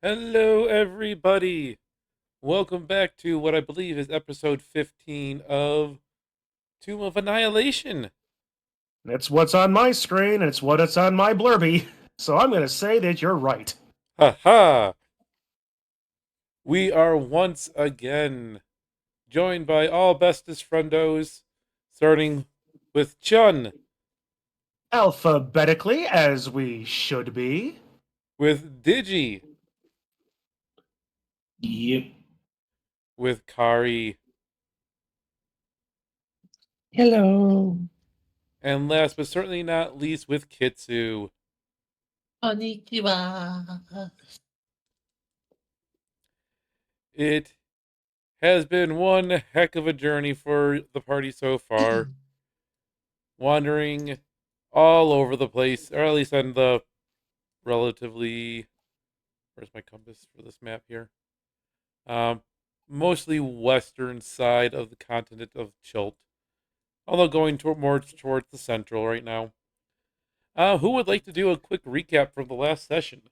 Hello, everybody. Welcome back to what I believe is episode 15 of Tomb of Annihilation. It's what's on my screen, and it's what's on my blurby. So I'm going to say that you're right. Ha ha! We are once again joined by all bestest friendos, starting with Chun, Alphabetically, as we should be. with Digi, Yep. with Kari, Hello. and last but certainly not least with Kitsu. Konnichiwa. It has been one heck of a journey for the party so far. Wandering all over the place, or at least on the relatively. Where's my compass for this map here? Mostly western side of the continent of Chilt, although going more towards the central right now. Who would like to do a quick recap from the last session?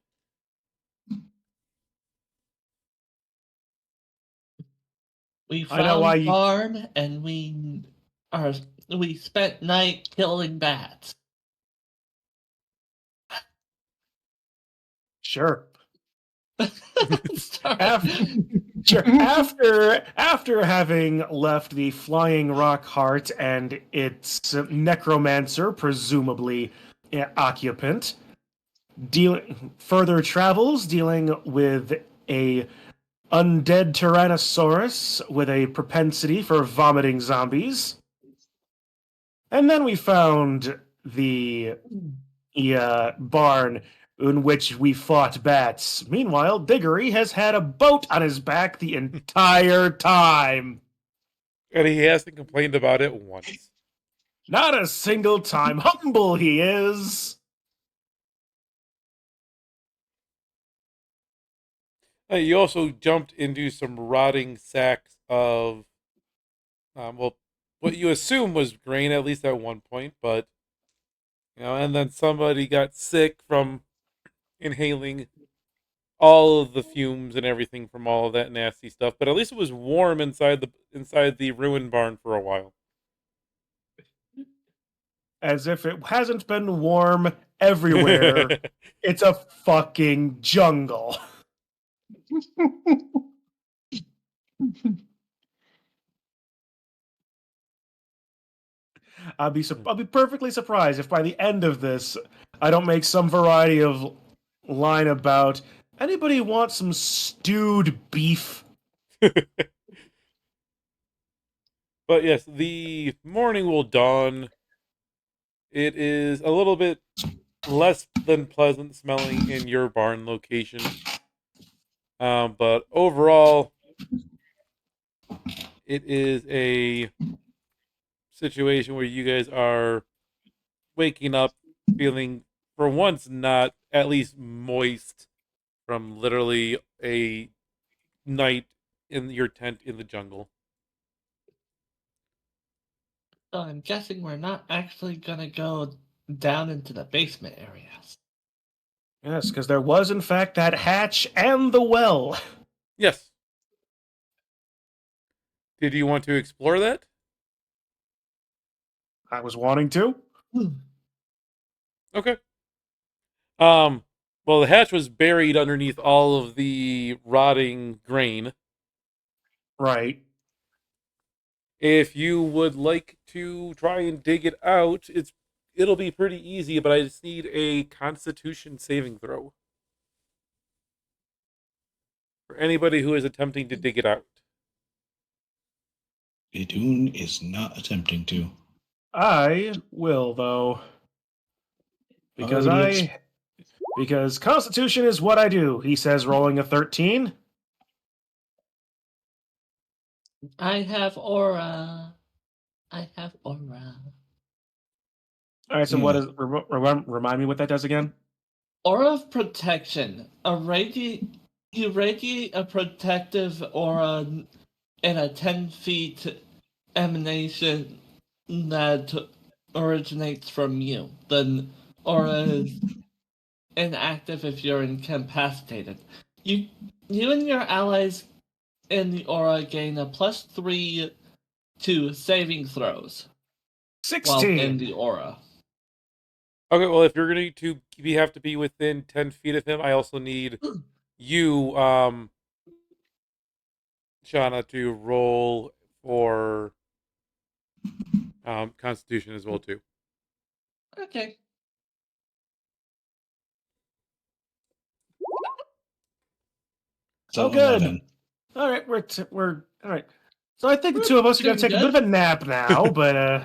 We I know why found you- farm and we spent night killing bats. Sure. Sorry. After having left the Flying Rock Heart and its necromancer, presumably occupant, further travels dealing with a undead Tyrannosaurus with a propensity for vomiting zombies. And then we found the barn in which we fought bats. Meanwhile, Diggory has had a boat on his back the entire time. And he hasn't complained about it once. Not a single time. Humble he is. You also jumped into some rotting sacks of, well, what you assume was grain, at least at one point, but, and then somebody got sick from inhaling all of the fumes and everything from all of that nasty stuff. But at least it was warm inside the ruined barn for a while. As if it hasn't been warm everywhere. It's a fucking jungle. I'll be perfectly surprised if by the end of this I don't make some variety of line about anybody want some stewed beef? But yes, the morning will dawn. It is a little bit less than pleasant smelling in your barn location. But overall, it is a situation where you guys are waking up feeling, for once, not at least moist from literally a night in your tent in the jungle. So I'm guessing we're not actually gonna go down into the basement areas. Yes, because there was in fact that hatch and the well. Yes. Did you want to explore that? I was wanting to. Okay. Um, well, the hatch was buried underneath all of the rotting grain. Right. If you would like to try and dig it out, it'll be pretty easy, but I just need a Constitution saving throw for anybody who is attempting to dig it out. Idun is not attempting to. I will though. Because Already ex- because Constitution is what I do, he says, rolling a 13. I have aura. I have aura. Alright, so what is remind me what that does again? Aura of protection. You radiate a protective aura in a 10 feet emanation that originates from you. The aura is inactive if you're incapacitated. You you and your allies in the aura gain a +3 to saving throws while in 16. the aura. Okay, well, if you're going to have to be within 10 feet of him, I also need you, Shauna, to roll for Constitution as well, too. Okay. so Oh, good. 11. All right, we're all right. So I think the We're two of us are gonna doing take a bit of good. a nap now, but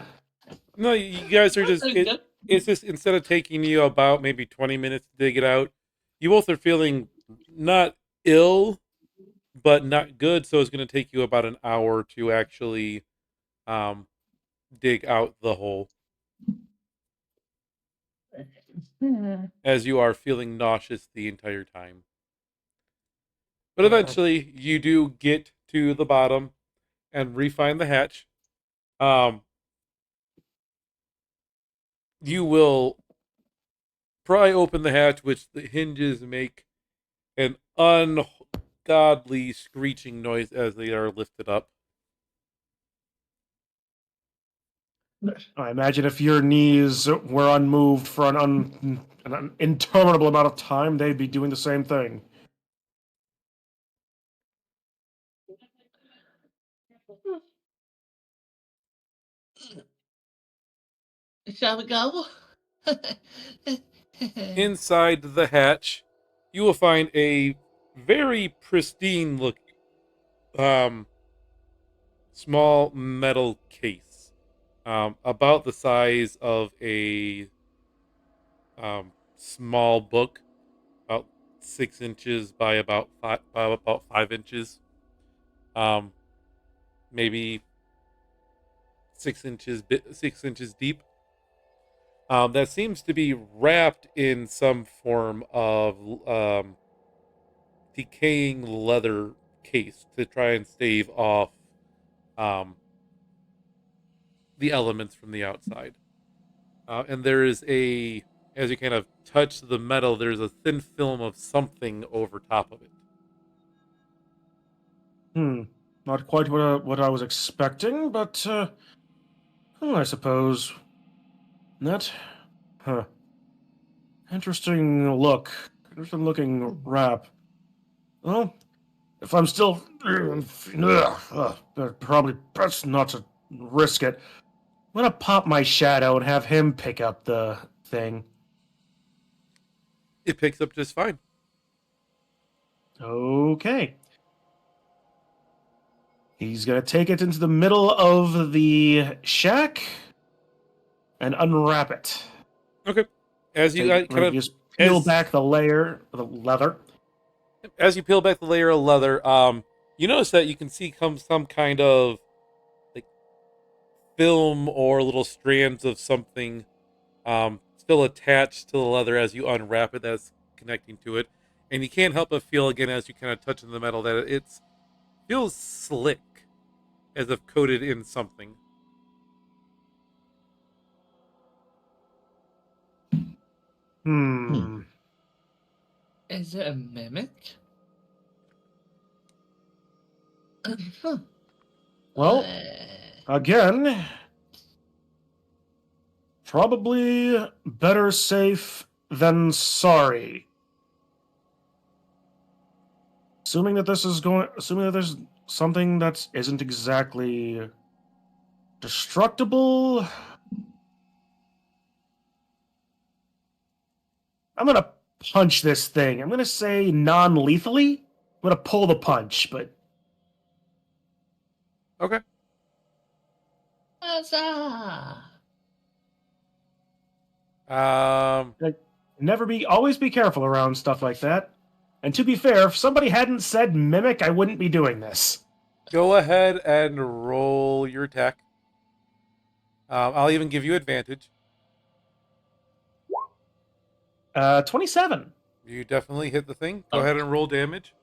No, you guys are We're just, doing good. it's just, instead of taking you about maybe 20 minutes to dig it out, you both are feeling not ill, but not good, so it's going to take you about an hour to actually um, dig out the hole, as you are feeling nauseous the entire time. But eventually, you do get to the bottom and refine the hatch. Um, you will pry open the hatch, which the hinges make an ungodly screeching noise as they are lifted up. I imagine if your knees were unmoved for an interminable amount of time, they'd be doing the same thing. Shall we go? Inside the hatch, you will find a very pristine look, um, small metal case, about the size of a small book, about 6 inches by about 5 inches, um, maybe 6 inches deep. That seems to be wrapped in some form of decaying leather case to try and stave off um, the elements from the outside. And there is as you kind of touch the metal, there's a thin film of something over top of it. Not quite what I was expecting, but I suppose that. Huh. Interesting look. Interesting looking wrap. Well, if I'm still, probably best not to risk it. I'm gonna pop my shadow and have him pick up the thing. It picks up just fine. Okay. He's gonna take it into the middle of the shack and unwrap it. Okay. As you Take, kind of just peel as back the layer, the leather. as you peel back the layer of leather, you notice that you can see some kind of like film or little strands of something still attached to the leather as you unwrap it that's connecting to it. And you can't help but feel again as you kind of touch the metal that it feels slick as if coated in something. Is it a mimic? Huh. Well, again, probably better safe than sorry. Assuming that there's something that isn't exactly destructible, I'm gonna punch this thing. I'm gonna say non-lethally. I'm gonna pull the punch, but Okay. Huzzah! Um, always be careful around stuff like that. And to be fair, if somebody hadn't said mimic, I wouldn't be doing this. go ahead and roll your attack. I'll even give you advantage. 27. You definitely hit the thing. Go Oh. ahead and roll damage.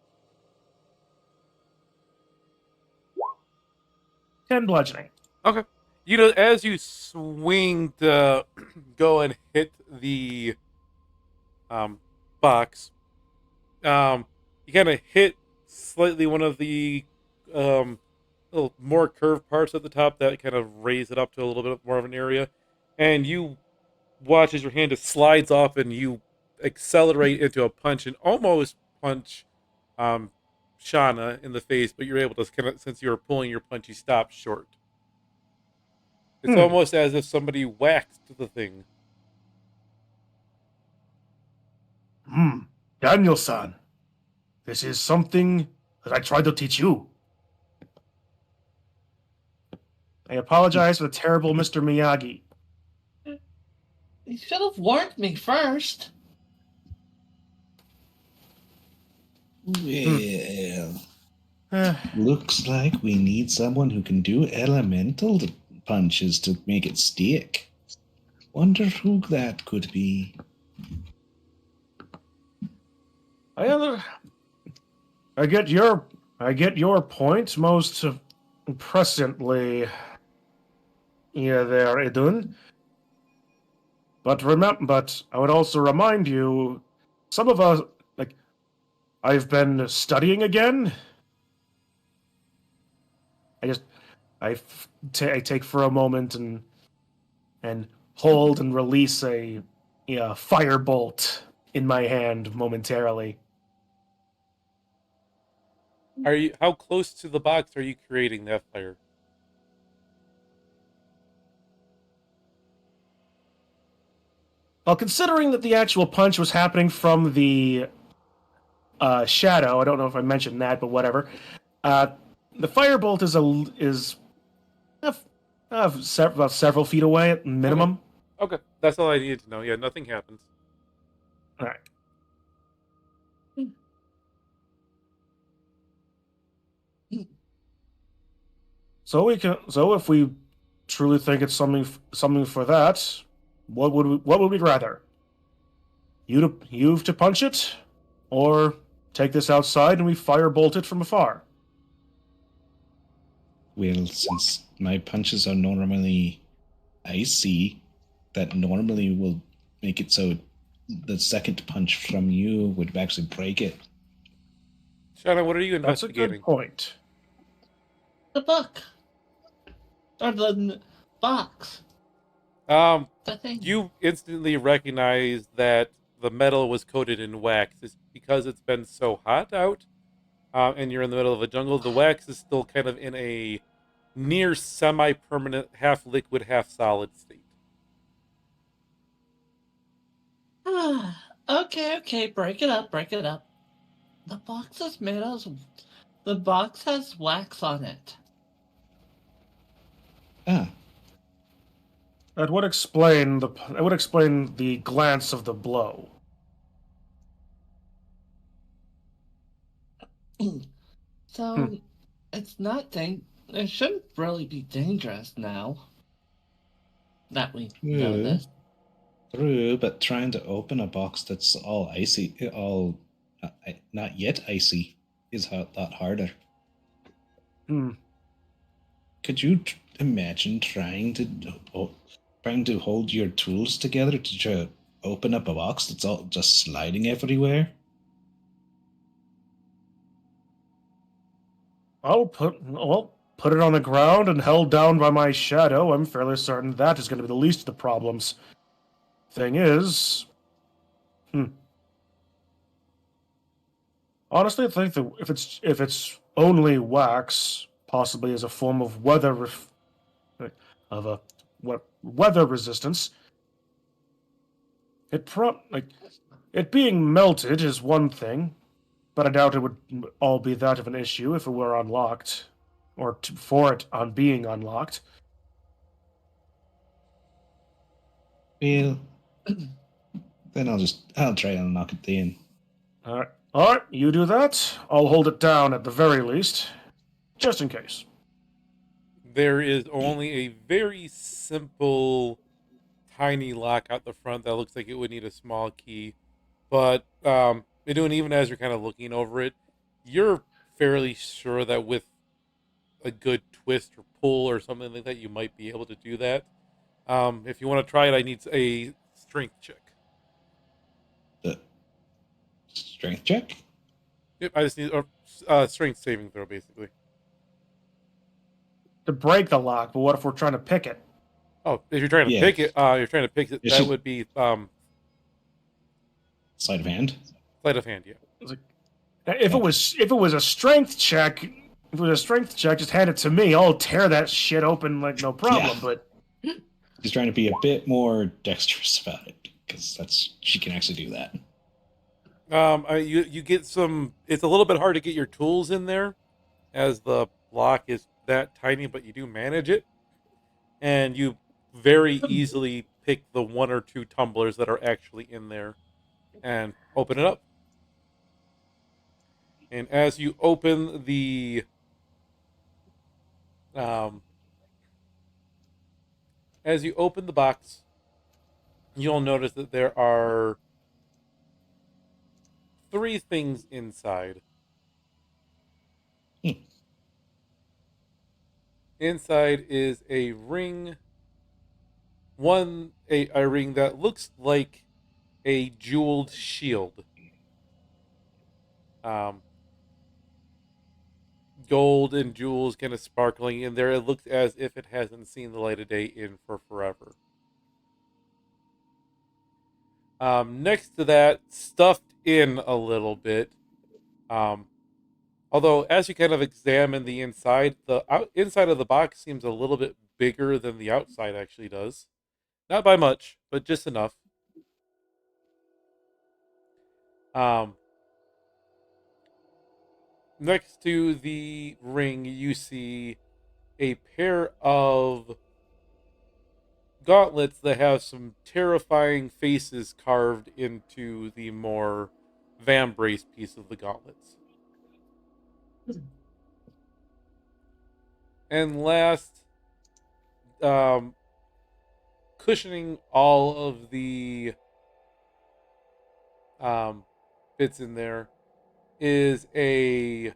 10 bludgeoning. Okay. You know, as you swing to go and hit the box, you kind of hit slightly one of the um, little more curved parts at the top that kind of raise it up to a little bit more of an area, and you watch as your hand just slides off and you accelerate into a punch and almost punch um, Shauna in the face, but you're able to kind of, since you were pulling your punch, you stop short. It's almost as if somebody whacked the thing. Daniel-san, this is something that I tried to teach you. I apologize for the terrible Mr. Miyagi. You should have warned me first. Well, looks like we need someone who can do elemental punches to make it stick. Wonder who that could be. I get your point most presently. Yeah, there, Idun. But I would also remind you, some of us, like, I've been studying again. I take for a moment and hold and release a firebolt in my hand momentarily. How close to the box are you creating that fire? Well, considering that the actual punch was happening from the shadow, I don't know if I mentioned that, but whatever. The firebolt is about several feet away at minimum. Okay, that's all I needed to know. Yeah, nothing happens. All right. So if we truly think it's something for that, what would we rather? You to punch it, or take this outside and we firebolt it from afar. Well, since my punches are normally icy, that normally will make it so the second punch from you would actually break it. Shauna, what are you That's a good investigating? point. The book. Or the box. Um, The thing. you instantly recognize that the metal was coated in wax. It's because it's been so hot out, and you're in the middle of a jungle. The wax is still kind of in a near semi-permanent, half liquid, half solid state. Okay, break it up. The box is made of. The box has wax on it. Ah, That would explain the glance of the blow. So, it's not it shouldn't really be dangerous now that we know true. this. True, but trying to open a box that's all icy, not yet icy, is a lot harder. Hmm. Could you imagine trying to hold your tools together to try to open up a box that's all just sliding everywhere? Put it on the ground and held down by my shadow. I'm fairly certain that is going to be the least of the problems. Thing is, honestly, I think that if it's only wax, possibly as a form of weather resistance, it being melted is one thing, but I doubt it would all be that of an issue if it were unlocked, or for it on being unlocked. Well, then I'll try and knock it in. All right, you do that. I'll hold it down at the very least, just in case. There is only a very simple, tiny lock out the front that looks like it would need a small key. But even as you're kind of looking over it, you're fairly sure that with a good twist or pull or something like that, you might be able to do that. If you want to try it, I need a strength check. The strength check? Yep, I just need a strength saving throw, basically. To break the lock, but what if we're trying to pick it? Oh, if you're trying to Yeah. pick it, It that should- would be Sleight of hand? sleight of hand, yeah. It's like, if it was a strength check, just hand it to me. I'll tear that shit open like no problem. Yeah. But He's trying to be a bit more dexterous about it because she can actually do that. You get some. It's a little bit hard to get your tools in there, as the block is that tiny, but you do manage it, and you very easily pick the one or two tumblers that are actually in there, and open it up. And as you open um, the box, you'll notice that there are three things inside. Hmm. Inside is a ring. A ring that looks like a jeweled shield. Um, Gold and jewels kind of sparkling in there. It looks as if it hasn't seen the light of day in for forever. Next to that, stuffed in a little bit. Um, Although, as you kind of examine the inside, inside of the box seems a little bit bigger than the outside actually does. Not by much, but just enough. Um, Next to the ring, you see a pair of gauntlets that have some terrifying faces carved into the more vambrace piece of the gauntlets. And last, um, cushioning all of the bits in there is a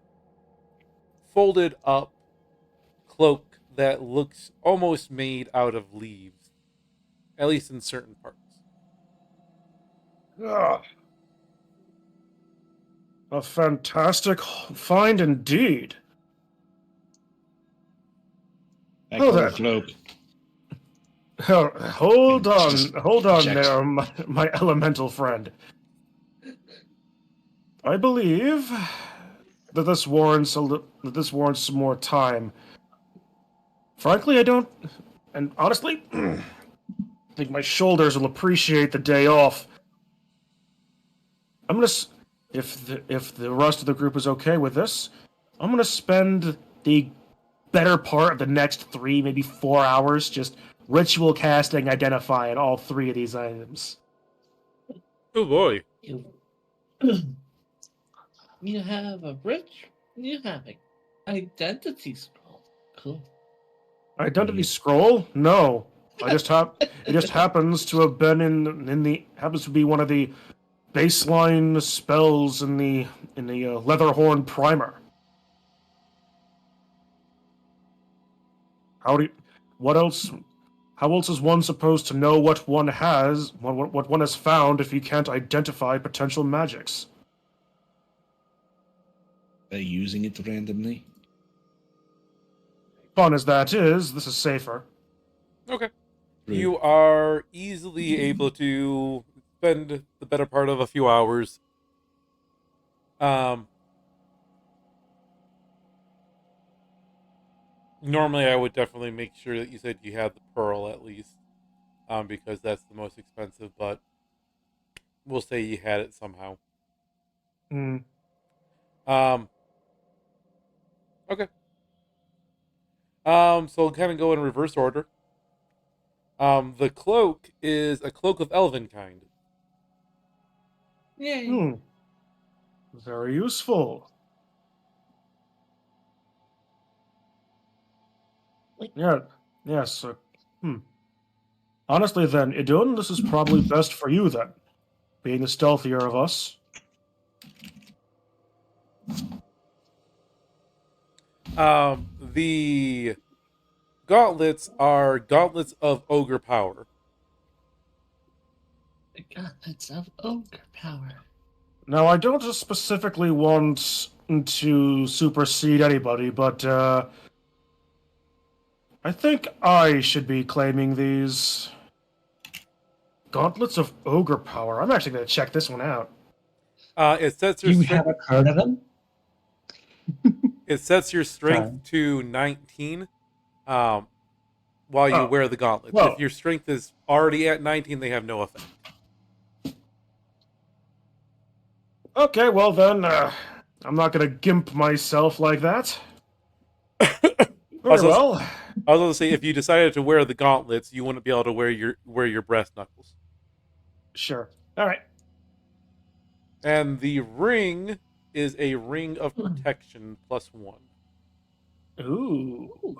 folded up cloak that looks almost made out of leaves, at least in certain parts. Ah, a fantastic find indeed. I Oh, call the that. cloak. Hold on, Just hold on eject. there, my elemental friend. I believe that this warrants some more time. Frankly, I don't, and honestly, I think my shoulders will appreciate the day off. I'm gonna, if the rest of the group is okay with this, I'm gonna spend the better part of the next 3, maybe 4 hours just ritual casting, identifying all 3 of these items. Oh boy. You, you have a rich. You have an identity scroll. Cool. Identity scroll? No. It just happens to have been in the happens to be one of the baseline spells in the Leatherhorn primer. How do you, what else? How else is one supposed to know what one has, what one has found, if you can't identify potential magics? By using it randomly. Fun as that is, this is safer. Okay. Rude. You are easily able to spend the better part of a few hours. Normally I would definitely make sure that you said you had the pearl at least, because that's the most expensive. But we'll say you had it somehow. Hmm. Um, okay. So I'll kind of go in reverse order. The cloak is a cloak of elven kind. Yay. Hmm. Very useful. Yeah. Yes. Hmm. Honestly, then, Idun, this is probably best for you then, being the stealthier of us. The gauntlets are gauntlets of ogre power. The gauntlets of ogre power. Now, I don't just specifically want to supersede anybody, but I think I should be claiming these gauntlets of ogre power. I'm actually going to check this one out. It sets your You strength. haven't heard of them? It sets your strength Fine. to 19. While you Oh, wear the gauntlets. well. If your strength is already at 19, they have no effect. Okay, well then, I'm not going to gimp myself like that. Very Also, well. I was going to say, if you decided to wear the gauntlets, you wouldn't be able to wear your breast knuckles. Sure. All right. And the ring is a ring of protection +1. Ooh.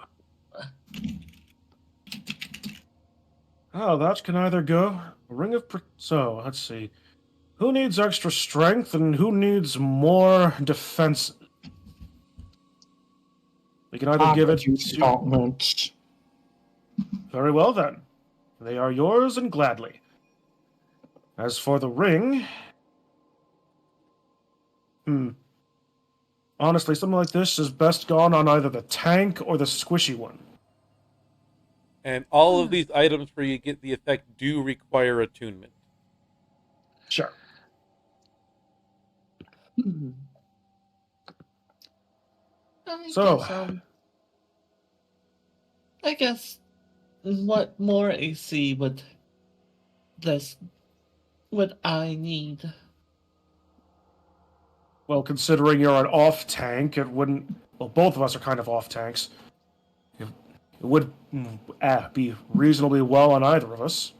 Oh, that can either go. So, let's see. Who needs extra strength and who needs more defense? We can either I give could it use to. gauntlets. Very well then. They are yours and gladly. As for the ring. Honestly, something like this is best gone on either the tank or the squishy one. And all of these items where you get the effect do require attunement. Sure. Hmm. So, I guess what more AC this would I need? well, considering you're an off tank, it wouldn't. Well, both of us are kind of off tanks. It would be reasonably well on either of us.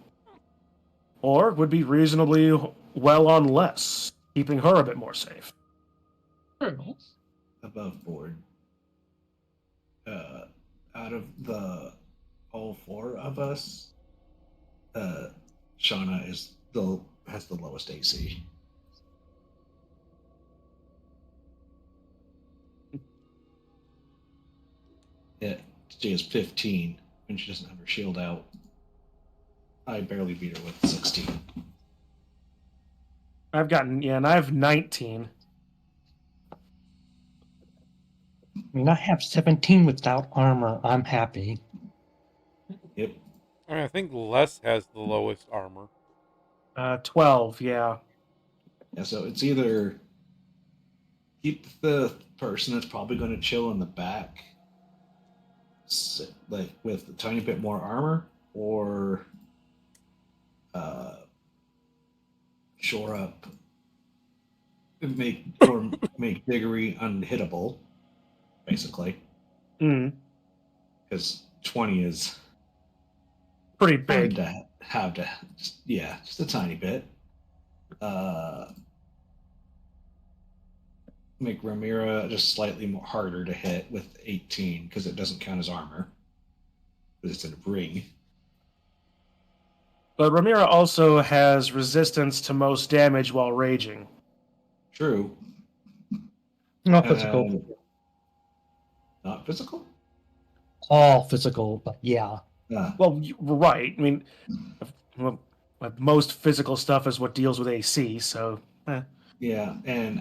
Or it would be reasonably well on less, keeping her a bit more safe. Colonel. Above board. Out of the all 4 of us, Shauna has the lowest AC. Yeah, she has 15, and she doesn't have her shield out. I barely beat her with 16. And I have 19. I mean, I have 17 without armor. I'm happy. Yep. I mean, I think Les has the lowest armor. 12, yeah. Yeah, so it's either keep the person that's probably going to chill in the back, like with a tiny bit more armor, or shore up, make Diggory unhittable, basically, Mm, because 20 is pretty hard big. to have to, just a tiny bit. Make Ramira just slightly more harder to hit with 18 because it doesn't count as armor because it's in a ring. But Ramira also has resistance to most damage while raging. True. No physical. Not physical? All physical, but yeah. Well, right. I mean, well, most physical stuff is what deals with AC, so. Yeah, and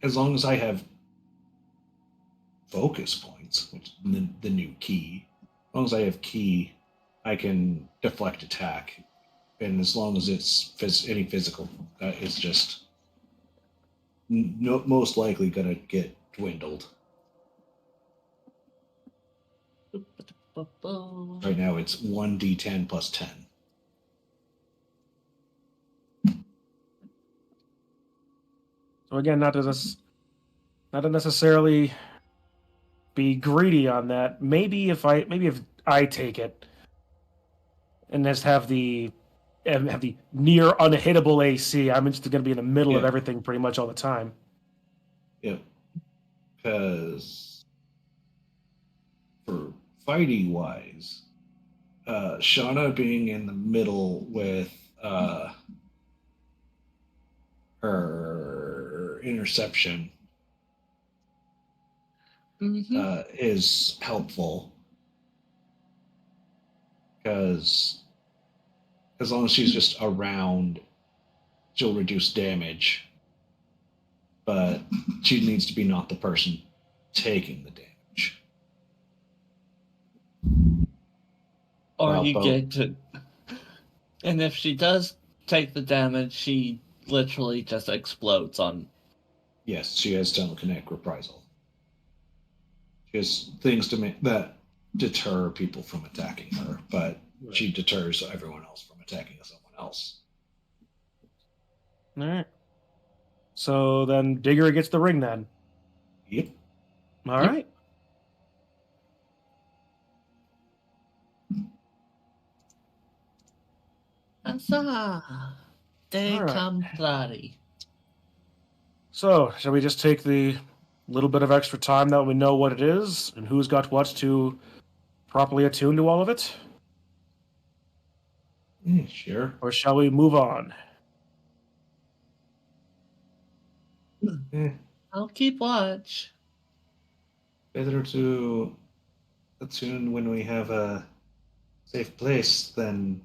as long as I have focus points, which is the new key, as long as I have key, I can deflect attack. And as long as it's any physical, it's just most likely going to get dwindled. Right now it's 1d10 plus 10. So again, not to necessarily be greedy on that. Maybe if I take it and just have the near unhittable AC, I'm just going to be in the middle of Yeah. everything pretty much all the time. Yep. Because for fighting wise, Shauna being in the middle with her interception is helpful because as long as she's just around, she'll reduce damage. But she needs to be not the person taking the damage. Or Well, you both. get to. And if she does take the damage, she literally just explodes on. Yes, she has telekinetic reprisal. She has things to make that deter people from attacking her, but she deters everyone else from attacking someone else. All right. So then Digger gets the ring then. Yep. All Yep. right. Huzzah! De All right. Camplari. So, shall we just take the little bit of extra time that we know what it is and who's got what to properly attune to all of it? Sure. Or shall we move on? I'll keep watch. Better to attune when we have a safe place than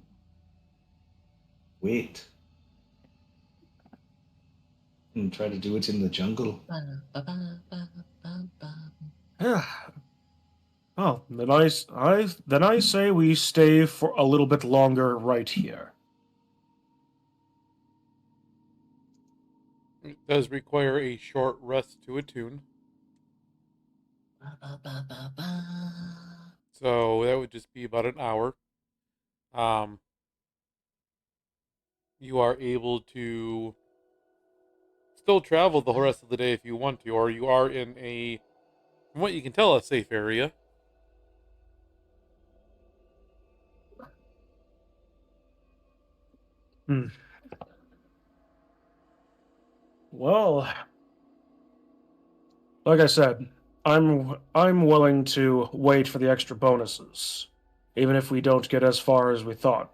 wait and try to do it in the jungle. Yeah. Oh, then I say we stay for a little bit longer right here. It does require a short rest to attune. So that would just be about an hour. Um, you are able to still travel the rest of the day if you want to, or you are in from what you can tell, a safe area. Well, like I said, I'm willing to wait for the extra bonuses, even if we don't get as far as we thought.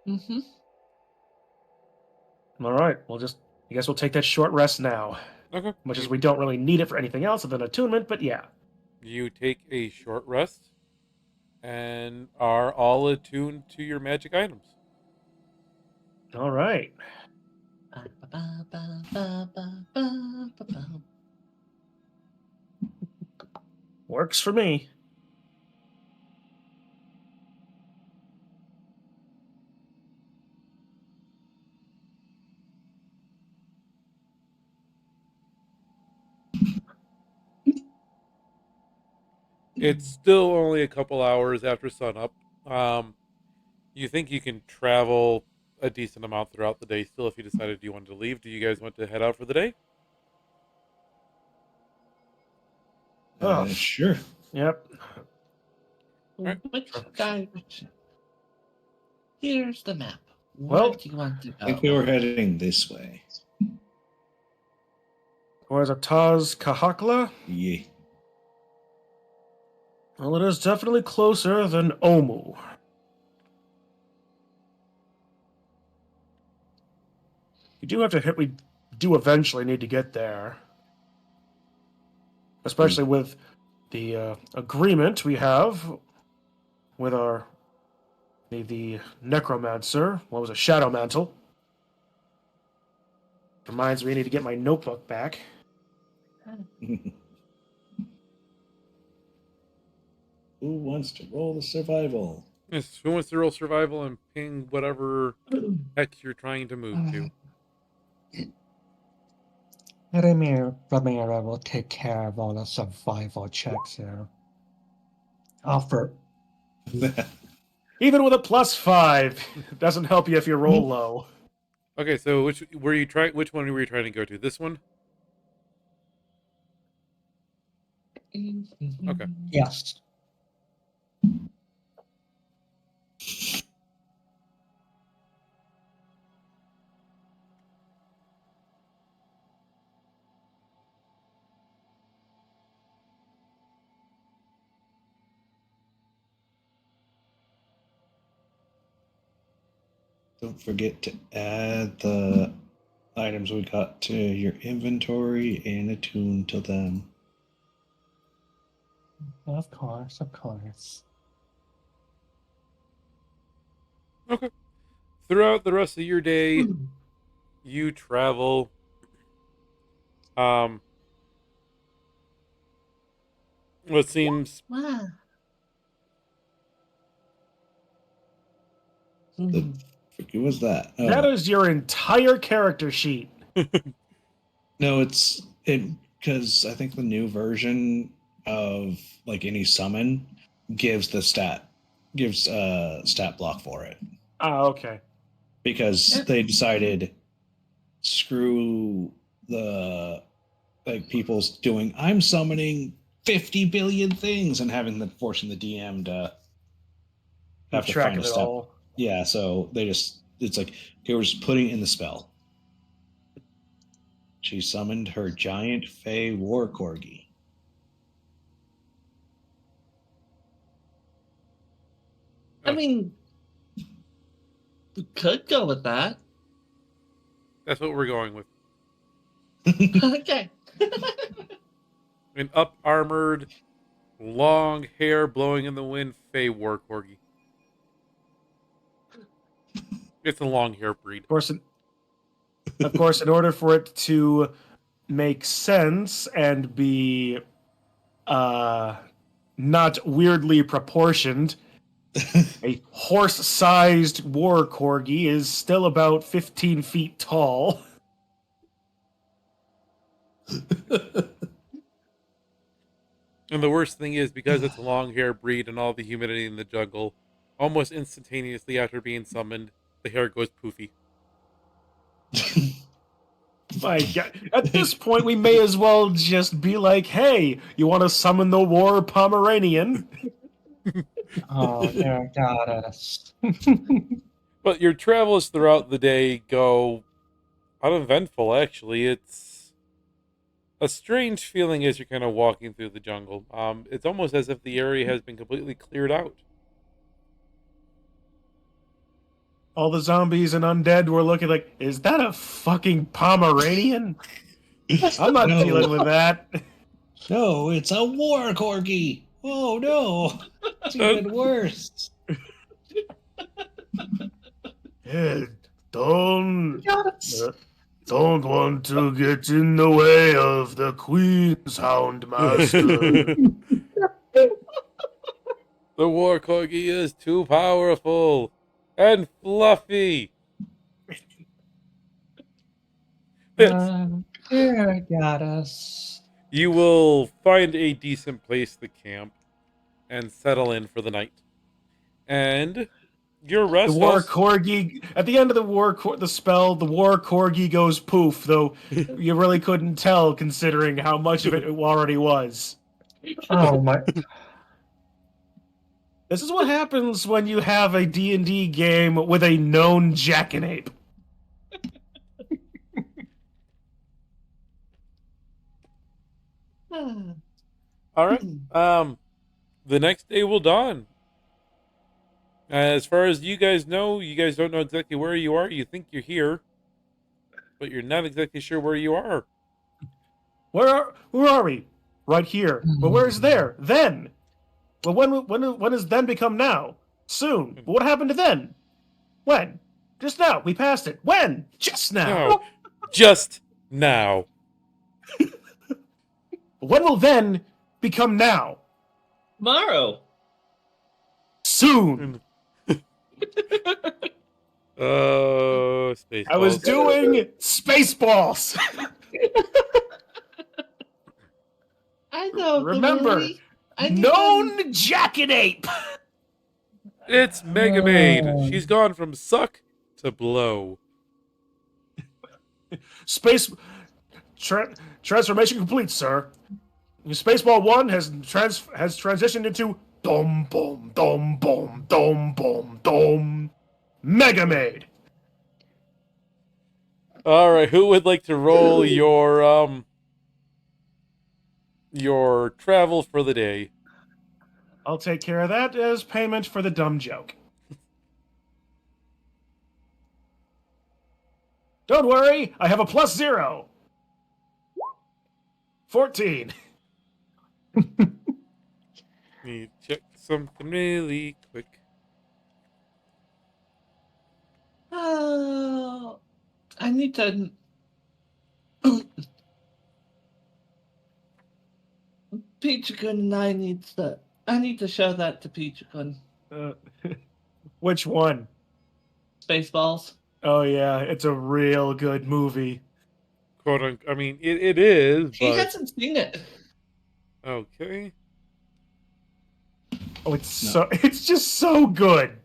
Mm-hmm. All right, I guess we'll take that short rest now. Okay. Much as we don't really need it for anything else other than attunement, but yeah. You take a short rest and are all attuned to your magic items. All right. Works for me. It's still only a couple hours after sunup. You think you can travel a decent amount throughout the day still if you decided you wanted to leave. Do you guys want to head out for the day? Oh, Sure. yep. Alright. Which direction? Here's the map. Well, Where do you want to I think go? we were heading this way. Where's a Taz Kahakla? Yeah. Well, it is definitely closer than Omu. We do have to hit. We do eventually need to get there, especially with the agreement we have with our the necromancer. What was it? Shadow Mantle. Reminds me, I need to get my notebook back. Who wants to roll the survival? Yes, who wants to roll survival and ping whatever hex you're trying to move to? Ramira will take care of all the survival checks here. Offer. Even with a +5, it doesn't help you if you roll low. Okay, so which one were you trying to go to? This one? Okay. Yes. Don't forget to add the items we got to your inventory and attune to them. Of course, of course. Okay. Throughout the rest of your day, you travel um what seems Wow. The fuck was that? Oh. That is your entire character sheet. No, it because I think the new version of like any summon gives stat block for it Ah, okay. because they decided screw the like people's doing I'm summoning 50 billion things and having the forcing the DM to have to Track find of a it step. all. Yeah, so it's like okay, we're just putting in the spell. She summoned her giant fey war corgi. I mean, we could go with that. that's what we're going with. Okay. An up armored, long hair blowing in the wind Fey war corgi. It's a long hair breed. Of course, in order for it to make sense and be not weirdly proportioned, a horse-sized war corgi is still about 15 feet tall. And the worst thing is because it's a long hair breed and all the humidity in the jungle, almost instantaneously after being summoned, the hair goes poofy. My God. At this point, we may as well just be like, hey, you want to summon the war Pomeranian? Oh, dear goddess. But your travels throughout the day go uneventful, actually. It's a strange feeling as you're kind of walking through the jungle. It's almost as if the area has been completely cleared out. All the zombies and undead were looking like, is that a fucking Pomeranian? I'm not No. dealing with that. No, it's a war corgi. Oh no, it's even worse. Yeah, don't Yes. don't want to get in the way of the Queen's Hound Master. The war corgi is too powerful and fluffy. Here, got us. You will find a decent place to camp and settle in for the night. And your The rest war also. corgi at the end of the spell, the war corgi goes poof. Though you really couldn't tell, considering how much of it already was. Oh my! This is what happens when you have a D&D game with a known jackanape. All right. The next day will dawn. As far as you guys know, you guys don't know exactly where you are. You think you're here, but you're not exactly sure where you are. Where are we? Right here. But where's there? Then. Well, when does then become now? Soon. But what happened to then? When? Just now. We passed it. When? Just now. No, just now. When will then become now? Tomorrow. Soon. Spaceballs. I was doing Spaceballs. I know. Remember, Billy. I need known jackanape. It's Mega Maid. She's gone from suck to blow. Space transformation complete, sir. Spaceball 1 has transitioned into dom boom dom boom dom boom dom Mega Maid. All right, who would like to roll your travel for the day? I'll take care of that as payment for the dumb joke. Don't worry, I have a +0. 14. Need to check something really quick. Oh, I need to. Peachakun and I need to. I need to show that to Peachakun. Which one? Spaceballs. Oh yeah, it's a real good movie. Quote unquote. I mean, it is, He but hasn't seen it. okay. Oh, it's just so good.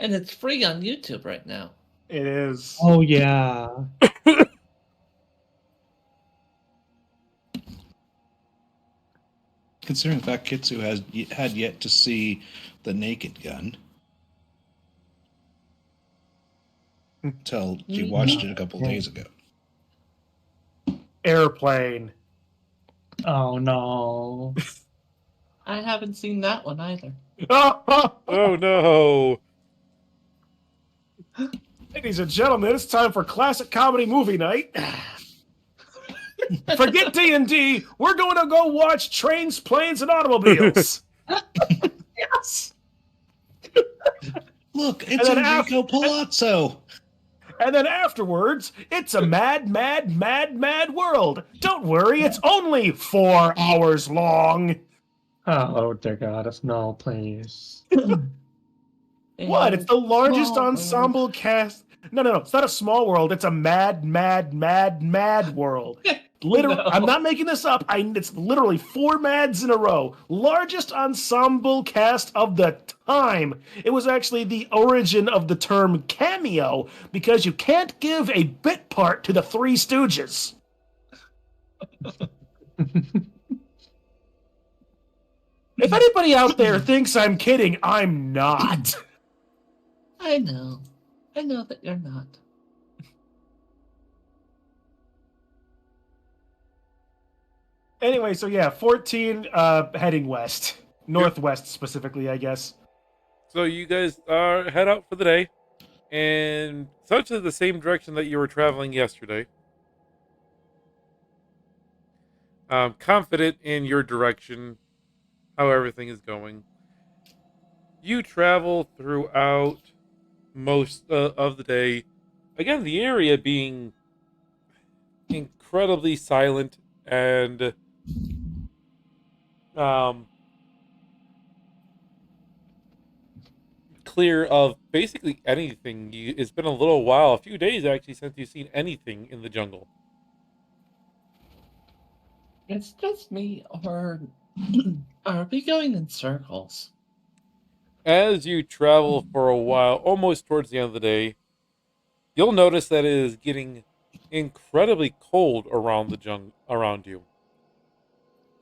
And it's free on YouTube right now. It is. Oh yeah. Considering the fact Kitsu had yet to see the Naked Gun until she watched it a couple days ago. Airplane. Oh no. I haven't seen that one either. Oh no. Ladies and gentlemen, it's time for classic comedy movie night. Forget D&D. We're going to go watch Trains, Planes, and Automobiles. Yes. Look, it's then Enrico Palazzo. And then afterwards, it's a mad, mad, mad, mad world. Don't worry, it's only 4 hours long. Oh dear goddess, no, please. What? It's the largest Small ensemble cast. No, it's not a small world. It's a mad, mad, mad, mad world. Literally, No. I'm not making this up. It's literally 4 mads in a row. Largest ensemble cast of the time. It was actually the origin of the term cameo because you can't give a bit part to the Three Stooges. If anybody out there thinks I'm kidding, I'm not. I know. I know that you're not. Anyway, so yeah, 14 heading west. Northwest specifically, I guess. So you guys head out for the day. and essentially the same direction that you were traveling yesterday. Confident in your direction, how everything is going. You travel throughout most of the day. Again, the area being incredibly silent and um, clear of basically anything. It's been a little while, a few days actually, since you've seen anything in the jungle. It's just me, or are we going in circles? As you travel for a while, almost towards the end of the day, you'll notice that it is getting incredibly cold around around you.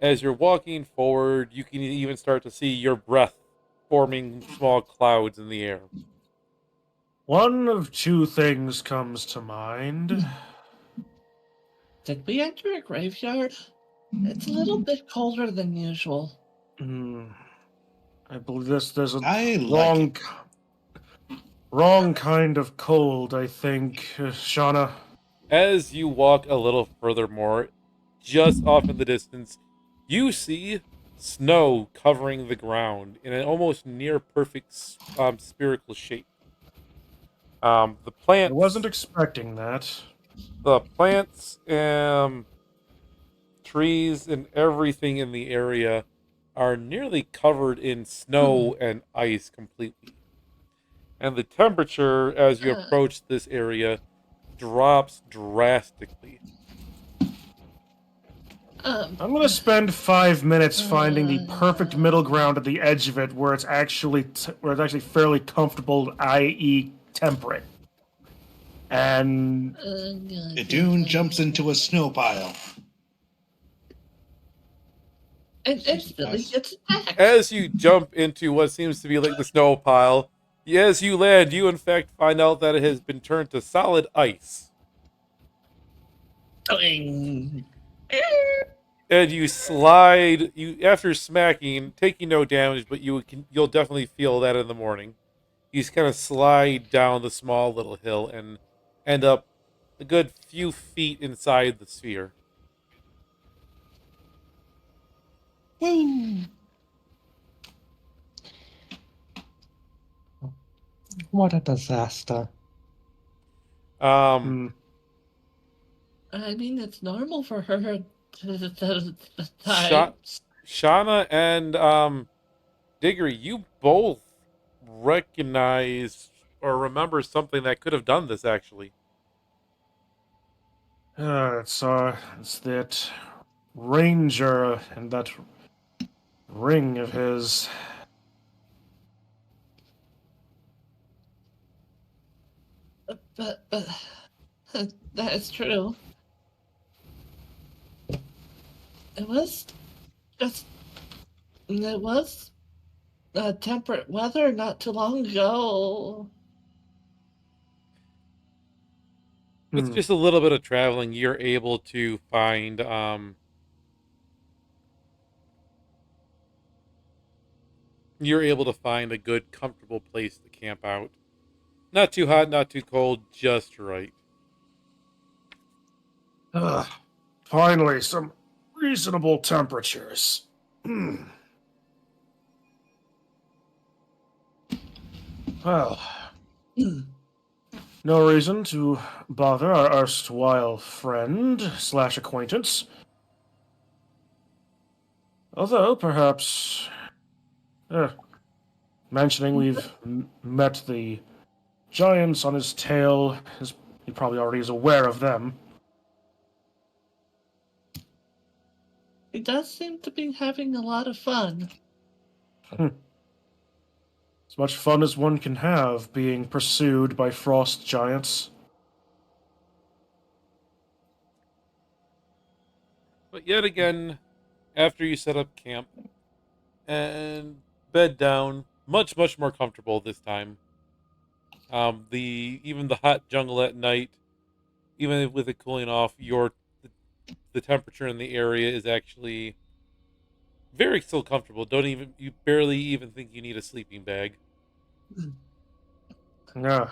As you're walking forward, you can even start to see your breath forming small clouds in the air. One of two things comes to mind. Did we enter a graveyard? It's a little bit colder than usual. Hmm, I believe there's a I like wrong, it. wrong kind of cold, I think, Shauna. As you walk a little further more, just off in the distance, you see snow covering the ground in an almost near perfect spherical shape. The I wasn't plants, expecting that. the plants, trees, and everything in the area are nearly covered in snow and ice completely. And the temperature as you Uh, approach this area drops drastically. um, I'm gonna spend 5 minutes finding the perfect middle uh, ground at the edge of it, where it's actually where it's actually fairly comfortable, i.e., temperate. And The dune jumps into a snow pile. and instantly Nice. gets attacked. As you jump into what seems to be like the snow pile, as you land, you in fact find out that it has been turned to solid ice. Doing. And you slide, you after smacking, taking no damage, but you'll definitely feel that in the morning. You just kind of slide down the small little hill and end up a good few feet inside the sphere. Woo! What a disaster. Um, hmm, I mean, it's normal for her to Sha- die. Shauna and Diggory, you both recognize or remember something that could have done this actually. it's that ranger and that ring of his. But that is true. It was just it was temperate weather not too long ago. With Hmm. just a little bit of traveling, you're able to find a good comfortable place to camp out. Not too hot, not too cold, just right. Ugh, finally, some reasonable temperatures. Hmm. Well, no reason to bother our erstwhile friend slash acquaintance. Although, perhaps, uh, mentioning we've met the giants on his tail, he probably already is aware of them. He does seem to be having a lot of fun. As much fun as one can have being pursued by frost giants. But yet again, after you set up camp and bed down, much more comfortable this time. The even the hot jungle at night, even with it cooling off, the temperature in the area is actually very still comfortable. Don't even You barely even think you need a sleeping bag. Yeah.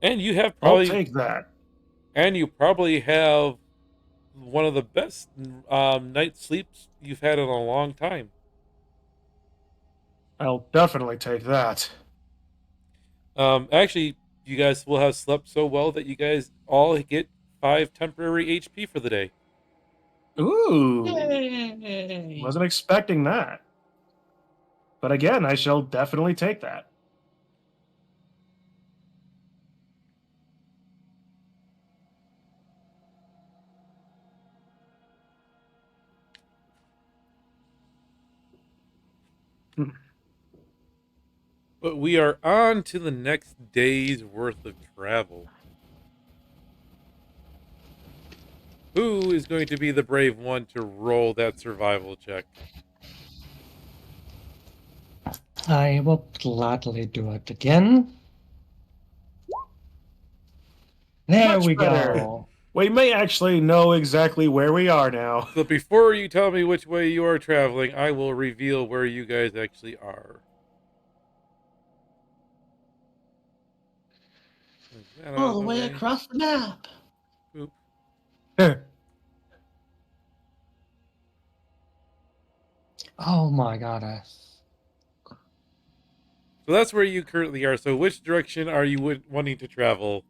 And you have I'll probably, take that. and you probably have one of the best night sleeps you've had in a long time. I'll definitely take that. Actually, you guys will have slept so well that you guys all get 5 temporary HP for the day. Ooh. Yay! Wasn't expecting that. But again, I shall definitely take that. But we are on to the next day's worth of travel. Who is going to be the brave one to roll that survival check? I will gladly do it again. There Much we better. go. We may actually know exactly where we are now. So before you tell me which way you are traveling, I will reveal where you guys actually are. Move that out All of the the way way. across the map. Oop. Oh my god. So that's where you currently are. So which direction are you wanting to travel?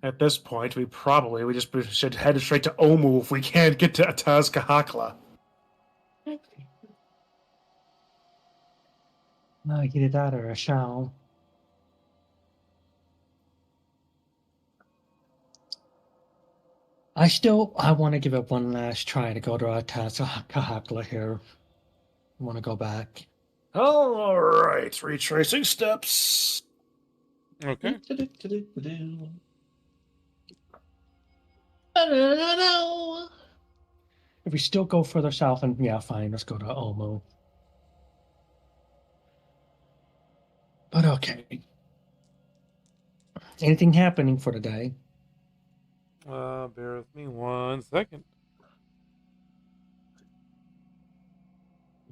At this point, we should head straight to Omu if we can't get to Atazcahakla. Get it out of shall. I want to give it one last try to go to Atazcahakla here. I want to go back. All right, retracing steps. Okay. If we still go further south, and yeah, fine, let's go to Omu. But okay. Anything happening for today? Bear with me 1 second.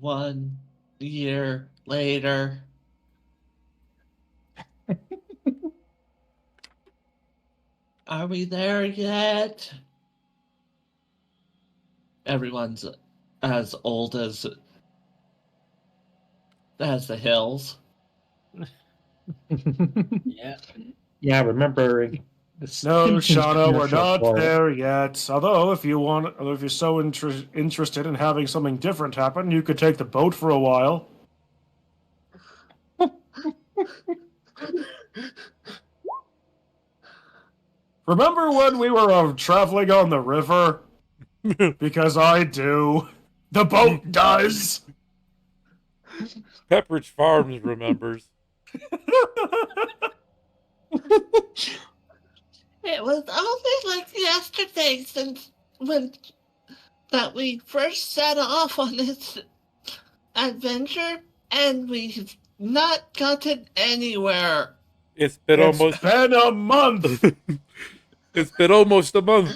1 year later. Are we there yet? Everyone's as old as the hills. Yeah. Yeah, remember the No, Simpsons Shauna, we're commercial not for it. there yet. Although, if you're so interested in having something different happen, you could take the boat for a while. Remember when we were traveling on the river? Because I do. The boat does. Pepperidge Farms remembers. It was only like yesterday since that we first set off on this adventure, and we've not gotten anywhere. It's been almost been a month. it's been almost a month.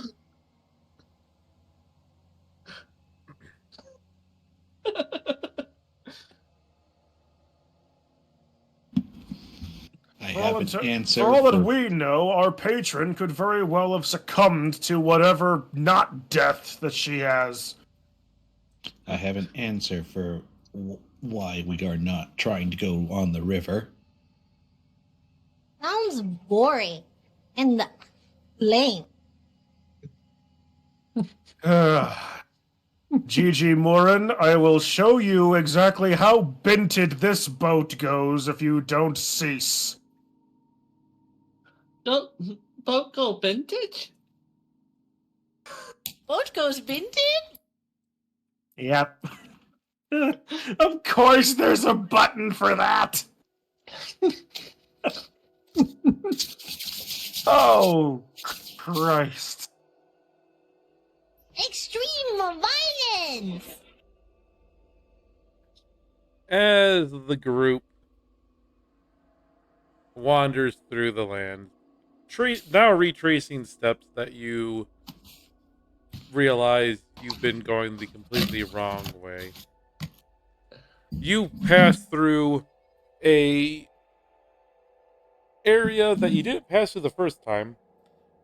I For all, have an answer for all that for- we know, our patron could very well have succumbed to whatever not death that she has. I have an answer for why we are not trying to go on the river. Sounds boring and lame. Gigi Morin, I will show you exactly how binted this boat goes if you don't cease. Don't boat go vintage? Boat goes vintage? Yep. Of course there's a button for that. Oh, Christ. Extreme violence! As the group wanders through the land, now retracing steps that you realize you've been going the completely wrong way. You pass through a area that you didn't pass through the first time.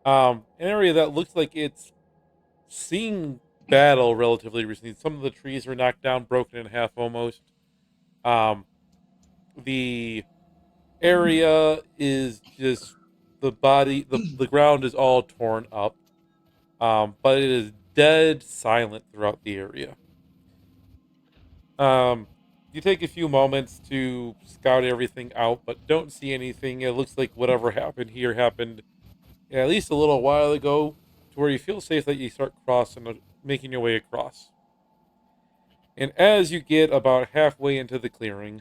An area that looks like it's seen battle relatively recently. Some of the trees are knocked down, broken in half almost. The area is just the ground is all torn up. But it is dead silent throughout the area. You take a few moments to scout everything out, but don't see anything. It looks like whatever happened here happened at least a little while ago, to where you feel safe that you start crossing, making your way across. And as you get about halfway into the clearing,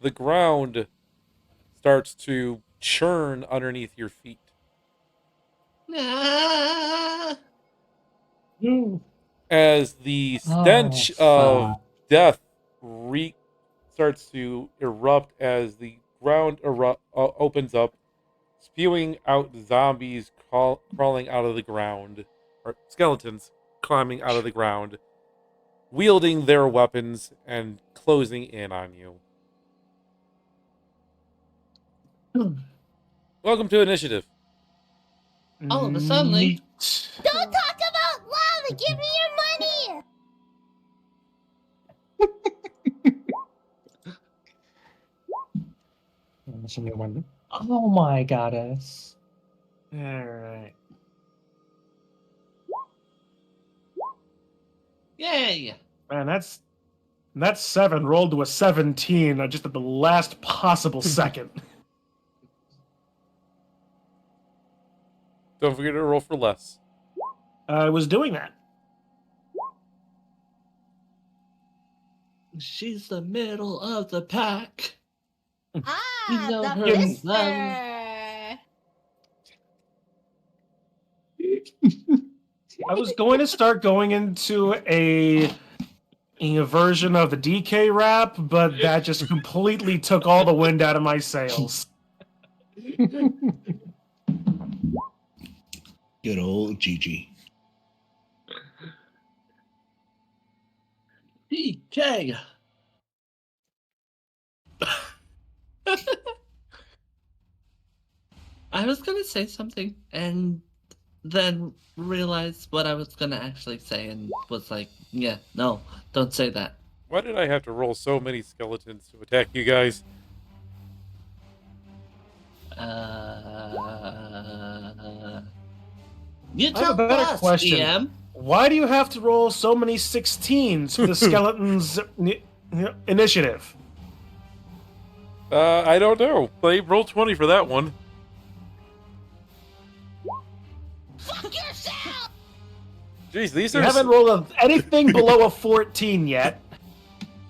the ground starts to churn underneath your feet. Ah! As the stench fuck. of death starts to erupt as the ground opens up, spewing out zombies crawling out of the ground, or skeletons climbing out of the ground, wielding their weapons and closing in on you. Welcome to initiative. All of a sudden, Neat. Don't talk about lava. Give me your money. There's a new one. Oh my goddess. All right. yay! Man, that's 7 rolled to a 17 just at the last possible second. Don't forget to roll for less. I was doing that. She's the middle of the pack. Ah, know the her mister. I was going to start going into a version of the DK rap, but that just completely took all the wind out of my sails. Good old Gigi. DK. I was gonna say something and then realized what I was gonna actually say and was like, yeah, no, don't say that. Why did I have to roll so many skeletons to attack you guys? You I have a tell better us, question. DM. Why do you have to roll so many 16s for the skeletons initiative? I don't know. They roll 20 for that one. Fuck yourself. Jeez, these You are haven't rolled anything below a 14 yet.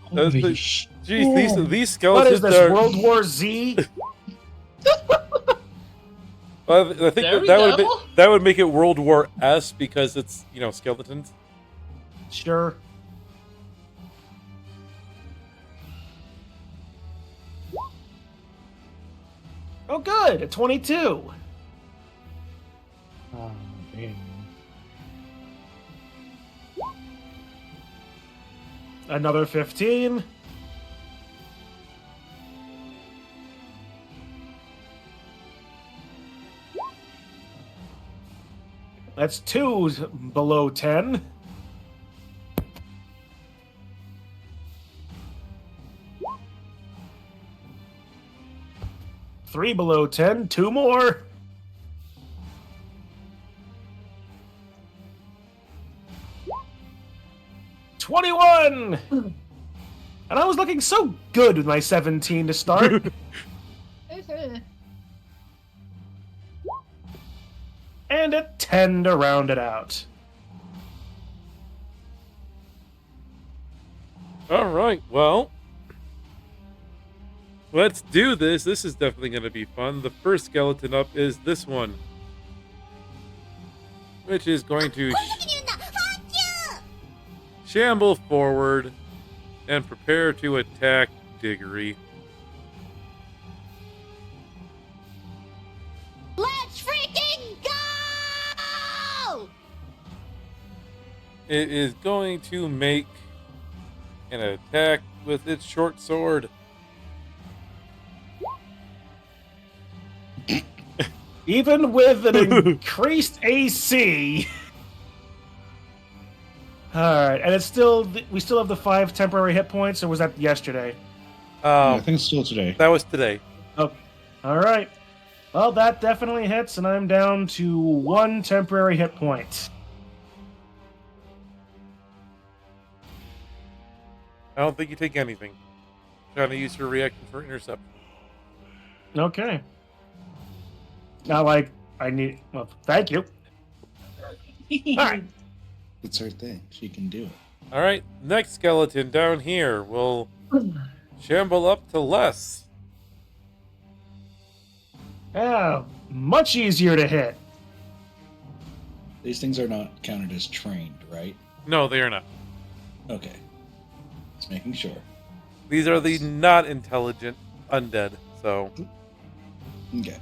Holy jeez, shit. these What skeletons is this, are. World War Z? I think There we that go. that would make it World War S because it's skeletons. Sure. Oh, good. A 22. Oh, man. Another 15. That's 2 below 10. Three below 10. 2 more. $21. And I was looking so good with my 17 to start. And a 10 to round it out. All right, well, let's do this. This is definitely going to be fun. The first skeleton up is this one, which is going to shamble forward and prepare to attack Diggory. Let's freaking go! It is going to make an attack with its short sword. Even with an increased AC. Alright, and it's still, we still have the 5 temporary hit points, or was that yesterday? I think it's still today. That was today. Okay. Alright. Well, that definitely hits, and I'm down to 1 temporary hit point. I don't think you take anything. Trying to use your reaction for interception. Okay. Not like I need. Well, thank you. Alright. It's her thing. She can do it. All right, next skeleton down here will shamble up to less. Yeah, much easier to hit. These things are not counted as trained, right? No, they are not. Okay. Just making sure. These are the not intelligent undead. So Okay.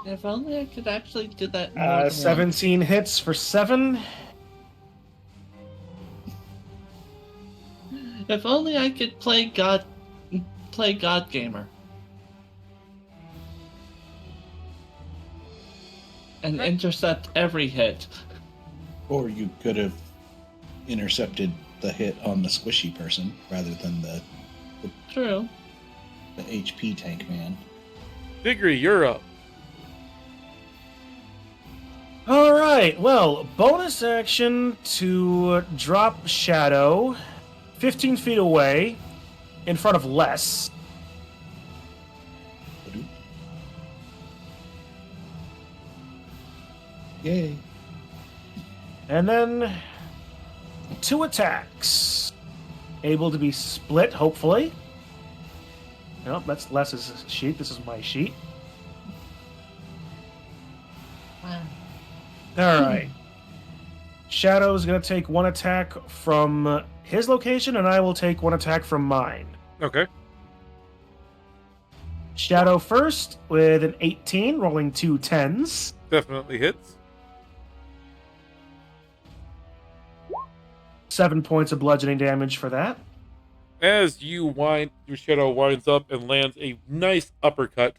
If only I could actually do that more than once. 17 hits for 7. If only I could play God Gamer. And intercept every hit. Or you could have intercepted the hit on the squishy person rather than the True. HP tank man. Diggory, you're up. Alright, well, bonus action to drop Shadow 15 feet away in front of Les. Yay. And then 2 attacks. Able to be split, hopefully. Nope, that's Les's sheet. This is my sheet. Wow. Alright. Shadow's going to take 1 attack from his location, and I will take 1 attack from mine. Okay. Shadow first with an 18, rolling 2 10s. Definitely hits. 7 points of bludgeoning damage for that. As your shadow winds up and lands a nice uppercut.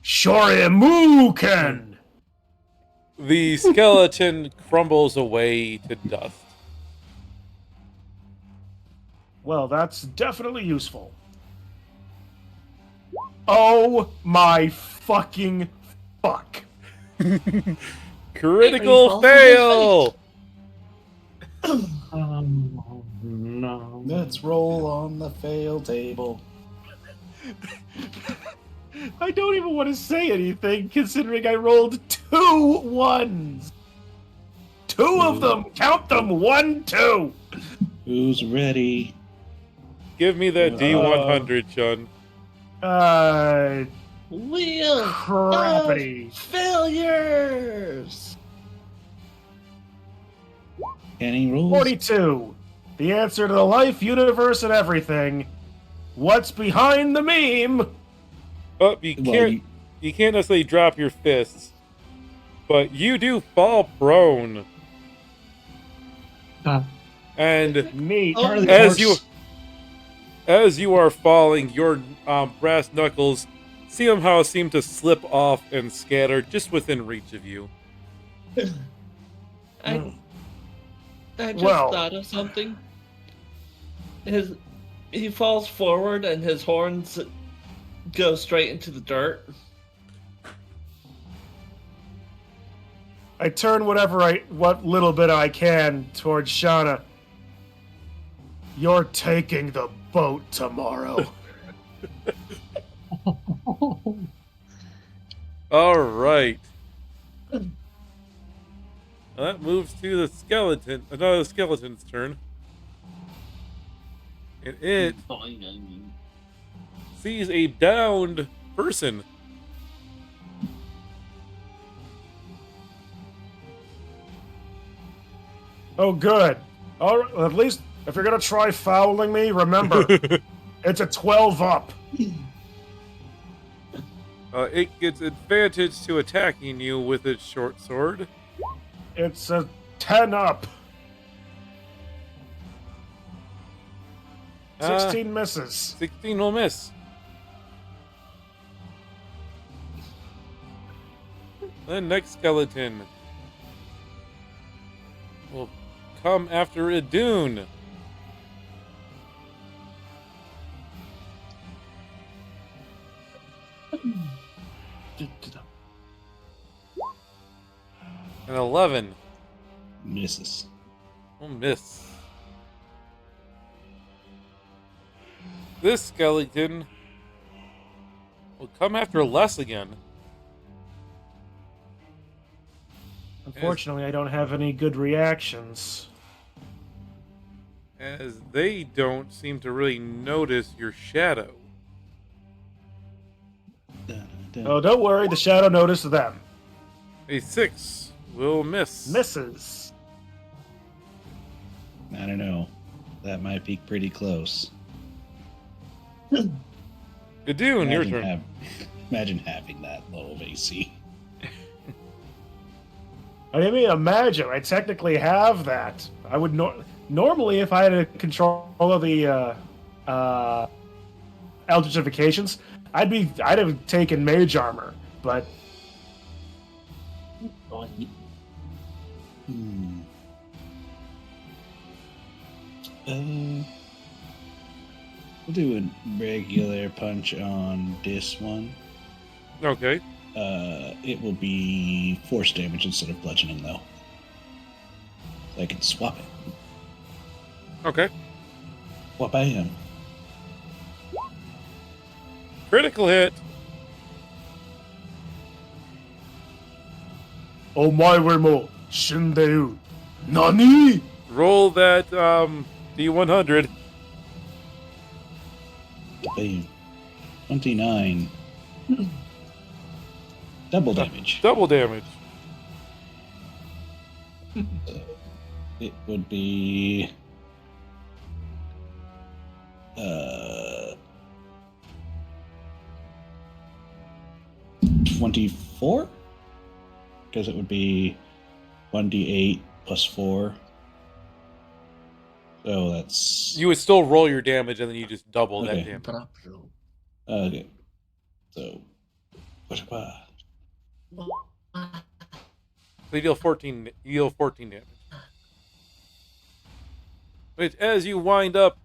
Shoryuken! The skeleton crumbles away to dust. Well, that's definitely useful. Oh my fucking fuck. Critical fail! No. Let's roll on the fail table. I don't even want to say anything considering I rolled 2 1s. 2 of them! Count them! 1, 2! Who's ready? Give me that D100, Sean. Wheel Crappity. of failures. Any rules? 42. The answer to the life, universe, and everything. What's behind the meme? But you can't necessarily drop your fists. But you do fall prone. And Neat. Oh, as you are falling, your brass knuckles somehow seem to slip off and scatter just within reach of you. I just Well. thought of something. He falls forward and his horns go straight into the dirt. I turn what little bit I can towards Shauna. You're taking the boat tomorrow. All right. Well, that moves to the skeleton. Another skeleton's turn. And it sees a downed person. Oh, good. All right, at least if you're gonna try fouling me, remember it's a 12 up. It gets advantage to attacking you with its short sword. It's a 10 up. 16 misses. 16 will miss. The next skeleton will come after Idun. An 11 Misses. will miss. This skeleton will come after Les again. Unfortunately, I don't have any good reactions. As they don't seem to really notice your shadow. Dun, dun. Oh, don't worry, the shadow noticed them. A 6 will miss. Misses. I don't know. That might be pretty close. Idun, your turn. Imagine having that low of AC. I mean, imagine, I technically have that. I would normally, if I had a control of the eldritchifications, I'd have taken mage armor, but Hmm. We'll do a regular punch on this one. Okay. It will be force damage instead of bludgeoning, though. I can swap it. Okay. Wha-bam. Critical hit. Omae mo shindeu. Nani? Roll that D100. Bam. 29. Double damage. Double damage. It would be 24? Because it would be 1d8 plus 4. So that's... You would still roll your damage and then you just double Okay. that damage. Okay. So... So you deal 14 damage. Which, as you wind up,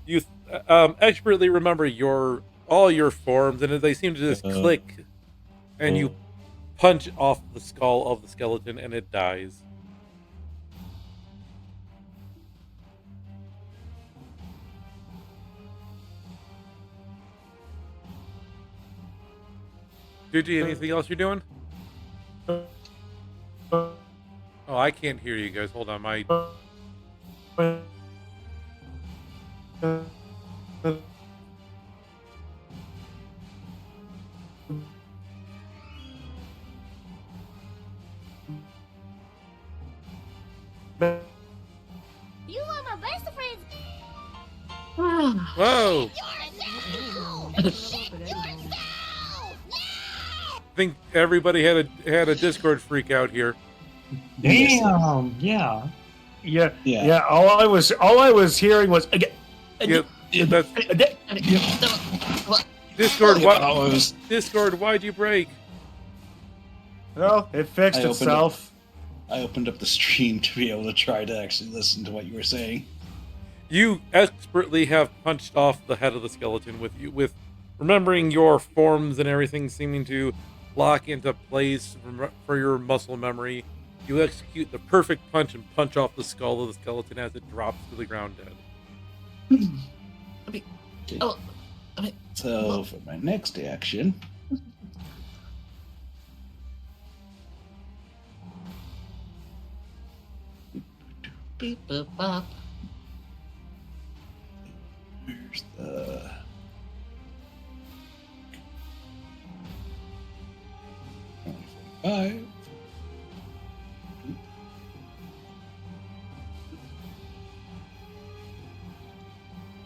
you expertly remember all your forms, and they seem to just click, and you punch off the skull of the skeleton, and it dies. Gigi, anything else you're doing? Oh, I can't hear you guys. Hold on, my... You are my best friend. Whoa! Yourself! I think everybody had a Discord freak out here. Damn, yeah. Yeah. All I was hearing was again. Yep, that's Discord. Discord, why'd you break? Well, it fixed I opened itself. I opened up the stream to be able to try to actually listen to what you were saying. You expertly have punched off the head of the skeleton with remembering your forms and everything seeming to lock into place for your muscle memory. You execute the perfect punch and punch off the skull of the skeleton as it drops to the ground dead. So for my next action, Beep boop bop. where's the... Five.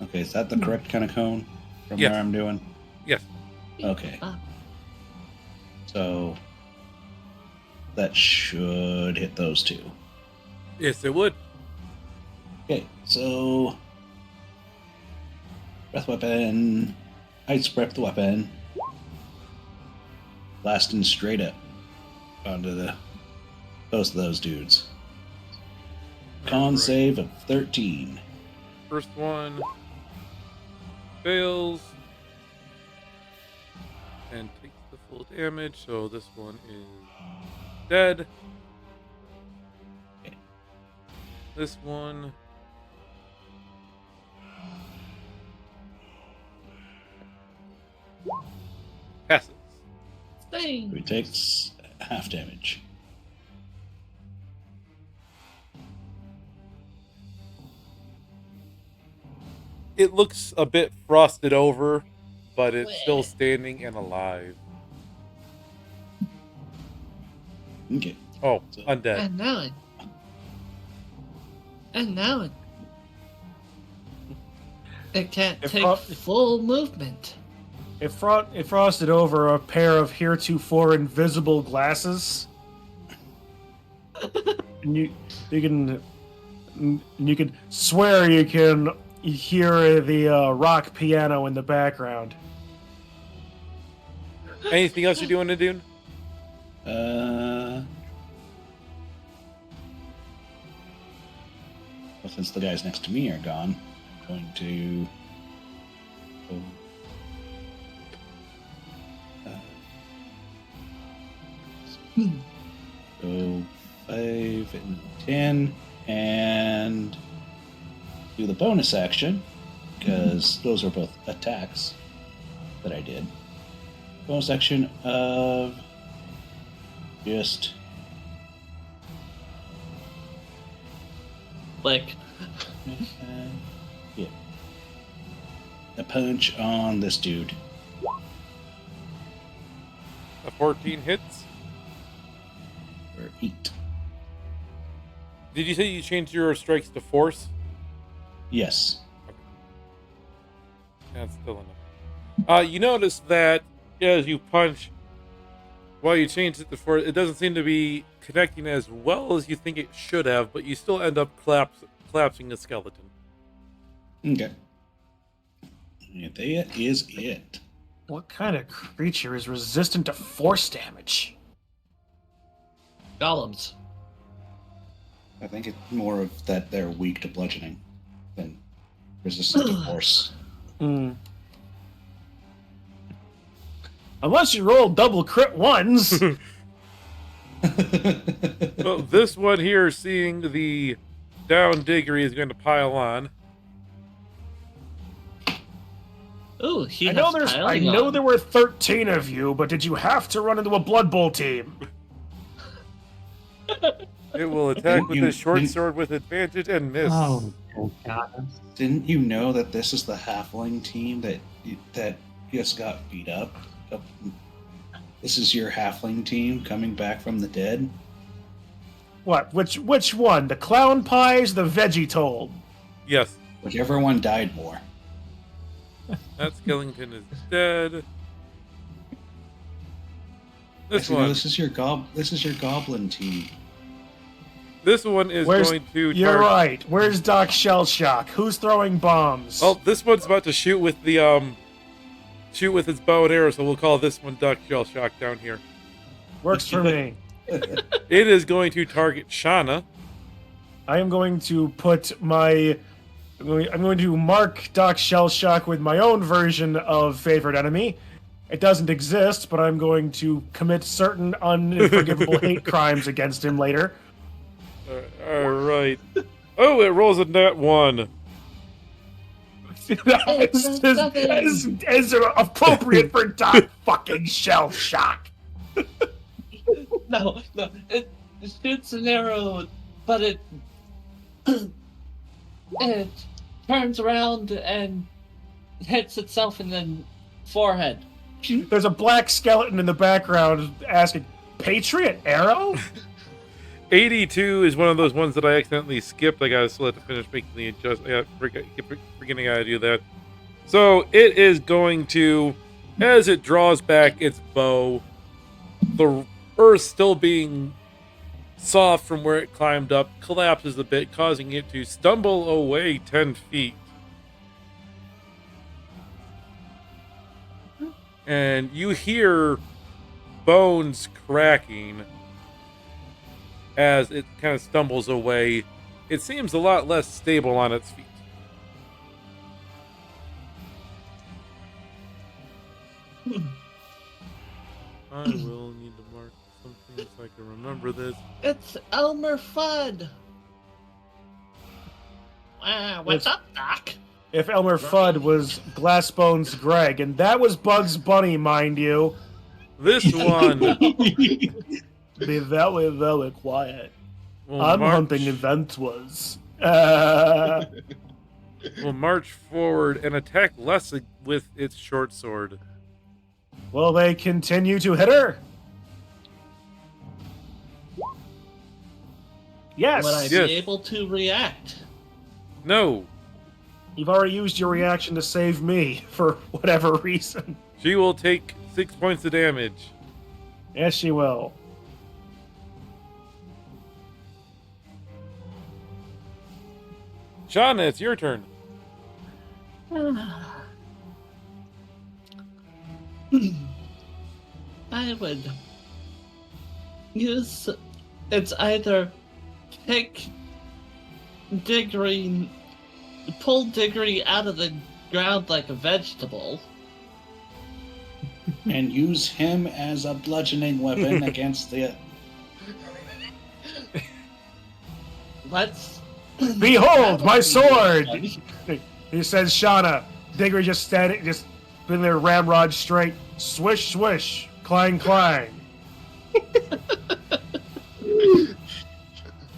Okay, is that the correct kind of cone from Yes. where I'm doing? Yes. Okay. Bop. So that should hit those two. Yes, it would. Okay, so breath weapon, ice breath weapon. blasting straight up onto both of those dudes. Con Right. save of 13. First one fails and takes the full damage, so this one is dead. This one passes. Same. He takes half damage. It looks a bit frosted over, but it's still standing and alive. Okay. Oh, So- undead. And now it can't If take Fro- full movement. It frosted over a pair of heretofore invisible glasses. And you can swear you can hear the rock piano in the background. Anything else you're doing to Dune? Well, since the guys next to me are gone, I'm going to go 5 and 10 and do the bonus action because those are both attacks that I did. Bonus action of just Like, yeah, a punch on this dude. A 14 hits. Or 8. Did you say you changed your strikes to force? Yes. That's still enough. You notice that as you punch, while you changed it to force, it doesn't seem to be connecting as well as you think it should have, but you still end up collapsing the skeleton. Okay. And that is it. What kind of creature is resistant to force damage? golems. I think it's more of that they're weak to bludgeoning than resistant to force. Hmm. Unless you roll double crit ones. Well, this one here, seeing the down diggery, is going to pile on. Ooh, he I has know piling on. there were 13 of you, but did you have to run into a Blood Bowl team? It will attack with You- a short you- sword with advantage and miss. Oh, God. Didn't you know that this is the halfling team that just got beat up? This is your halfling team coming back from the dead? What? Which one? The clown pies, the veggie told? Yes, Whichever one died more. that skeleton is dead. This Actually, no, one. this is your goblin team. This one is going to You're target. right. Where's Doc Shellshock? Who's throwing bombs? Oh, this one's about to shoot with the shoot with its bow and arrow, so we'll call this one Duck Shell Shock down here. Works for me. It is going to target Shauna. I am going to put my. I'm going to mark Doc Shellshock with my own version of favorite enemy. It doesn't exist, but I'm going to commit certain unforgivable hate crimes against him later. All right. Oh, it rolls a nat 1. as appropriate for Doc fucking Shellshock. No, it shoots an arrow, but it it turns around and hits itself in the forehead. There's a black skeleton in the background asking, "Patriot arrow?" 82 is one of those ones that I accidentally skipped. I gotta still have to finish making the adjustment. Keep forgetting how to do that. So it is going to, as it draws back its bow, the earth still being soft from where it climbed up collapses a bit, causing it to stumble away 10 feet. And you hear bones cracking as it kind of stumbles away. It seems a lot less stable on its feet. I will need to mark something so I can remember this. It's Elmer Fudd. What's It's- up, Doc? If Elmer Fudd was Glassbones Greg, and that was Bugs Bunny, mind you, This one be very, very quiet. will I'm march, hunting event was. will march forward and attack less with its short sword. Will they continue to hit her? Yes. Would I Yes. be able to react? No, You've already used your reaction to save me for whatever reason. she will take 6 points of damage. Yes, she will. Shauna, it's your turn. I would use. It's either pick Diggory, pull Diggory out of the ground like a vegetable. And use him as a bludgeoning weapon against the. Let's. Behold, my sword! He says, Shauna. Diggory just standing, just been there, ramrod straight. Swish, swish. Clang, clang.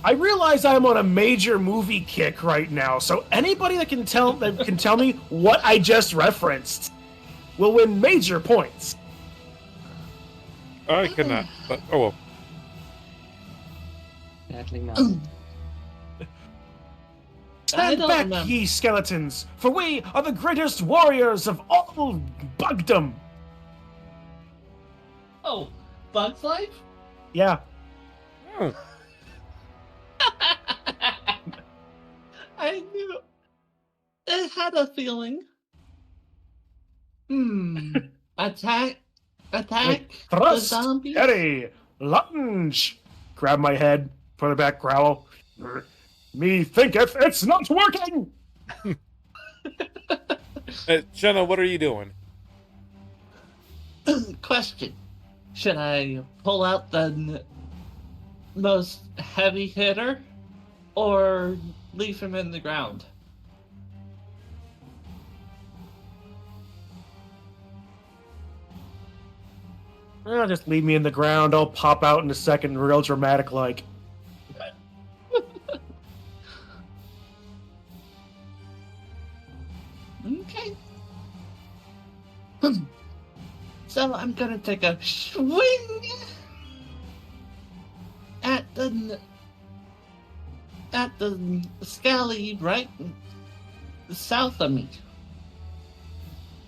I realize I'm on a major movie kick right now, so anybody that can tell me what I just referenced will win major points. I cannot, but oh well. Sadly not. I Stand don't back, remember. ye skeletons, for we are the greatest warriors of all bugdom. Oh, Bug's Life? Yeah. Oh, I knew. It had a feeling. Attack the Thrust, zombies. Eddie, lunge. Grab my head, put it back, growl. Me thinketh it's not working. Shauna, what are you doing? Question: should I pull out the most heavy hitter, or leave him in the ground? Just leave me in the ground. I'll pop out in a second, real dramatic like. Okay. So I'm gonna take a swing at the scally right south of me.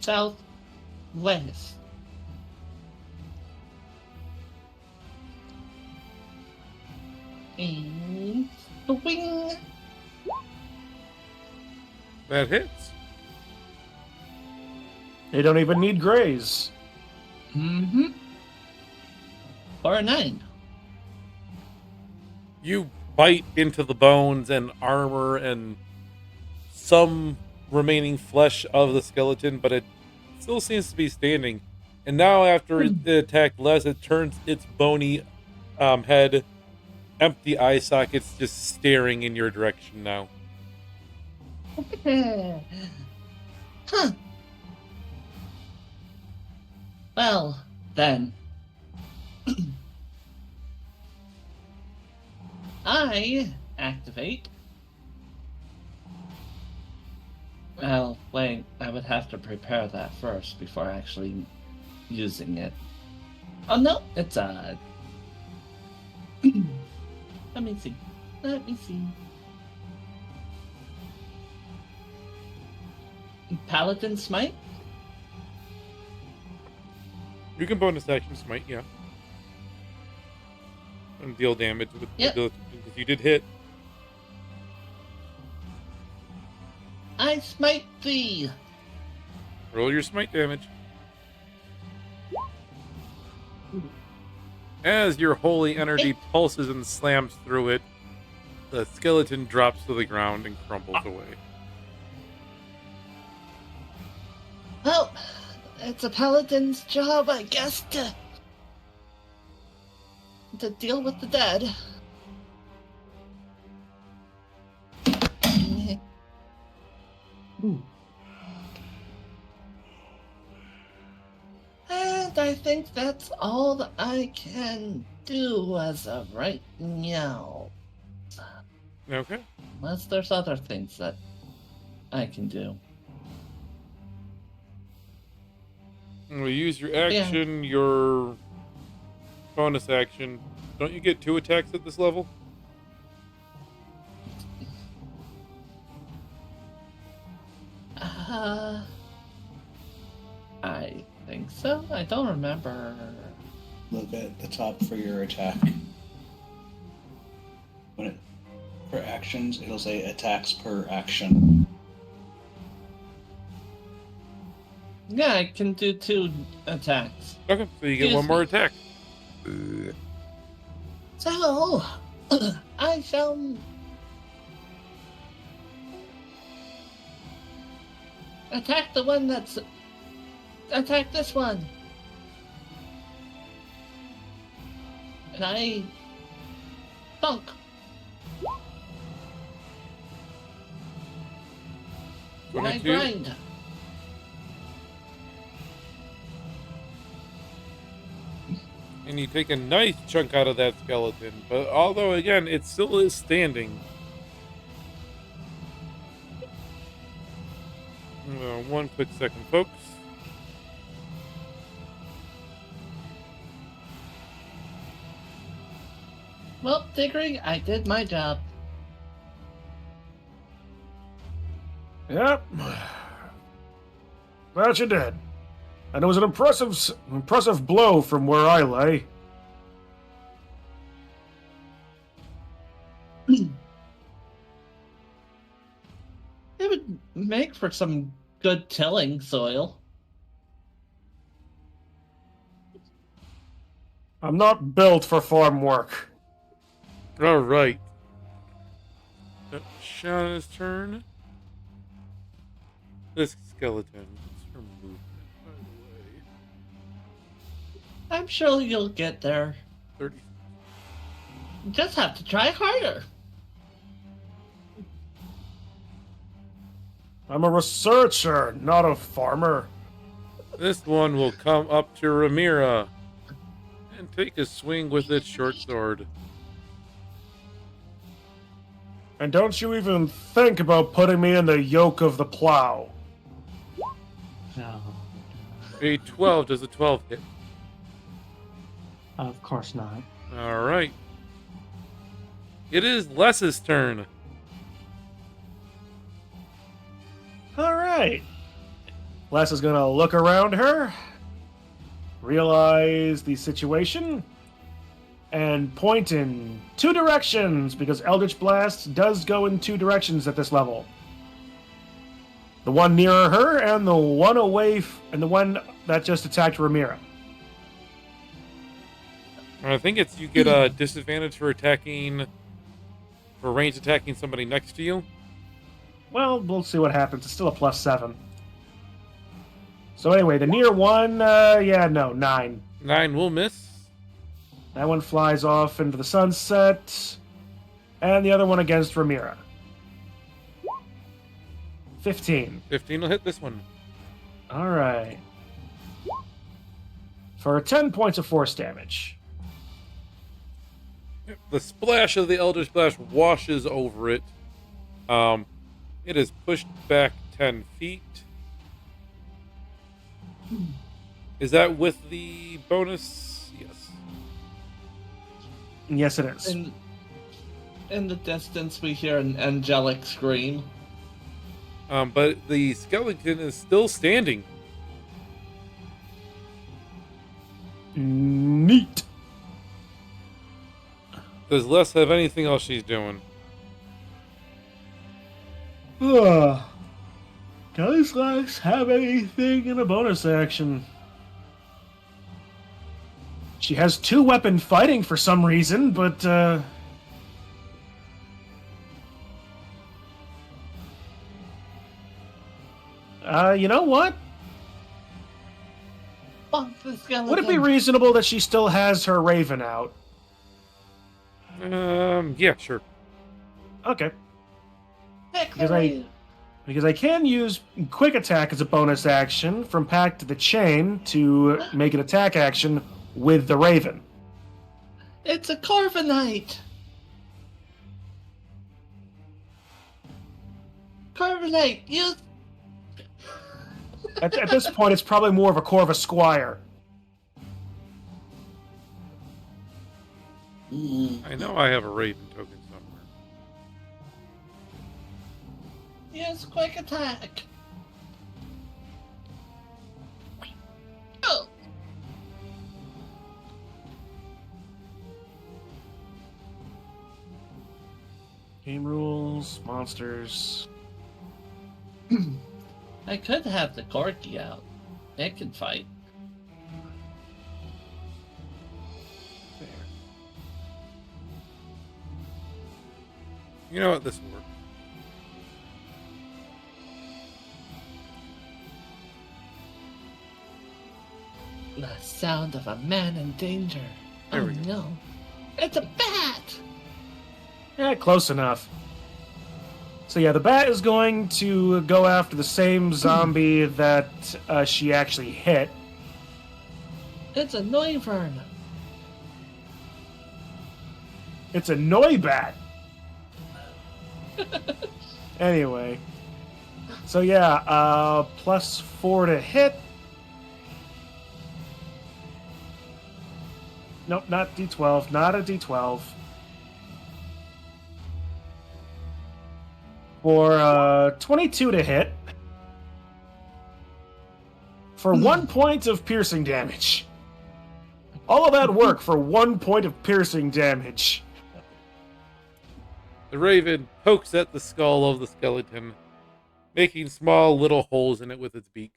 Southwest. And swing. That hits. They don't even need grays. Mm-hmm. For a 9. You bite into the bones and armor and some remaining flesh of the skeleton, but it still seems to be standing. And now, after it attacked less, it turns its bony head, empty eye sockets, just staring in your direction now. Huh. Well, then. I activate. Well, wait, I would have to prepare that first before actually using it. Oh no, it's Let me see. Let me see. Paladin Smite? You can bonus action smite, yeah. And deal damage with Yep. because you did hit. I smite thee! Roll your smite damage. As your holy energy pulses and slams through it, the skeleton drops to the ground and crumbles away. Well, it's a paladin's job, I guess, to deal with the dead. And I think that's all that I can do as of right now. Okay. Unless there's other things that I can do. We'll use your action, your bonus action. Don't you get 2 attacks at this level? I think so. I don't remember. Look at the top for your attack. For actions, it'll say attacks per action. Yeah, I can do 2 attacks. Okay, so you get 1 more attack. So, I shall attack the one that's... Attack this one! And I... Thunk! And I 22. grind! And you take a nice chunk out of that skeleton. But although, again, it still is standing. One quick second, folks. Well, Diggory, I did my job. Yep. That you did. And it was an impressive blow from where I lay. It would make for some good tilling soil. I'm not built for farm work. All right. Shauna's turn. This skeleton. What's her movement, by the way? I'm sure you'll get there. 30. You just have to try harder. I'm a researcher, not a farmer. This one will come up to Ramira and take a swing with its short sword. And don't you even think about putting me in the yoke of the plow. No. A 12. Does a 12 hit? Of course not. All right. It is Les's turn. All right. Les is gonna look around her, realize the situation, and point in 2 directions because Eldritch Blast does go in 2 directions at this level. The one nearer her and the one away and the one that just attacked Ramira. I think it's you get a disadvantage for range attacking somebody next to you. Well, we'll see what happens. It's still a +7. So anyway, the near one, 9. 9 will miss. That one flies off into the sunset. And the other one against Ramira. 15. 15 will hit this one. Alright. For 10 points of force damage. The splash of the Eldritch Blast washes over it. It is pushed back 10 feet. Is that with the bonus? Yes. Yes, it is. In the distance, we hear an angelic scream. But the skeleton is still standing. Neat. Does Les have anything else she's doing? Does Les have anything in a bonus action? She has 2-weapon fighting for some reason, but you know what? Fuck the skeleton. Would it be reasonable that she still has her raven out? Yeah, sure. Okay. Heck, Because the I can use quick attack as a bonus action from Pact to the Chain to make an attack action with the raven. It's a Carbonite! Carbonite, use... At this point, it's probably more of a Corva Squire. I know I have a Raven token somewhere. Use quick attack! Oh! Game rules, monsters. I could have the Corky out. It can fight. You know what? This will work. The sound of a man in danger. There Oh we go. no. It's a bat! Yeah, close enough. So yeah, the bat is going to go after the same zombie that she actually hit. It's a Noivern. It's a Noibat. Anyway. So yeah, +4 to hit. Nope, not D12. Not a D12. For 22 to hit. For 1 point of piercing damage. All of that work for 1 point of piercing damage. The Raven pokes at the skull of the skeleton, making small little holes in it with its beak.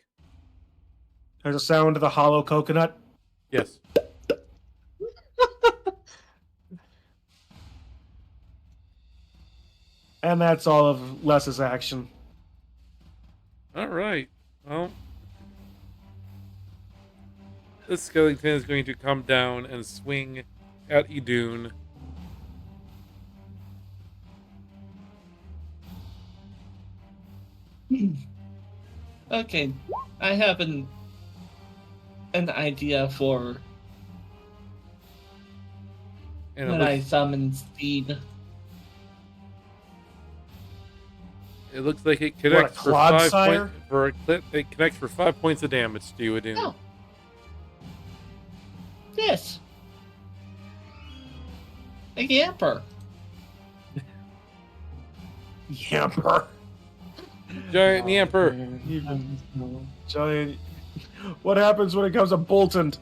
There's a sound of the hollow coconut. Yes. And that's all of Les's action. All right. Well, this skeleton is going to come down and swing at Idun. Okay, I have an idea for And when I summon Steed. it looks like it connects for Clodsire? it connects for 5 points of damage to you, Idun. No. This. A Yamper. Yamper. Giant Yamper. Giant. What happens when it comes to Bolton?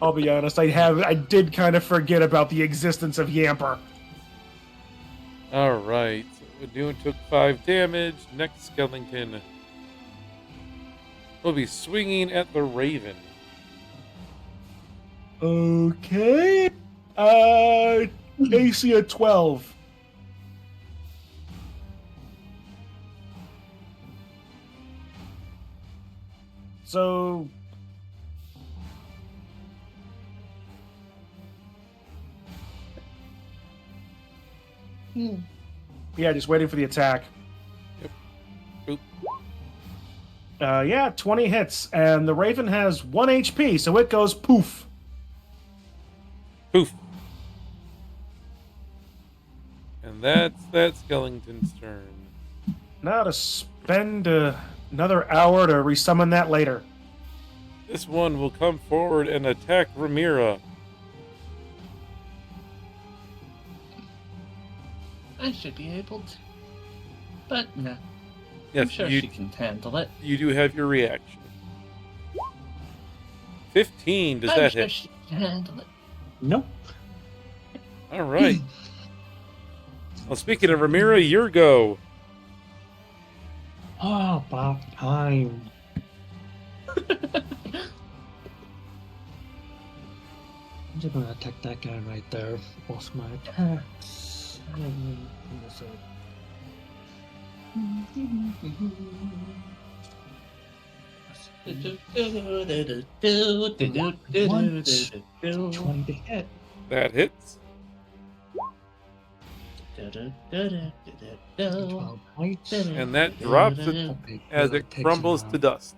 I'll be honest, I did kind of forget about the existence of Yamper. All right. So Idun took 5 damage. Next skeleton will be swinging at the Raven. Okay. AC at 12. So yeah, just waiting for the attack. Yep. Boop. Yeah, 20 hits, and the Raven has 1 HP, so it goes poof. Poof. And that's that skeleton's turn. Now to spend another hour to resummon that later. This one will come forward and attack Ramira. I should be able to. But no. I'm Yes, sure you she can handle it. do have your reaction. 15, does I'm that sure hit? she can handle it. Nope. All right. Well, speaking of Ramira, your go. Oh, about time. just gonna attack that guy right there. Both my attacks. Once. 20 to hit. That hits. 12 points. And that drops it as it Takes him crumbles to out. dust.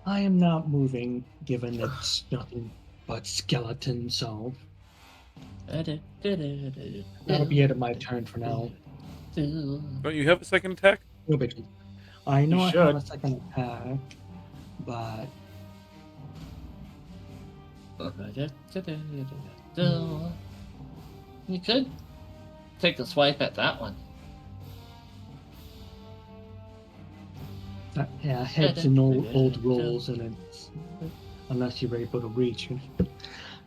I am not moving, given it's nothing but skeleton, so that'll be it of my turn for now. Don't you have a second attack? No biggie. I know You I should. have a second attack, but You could take a swipe at that one. yeah, heads in old rolls, and it's unless you're able to reach.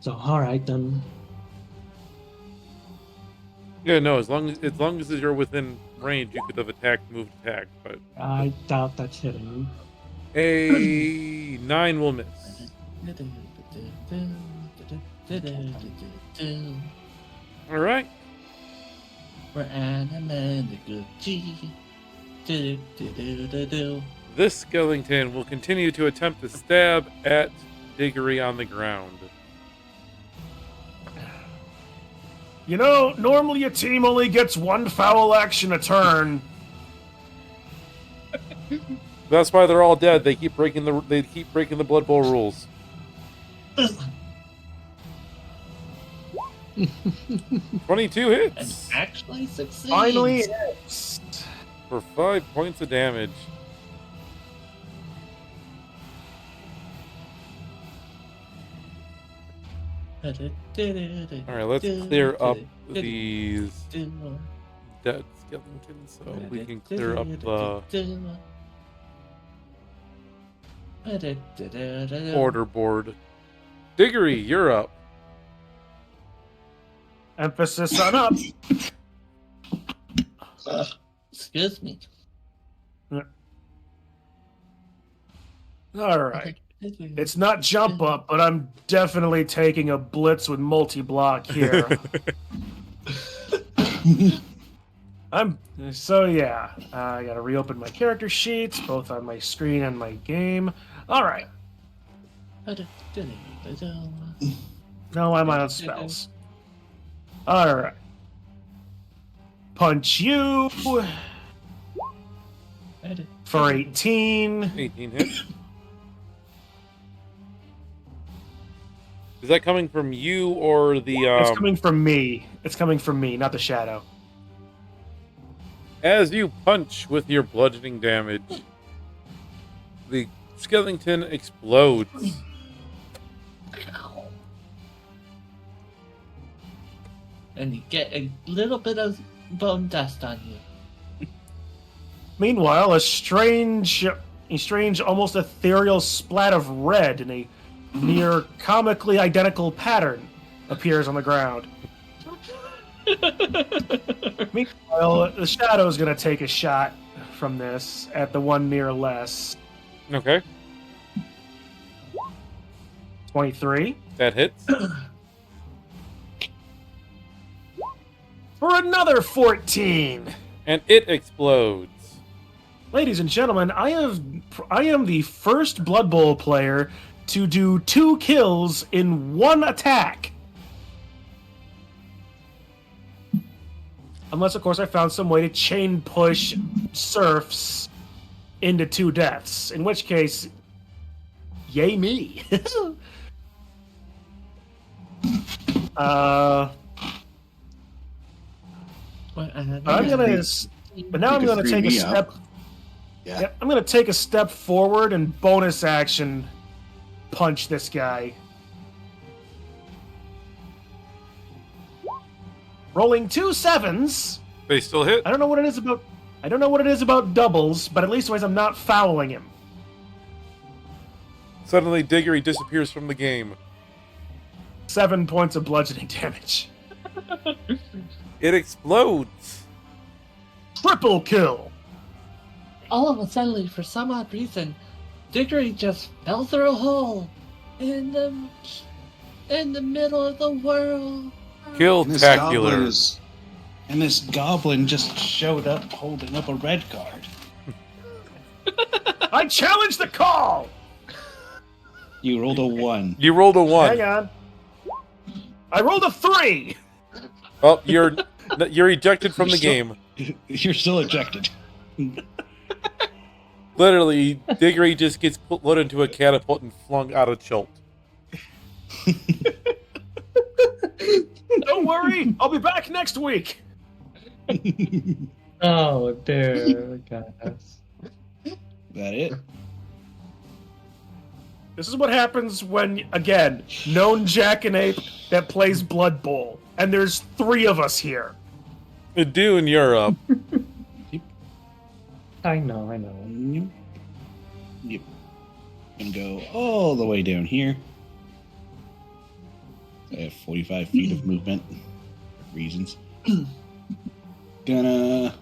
So, all right then. Yeah, no. As long as you're within range, you could have attacked, moved, attacked. But I doubt that's hitting. a 9 will miss. All right. We're animated Gucci. This skeleton will continue to attempt to stab at Diggory on the ground. You know, normally a team only gets one foul action a turn. That's why they're all dead. They keep breaking the Blood Bowl rules. 22 And hits actually succeeds. Finally hits. for 5 points of damage. All right, let's clear up these dead skeletons so we can clear up the order board. Diggory, you're up. Emphasis on up. Excuse me. All right. It's not jump up, but I'm definitely taking a blitz with multi-block here. I gotta reopen my character sheets, both on my screen and my game. All right. No, I'm out of spells. All right. Punch you for 18. 18 hits. Is that coming from you or the? It's coming from me. It's coming from me, not the shadow. As you punch with your bludgeoning damage, the skeleton explodes. And you get a little bit of bone dust on you. Meanwhile, a strange, almost ethereal splat of red in a near comically identical pattern appears on the ground. Meanwhile, the shadow is going to take a shot from this at the one near less. Okay, 23. that hits. For another 14. And it explodes. Ladies and gentlemen, I am the first Blood Bowl player to do 2 kills in one attack. Unless, of course, I found some way to chain push serfs into 2 deaths. In which case, yay me. But I'm gonna take a step. Yeah. Yep, I'm gonna take a step forward and bonus action punch this guy. Rolling 2 7s. They still hit. I don't know what it is about doubles, but at least I'm not fouling him. Suddenly, Diggory disappears from the game. 7 points of bludgeoning damage. It explodes. Triple kill. All of a sudden, for some odd reason, Diggory just fell through a hole. in the middle of the world. And this goblin Kill-tacular. is, and this goblin just showed up holding up a red card. I challenge the call! You rolled a 1. You rolled a 1. Hang on. I rolled a 3! Oh, you're ejected from the game. You're still ejected. Literally, Diggory just gets put into a catapult and flung out of Chult. Don't worry, I'll be back next week. Oh, dear gosh. That it? This is what happens when, again, known jackanapes that plays Blood Bowl. And there's 3 of us here. Dune, you're up. I know. Yep. Gonna go all the way down here. I have 45 feet of movement. For reasons. Gonna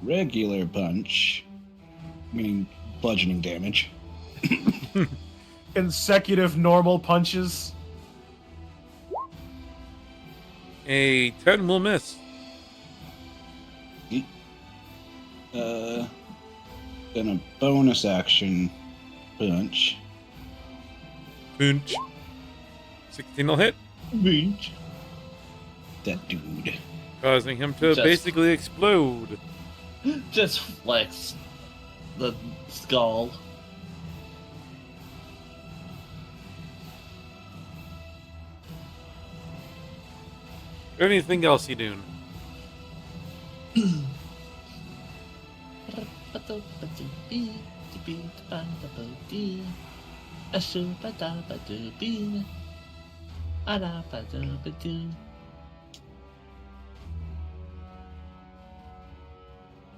regular punch, meaning bludgeoning damage. Consecutive normal punches. A 10 will miss. Then a bonus action punch. Punch. 16 will hit, That dude. causing him to Just- basically explode. Just flex the skull. Anything else you doing?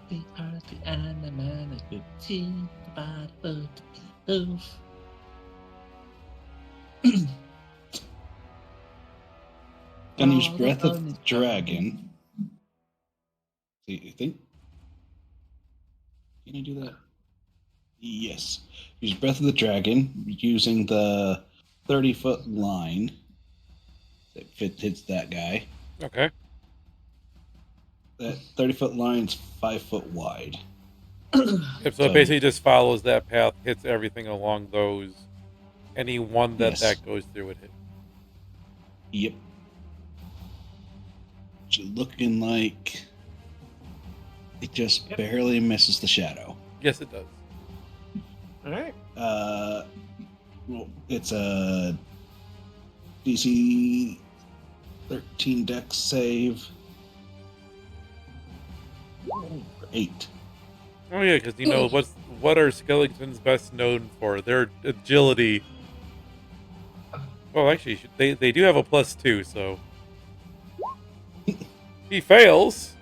We are the animal team. Gonna use Oh, Breath the of bonus Dragon. See, you think? Can I do that? Yes. Use Breath of the Dragon using the 30-foot line that hits that guy. Okay. That 30-foot line's 5 foot wide. Yep, so it basically just follows that path, hits everything along those. Any one that Yes. that goes through would hit. Yep. Looking like it just barely misses the shadow. Yes, it does. Alright. Well, it's a DC 13 Dex save. 8. Oh yeah, because you know what are skeletons best known for? Their agility. Well, actually, they do have a +2, so he fails.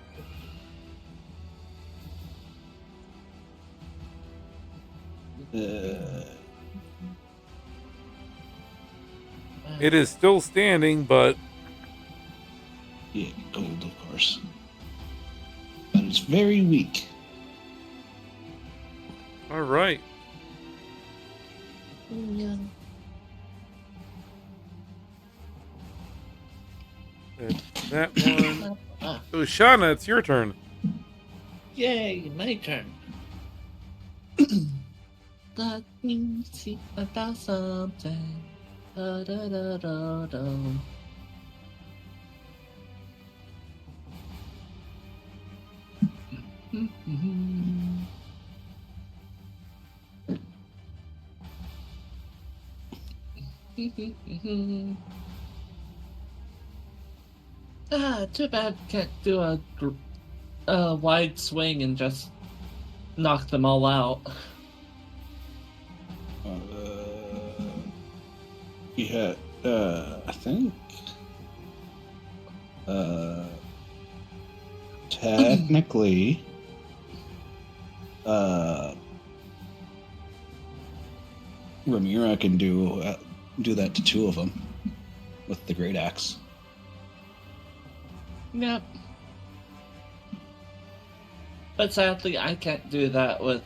It is still standing, but Yeah, gold, of course. But it's very weak. all right. That's that one. So, Shauna, it's your turn. Yay, my turn. Let me see about something. Da, da, da, da, da. Too bad can't do a wide swing and just knock them all out. He had, I think, technically, Ramira can do that to 2 of them with the great axe. Yep. But sadly, I can't do that with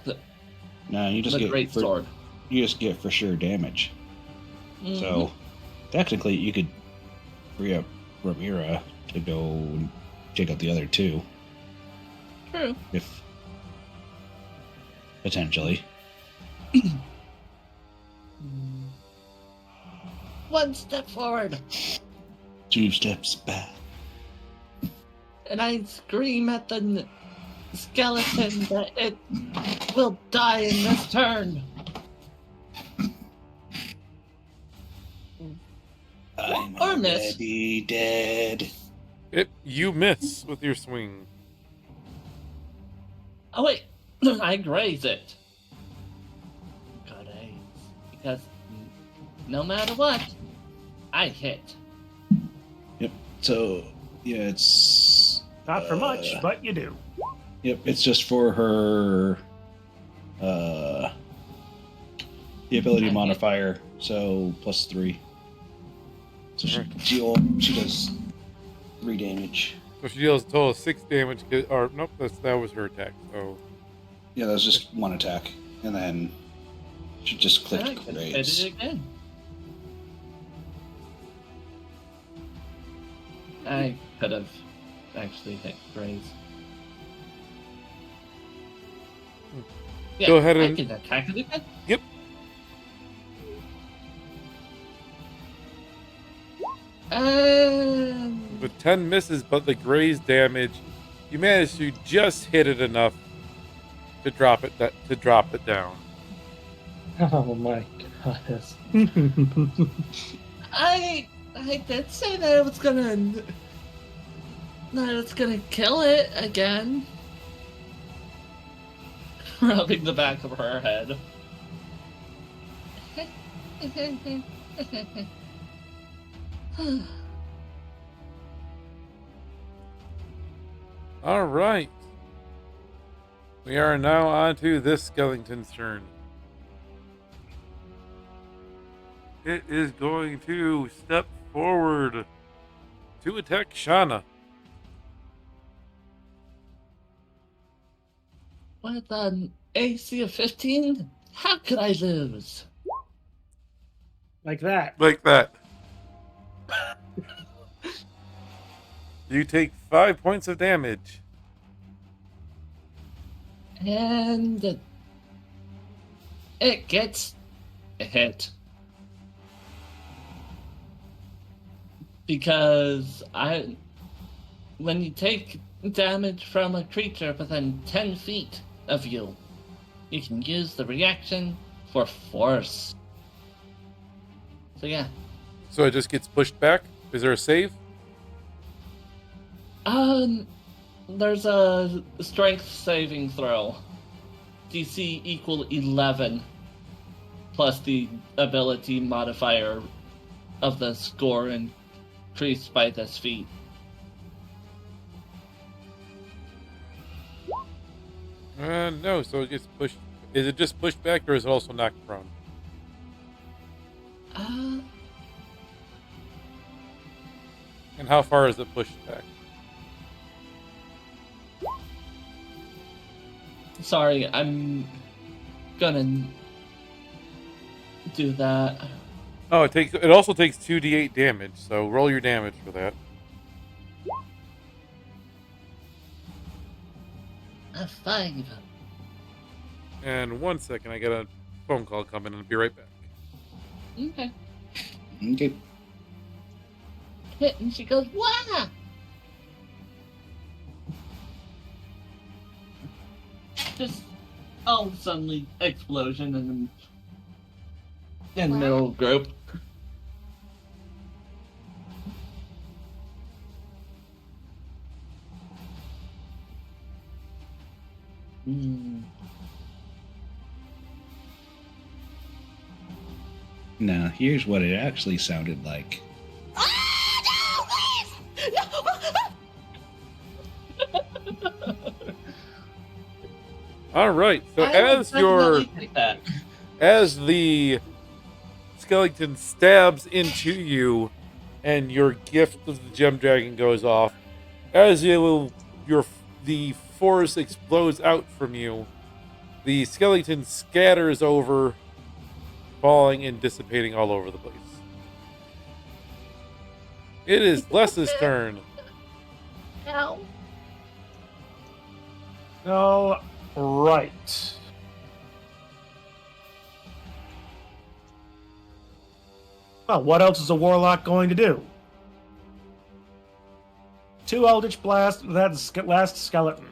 No, you just the get great sword. You just get for sure damage. So technically, you could free up Ramira to go and take out the other two, True. if potentially. One step forward, 2 steps back. and I scream at the skeleton that it will die in this turn. I'm Or miss. already dead. You miss with your swing. Oh wait, I graze it. Good ace. Because no matter what, I hit. Yep. So yeah, it's Not for much, but you do. yep. It's just for her. The ability Okay. modifier, so +3. So she does 3 damage. So she deals a total of 6 damage. Or nope, that was her attack. So Yeah, that was just 1 attack, and then she just And I clicked could hit grades. it again. I could have actually hit graze. Yeah, Go ahead I and- can attack it again. Yep. With 10 misses, but the graze damage, you managed to just hit it enough to drop it down. Oh my goodness. I did say that I was gonna kill it again. Rubbing the back of her head. All right. We are now on to this skeleton's turn. It is going to step forward to attack Shauna. With an AC of 15, how could I lose? Like that. Like that. You take 5 points of damage. And it gets hit. Because when you take damage from a creature within 10 feet of you, you can use the reaction for force. So yeah. So it just gets pushed back. Is there a save? There's a strength saving throw. DC equal 11 plus the ability modifier of the score increased by this feat. No, so it gets pushed. Is it just pushed back or is it also knocked prone? And how far is it pushed back? Sorry, I'm gonna do that. Oh, it also takes 2d8 damage, so roll your damage for that. A 5. And 1 second, I got a phone call coming and I'll be right back. Okay. Okay. Hit, and she goes, "Wah!" Just all suddenly explosion in the middle group. Now, here's what it actually sounded like. Ah, no, please! No! All right. So I would definitely take that. as the skeleton stabs into you, and your gift of the gem dragon goes off, as the force explodes out from you, the skeleton scatters over falling and dissipating all over the place. It is Les's turn. Ow. All right. Well, what else is a warlock going to do? 2 Eldritch Blast, that's last skeleton.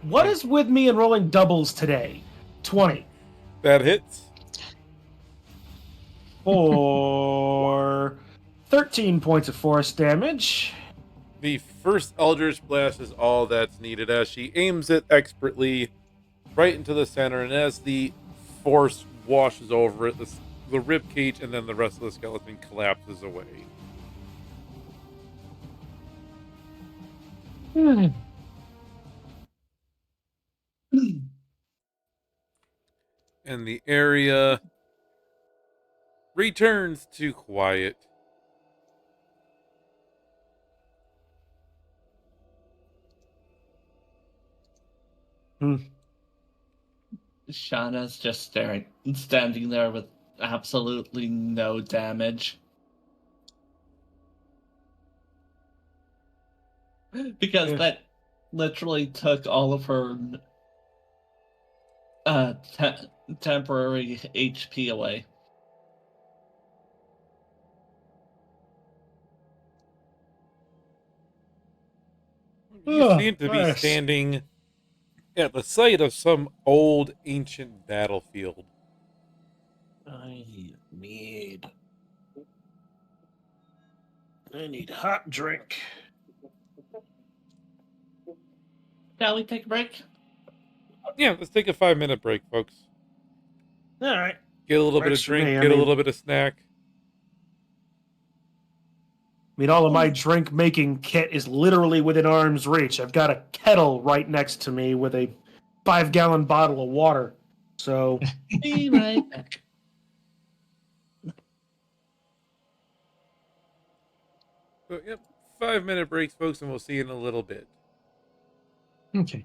What is with me and rolling doubles today? 20. That hits. For 13 points of force damage. The first Eldritch Blast is all that's needed as she aims it expertly right into the center, and as the force washes over it, the rib cage and then the rest of the skeleton collapses away. And the area returns to quiet. Shauna's just standing there with absolutely no damage. Because that literally took all of her temporary HP away. You seem to be Nice. standing at the site of some old ancient battlefield. I need. hot drink. Shall we take a break? Yeah, let's take a 5-minute break, folks. All right. Get a little bit Works of for drink, me. get a little bit of snack. I mean, all of my drink making kit is literally within arm's reach. I've got a kettle right next to me with a 5-gallon bottle of water. So, Be right back. So, yep, 5-minute breaks, folks, and we'll see you in a little bit. Okay.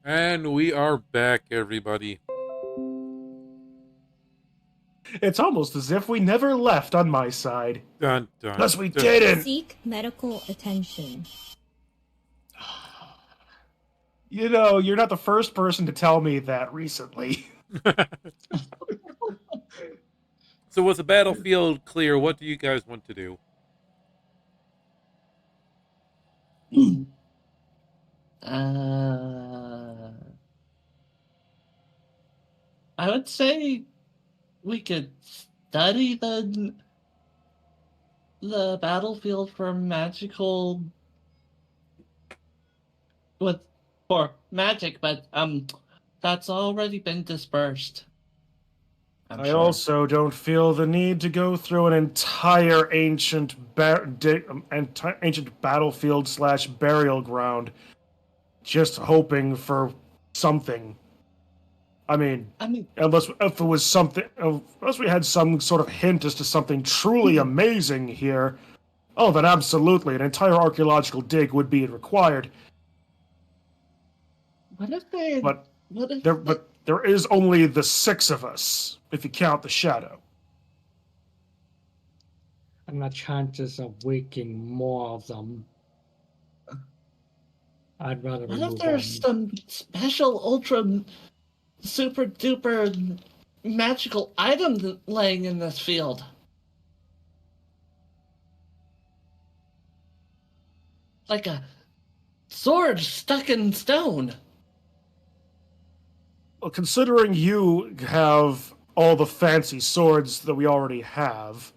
And we are back, everybody. It's almost as if we never left on my side. Dun dun. Unless we dun. didn't. Seek medical attention. You know, you're not the first person to tell me that recently. So with the battlefield clear, what do you guys want to do? I would say we could study the battlefield for magical with for magic, but that's already been dispersed. I also don't feel the need to go through an entire ancient battlefield / burial ground just hoping for something. I mean, unless if it was something, unless we had some sort of hint as to something truly amazing here, oh, then absolutely, an entire archaeological dig would be required. What if they? But What if? but there is only the 6 of us, if you count the shadow. And the chances of waking more of them. I'd rather What if remove there's them. some special ultra super duper magical item laying in this field? Like a sword stuck in stone. Well, considering you have all the fancy swords that we already have,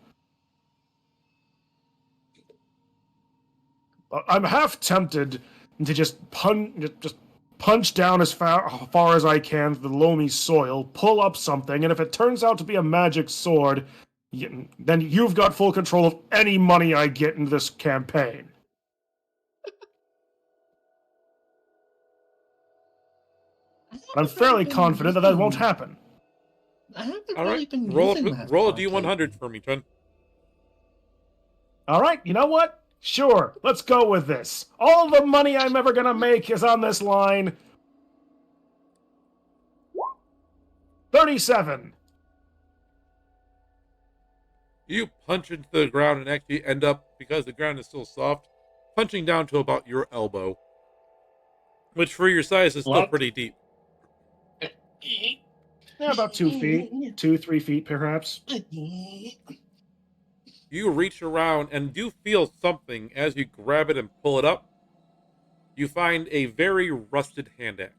I'm half tempted to just punch down as far as I can to the loamy soil, pull up something, and if it turns out to be a magic sword, then you've got full control of any money I get in this campaign. I'm fairly confident that won't happen. I haven't All really right, been roll using that. roll a sword d100 lately. for me, Chen. All right, you know what? Sure, let's go with this. All the money I'm ever gonna make is on this line. 37. You punch into the ground and actually end up, because the ground is still soft, punching down to about your elbow, which for your size is still What? pretty deep. Yeah, about 2 feet, 3 feet perhaps. You reach around and do feel something as you grab it and pull it up. You find a very rusted hand axe.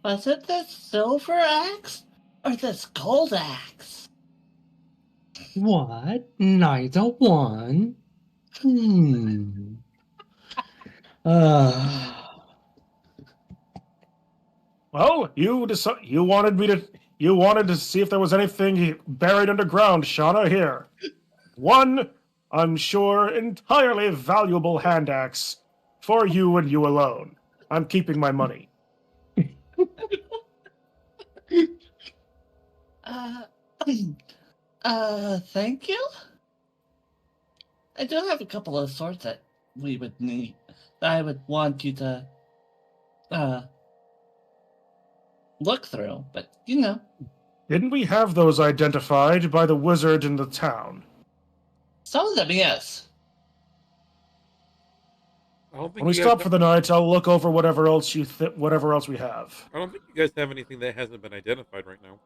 Was it this silver axe or this gold axe? What? Neither one? Uh, Well, you wanted to see if there was anything buried underground, Shauna. Here, one, I'm sure, entirely valuable hand axe for you and you alone. I'm keeping my money. Thank you. I do have a couple of swords that we would need. That I would want you to, look through, but you know. Didn't we have those identified by the wizard in the town? Some of them, yes. I don't think When we you guys stop for the night, I'll look over whatever else whatever else we have. I don't think you guys have anything that hasn't been identified right now.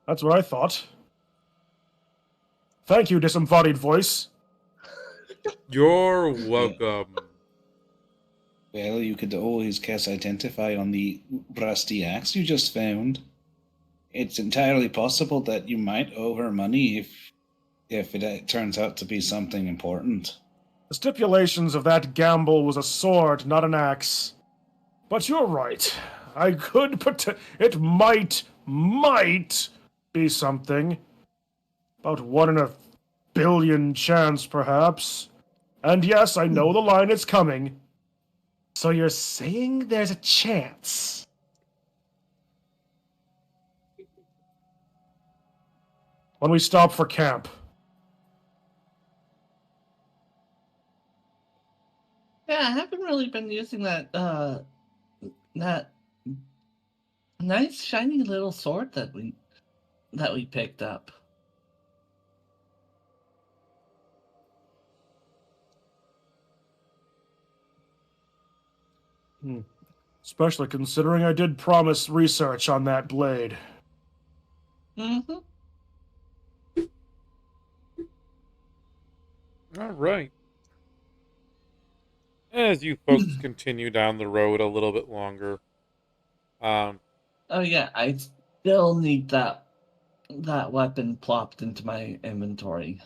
That's what I thought. Thank you, disembodied voice. You're welcome. Well, you could always cast Identify on the rusty axe you just found. It's entirely possible that you might owe her money if it turns out to be something important. The stipulations of that gamble was a sword, not an axe. But you're right. I could it might be something. About 1 in a billion chance, perhaps. And yes, I know the line is coming. So you're saying there's a chance? When we stop for camp, really been using that nice shiny little sword that we picked up. Especially considering I did promise research on that blade. Mm-hmm. All right. As you folks continue down the road a little bit longer, um, Oh yeah, I still need that weapon plopped into my inventory.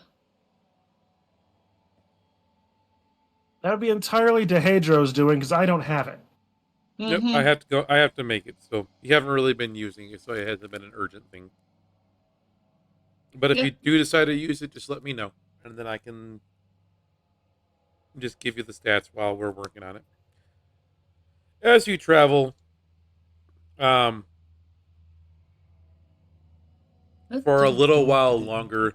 That would be entirely DeHedro's doing because I don't have it. yep, Mm-hmm. I have to go. I have to make it. So you haven't really been using it, so it hasn't been an urgent thing. But if you Yep. do decide to use it, just let me know, and then I can just give you the stats while we're working on it. As you travel, um, for a little while longer,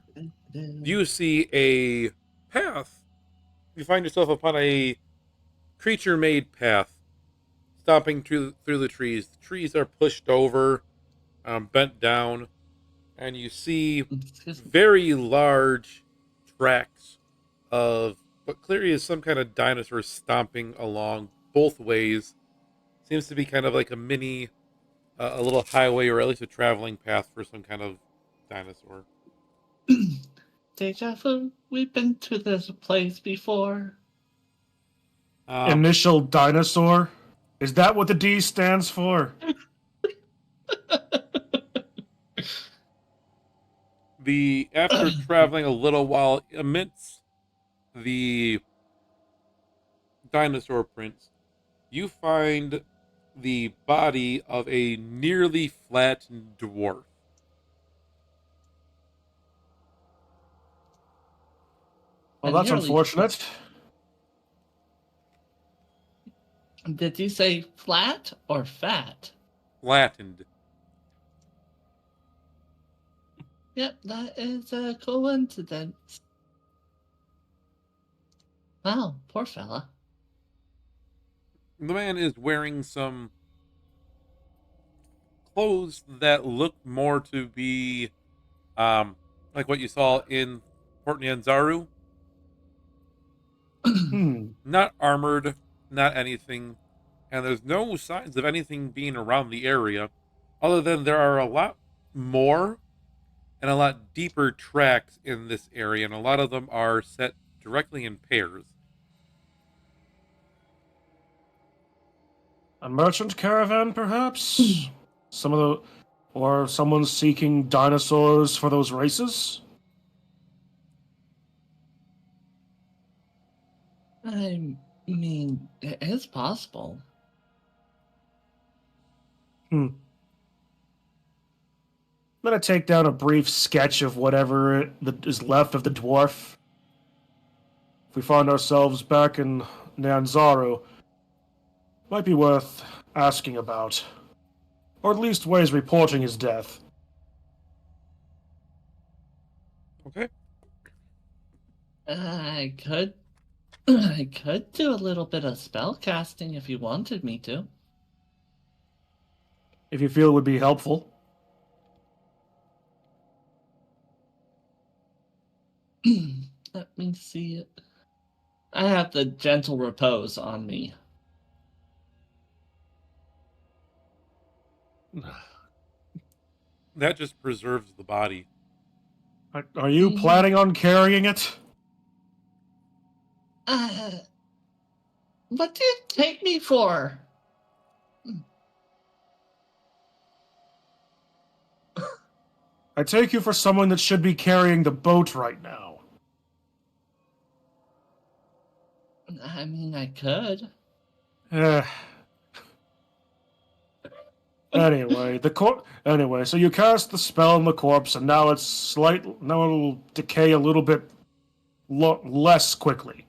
you see a path. You find yourself upon a creature-made path, stomping through the trees. The trees are pushed over, bent down, and you see Excuse me. very large tracks of what clearly is some kind of dinosaur stomping along both ways. Seems to be kind of like a mini, a little highway, or at least a traveling path for some kind of dinosaur. Deja vu. We've been to this place before. Um, Initial dinosaur? Is that what the D stands for? the after traveling a little while amidst the dinosaur prints, you find the body of a nearly flattened dwarf. Well, And that's nearly. unfortunate. Did you say flat or fat? Flattened. Yep, that is a coincidence. Wow, poor fella. The man is wearing some clothes that look more to be like what you saw in Port Nyanzaru. Hmm. Not armored, not anything. And there's no signs of anything being around the area, other than there are a lot more and a lot deeper tracks in this area, and a lot of them are set directly in pairs. A merchant caravan, perhaps? Some of the. Or someone seeking dinosaurs for those races? I mean, it is possible. I'm gonna take down a brief sketch of whatever that is left of the dwarf. If we find ourselves back in Nanzaru, might be worth asking about. Or at least ways reporting his death. Okay. I could I could do a little bit of spell casting if you wanted me to. If you feel it would be helpful. Let me see it. I have the gentle repose on me. That just preserves the body. Are you planning on carrying it? Uh, what do you take me for? I take you for someone that should be carrying the boat right now. I mean, I could. Eh. Anyway, so you cast the spell on the corpse, and now now it'll decay a little bit less quickly.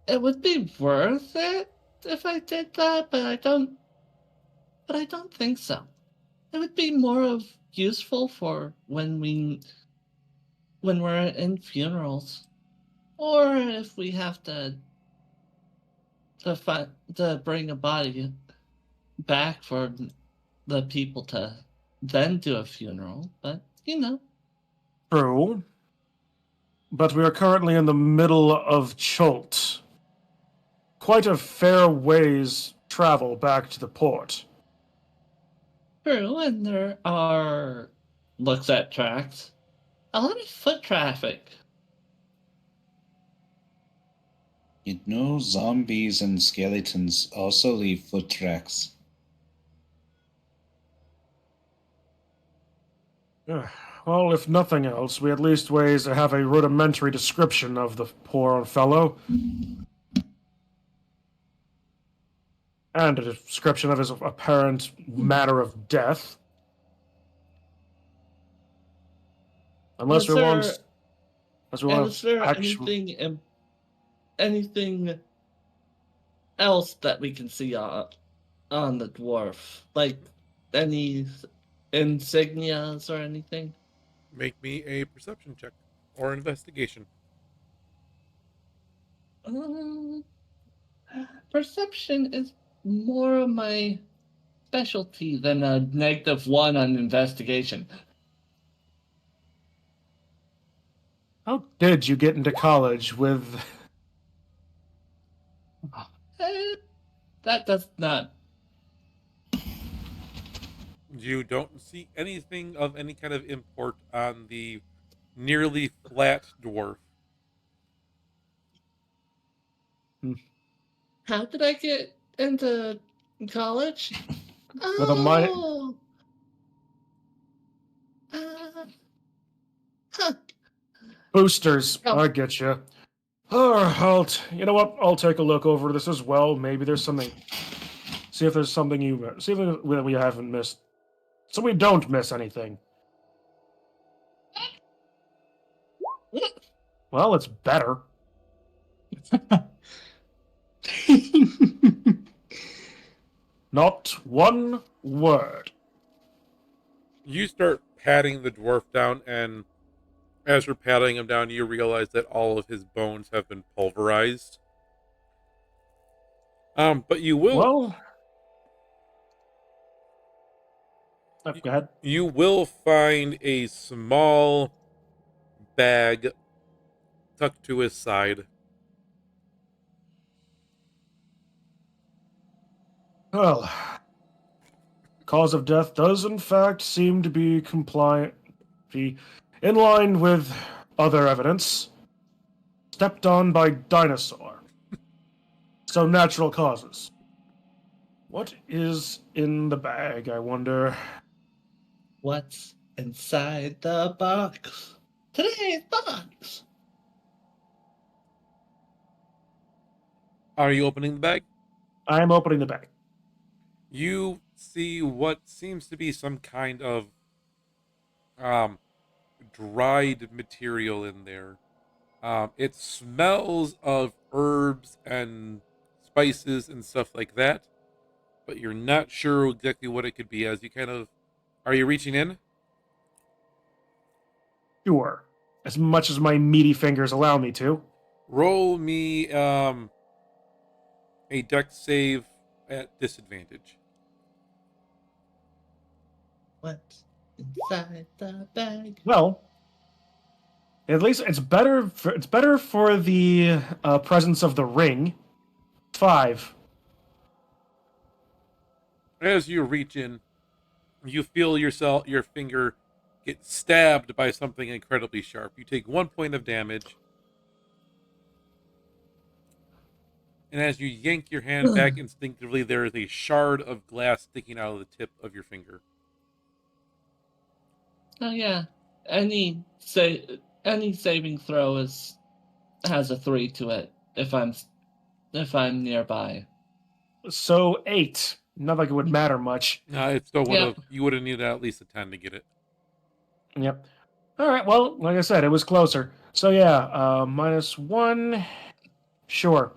It would be worth it if I did that, but I don't. But I don't think so. It would be more of useful for when when we're in funerals, or if we have to bring a body back for the people to then do a funeral. But True. But we are currently in the middle of Cholt. Quite a fair ways travel back to the port. true. And there are looks at tracks. A lot of foot traffic. You know, zombies and skeletons also leave foot tracks. Well, if nothing else, we at least ways to have a rudimentary description of the poor fellow. And a description of his apparent manner of death. Unless we want... Unless we And want is there actual... anything else that we can see on the dwarf? Like any insignias or anything? Make me a perception check or investigation. Um, Perception is more of my specialty than a -1 on investigation. How did you get into college with... That does not. You don't see anything of any kind of import on the nearly flat dwarf. How did I get into college? With a minor... Oh, huh. Boosters, Oh. I get you. You know what? I'll take a look over this as well. Maybe there's something. See if there's something see if we haven't missed, so we don't miss anything. Well, it's better. Not one word. You start patting the dwarf down, and as you're patting him down, you realize that all of his bones have been pulverized. But you will. Well, go ahead. You will find a small bag tucked to his side. Well, cause of death does in fact seem to be in line with other evidence. Stepped on by dinosaur. So natural causes. What is in the bag, I wonder? What's inside the box? Today's box. Are you opening the bag? I'm opening the bag. You see what seems to be some kind of dried material in there. It smells of herbs and spices and stuff like that, but you're not sure exactly what it could be. As you kind of, are you reaching in? Sure. As much as my meaty fingers allow me to. Roll me a dex save at disadvantage. What's inside the bag? Well, at least it's better. It's better for the presence of the ring. 5. As you reach in, you feel your finger get stabbed by something incredibly sharp. You take 1 point of damage. And as you yank your hand back instinctively, there is a shard of glass sticking out of the tip of your finger. Oh yeah. Any saving throw has a 3 to it if I'm nearby. So 8. Not like it would matter much. It still would have. Yeah. You would have needed at least a 10 to get it. Yep. All right. Well, like I said, it was closer. So yeah, -1. Sure.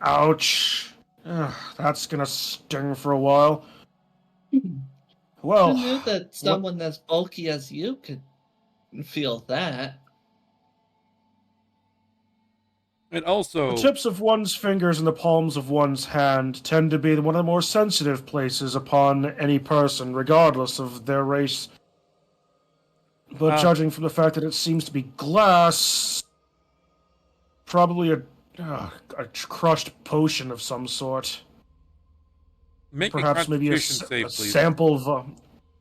Ouch. Ugh, that's gonna sting for a while. Well, Who knew that someone as bulky as you could feel that? And the also, tips of one's fingers and the palms of one's hand tend to be one of the more sensitive places upon any person, regardless of their race. But judging from the fact that it seems to be glass, probably a crushed potion of some sort. make a Perhaps maybe Constitution save, please. sample.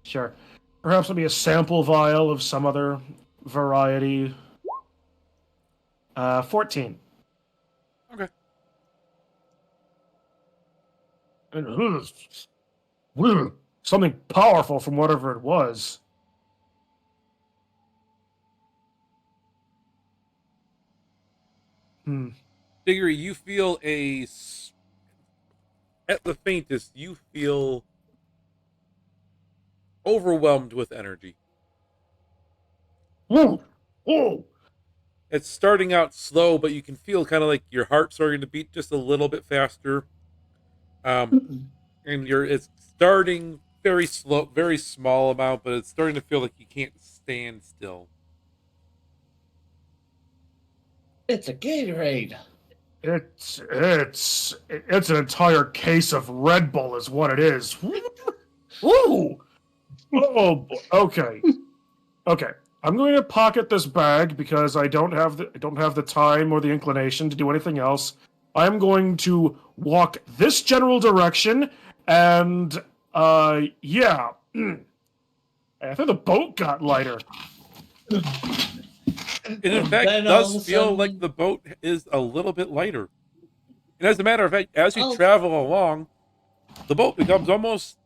Sure. Perhaps maybe a sample vial of some other variety. 14. Okay. And, something powerful from whatever it was. Diggory, you feel at the faintest, you feel overwhelmed with energy. Whoa! Whoa! It's starting out slow, but you can feel kind of like your heart starting to beat just a little bit faster. And it's starting very slow, very small amount, but it's starting to feel like you can't stand still. It's a Gatorade. It's an entire case of Red Bull, is what it is. Ooh! Oh, okay. Okay. I'm going to pocket this bag because I don't have the time or the inclination to do anything else. I'm going to walk this general direction, and yeah. I think the boat got lighter. And in fact, Then it all does of a feel sudden- like the boat is a little bit lighter. And as a matter of fact, as you Oh. travel along, the boat becomes almost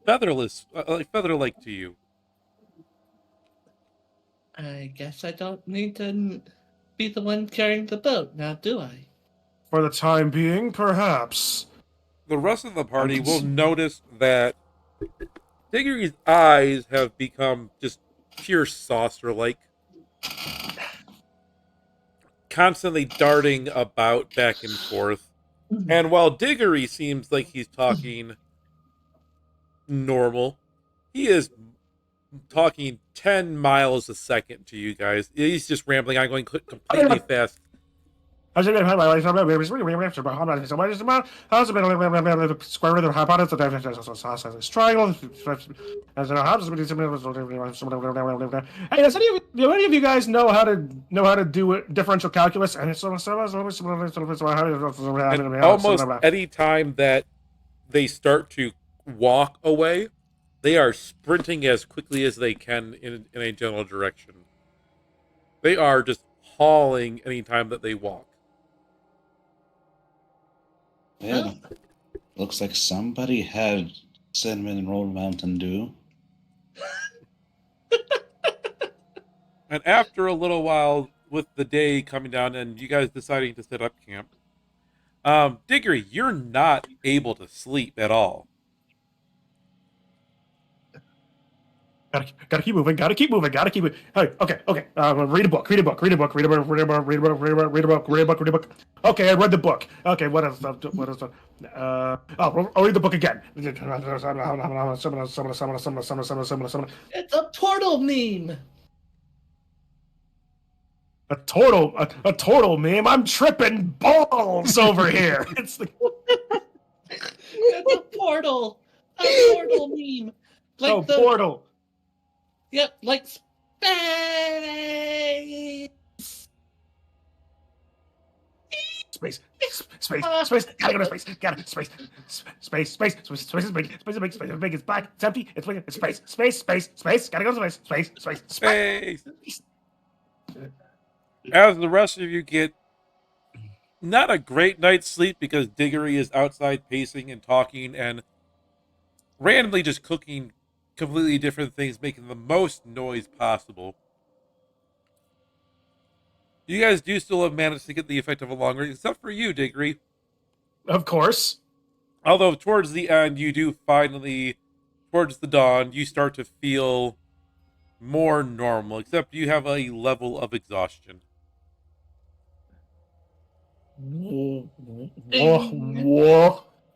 featherless, like feather-like to you. I guess I don't need to be the one carrying the boat now, do I? For the time being, perhaps. The rest of the party can will see- notice that Diggory's eyes have become just pure saucer-like, constantly darting about back and forth. And while Diggory seems like he's talking normal, he is talking 10 miles a second to you guys. He's just rambling on, going completely fast. Square root of the hypotenuse triangle. Hey, do any of you guys know how to do it, differential calculus? And almost any time that they start to walk away, they are sprinting as quickly as they can in a general direction. They are just hauling anytime that they walk. Well, looks like somebody had cinnamon roll Mountain Dew. And after a little while, with the day coming down and you guys deciding to set up camp, Diggory, you're not able to sleep at all. Gotta keep moving. Gotta keep moving. Gotta keep it. Hey, okay. Read a book. Read a book. Read a book. Read a book. Read a book. Read a book. Read a book. Read a book. Read a book. Read a book. Okay, I read the book. Okay, what is I'll read the book again. It's a portal meme. A total meme. I'm tripping balls over here. It's the It's a portal. A portal meme. Like the portal. Yep, like space. Space. Gotta go to space. Gotta space. Space is big. Space is big. Space is big. It's black. It's empty. It's big. It's space. Gotta go to space. Space. As the rest of you get not a great night's sleep because Diggory is outside pacing and talking and randomly just cooking completely different things, making the most noise possible. You guys do still have managed to get the effect of a long rest, except for you, Diggory. Of course. Although towards the end, you do finally, towards the dawn, you start to feel more normal, except you have a level of exhaustion. Whoa.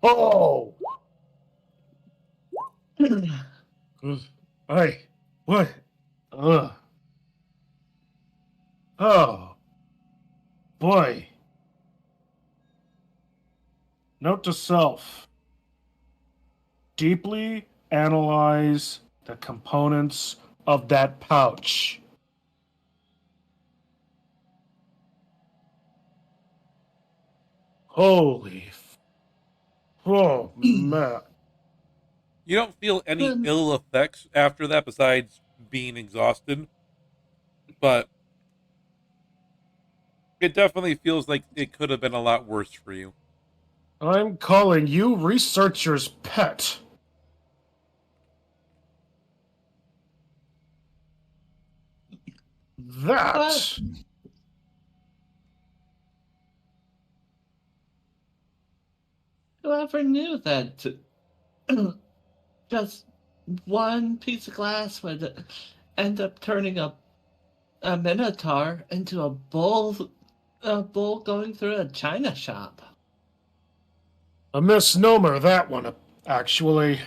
Oh. What? Ugh. Oh, boy. Note to self. Deeply analyze the components of that pouch. Holy. Oh, man. You don't feel any Then ill effects after that besides being exhausted, but it definitely feels like it could have been a lot worse for you. I'm calling you researcher's pet. but That. whoever knew that just one piece of glass would end up turning a minotaur into a bull going through a china shop. A misnomer, that one, actually.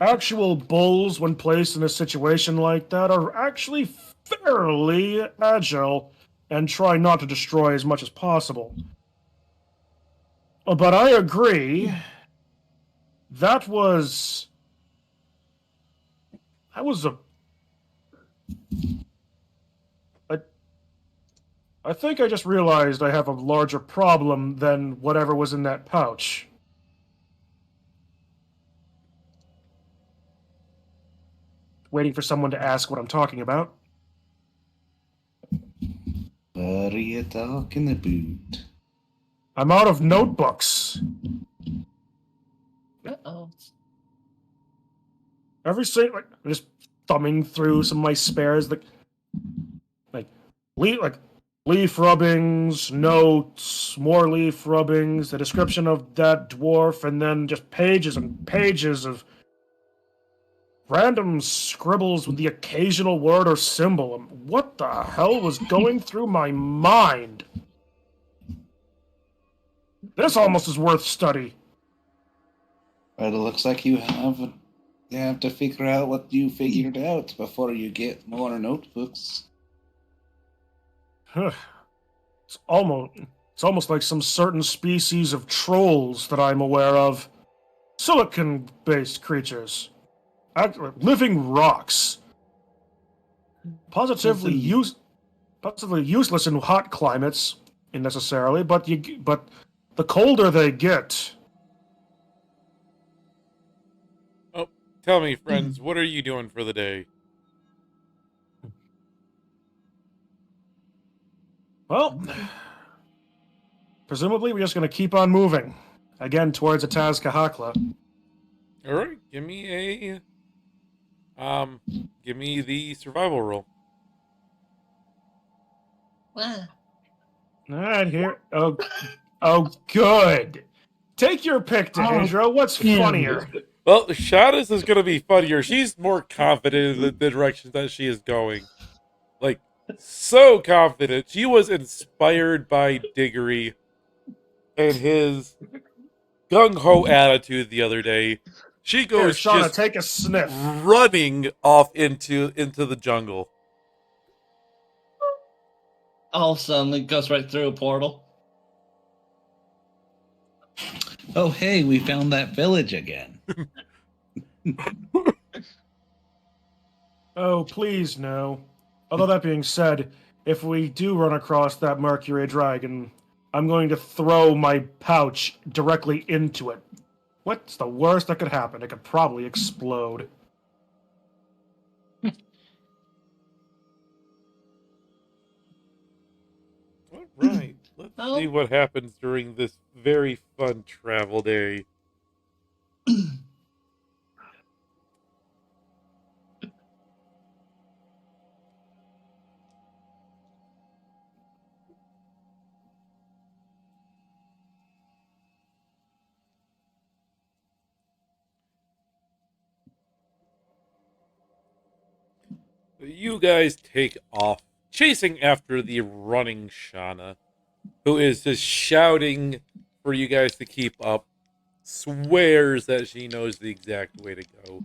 Actual bulls, when placed in a situation like that, are actually fairly agile and try not to destroy as much as possible. But I agree. That was. That was a. I, I think I just realized I have a larger problem than whatever was in that pouch. Waiting for someone to ask what I'm talking about. What are you talking about? I'm out of notebooks. Uh-oh. Every single, like, I'm just thumbing through some of my spares, like leaf rubbings, notes, more leaf rubbings, the description of that dwarf, and then just pages and pages of random scribbles with the occasional word or symbol. What the hell was going through my mind? This almost is worth study. Well, it looks like you have to figure out what you figured out before you get more notebooks. It's almost like some certain species of trolls that I'm aware of. Silicon-based creatures. Living rocks. Positively useless in hot climates, unnecessarily, but the colder they get. Oh, tell me, friends, what are you doing for the day? Well, presumably we're just going to keep on moving. Again, towards Atazcahakla. All right, give me the survival roll. Ah, Alright, here. Oh, good. Take your pick, Dehedra. What's funnier? Well, Shadis is going to be funnier. She's more confident in the direction that she is going. Like, so confident. She was inspired by Diggory and his gung-ho attitude the other day. She Here, goes Shauna, just take a sniff. running off into the jungle. all of a sudden it goes right through a portal. Oh, hey, we found that village again. Oh, please no. Although that being said, if we do run across that Mercury dragon, I'm going to throw my pouch directly into it. What's the worst that could happen? It could probably explode. All right, let's Oh. see what happens during this very fun travel day. You guys take off, chasing after the running Shauna, who is just shouting for you guys to keep up, swears that she knows the exact way to go.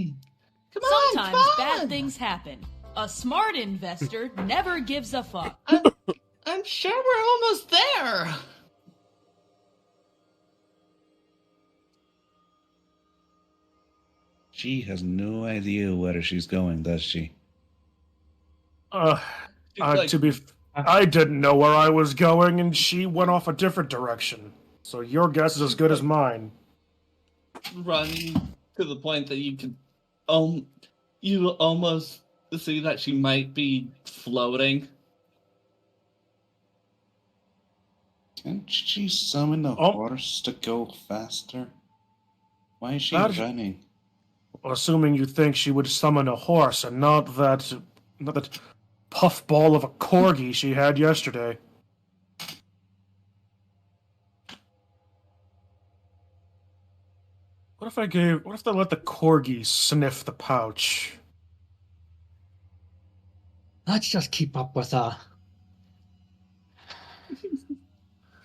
Come on, Sometimes come bad on. things happen. A smart investor never gives a fuck. I'm sure we're almost there. She has no idea where she's going, does she? She's like, I didn't know where I was going, and she went off a different direction. So your guess is as good as mine. running to the point that you could, you almost see that she might be floating. Can't she summon a Oh. horse to go faster? Why is she That- running? Assuming you think she would summon a horse and not that puffball of a corgi she had yesterday. What if I let the corgi sniff the pouch? Let's just keep up with her.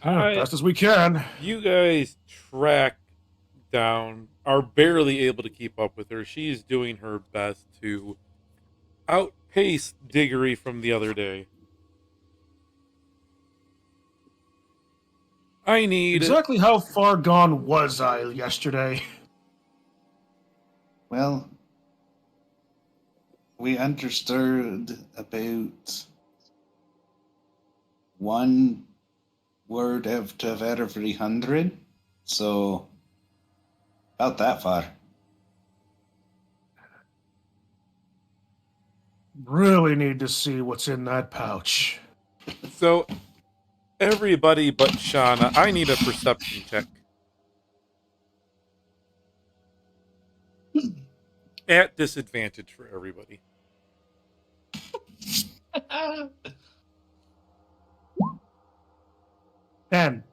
Best as we can. You guys track down, are barely able to keep up with her. She's doing her best to outpace Diggory from the other day. I need Exactly how far gone was I yesterday? Well, we understood about one word of every 100, so about that far. Really need to see what's in that pouch. so everybody but Shauna, I need a perception check. At disadvantage for everybody. 10.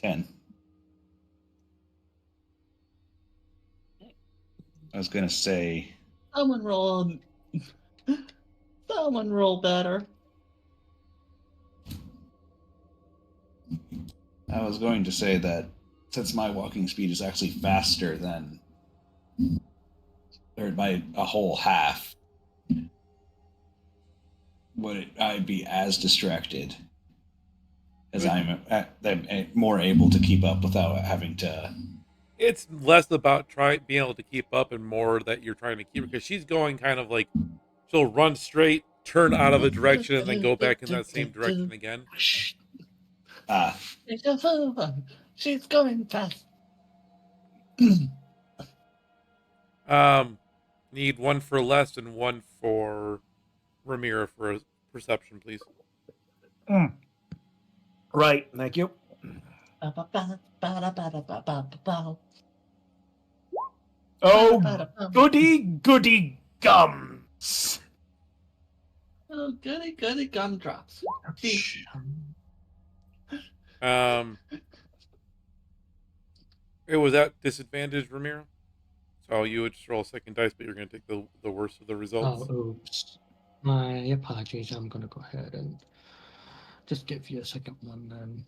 Ken. I was gonna say, Someone roll. Someone roll better. I was going to say that since my walking speed is actually faster than, or by a whole half, would I be as distracted as I'm more able to keep up without having to? It's less about being able to keep up and more that you're trying to keep her, because she's going kind of like she'll run straight, turn out of a direction, and then go back in that same direction again. Ah, She's going fast. Need one for Les and one for Ramira for a perception, please. Right, thank you. Oh, goody gums. Oh, goody gumdrops. It was at disadvantage, Ramiro. So you would just roll a second dice, but you're going to take the worst of the results. Oh, oops. My apologies. I'm going to go ahead and just give you a second one then.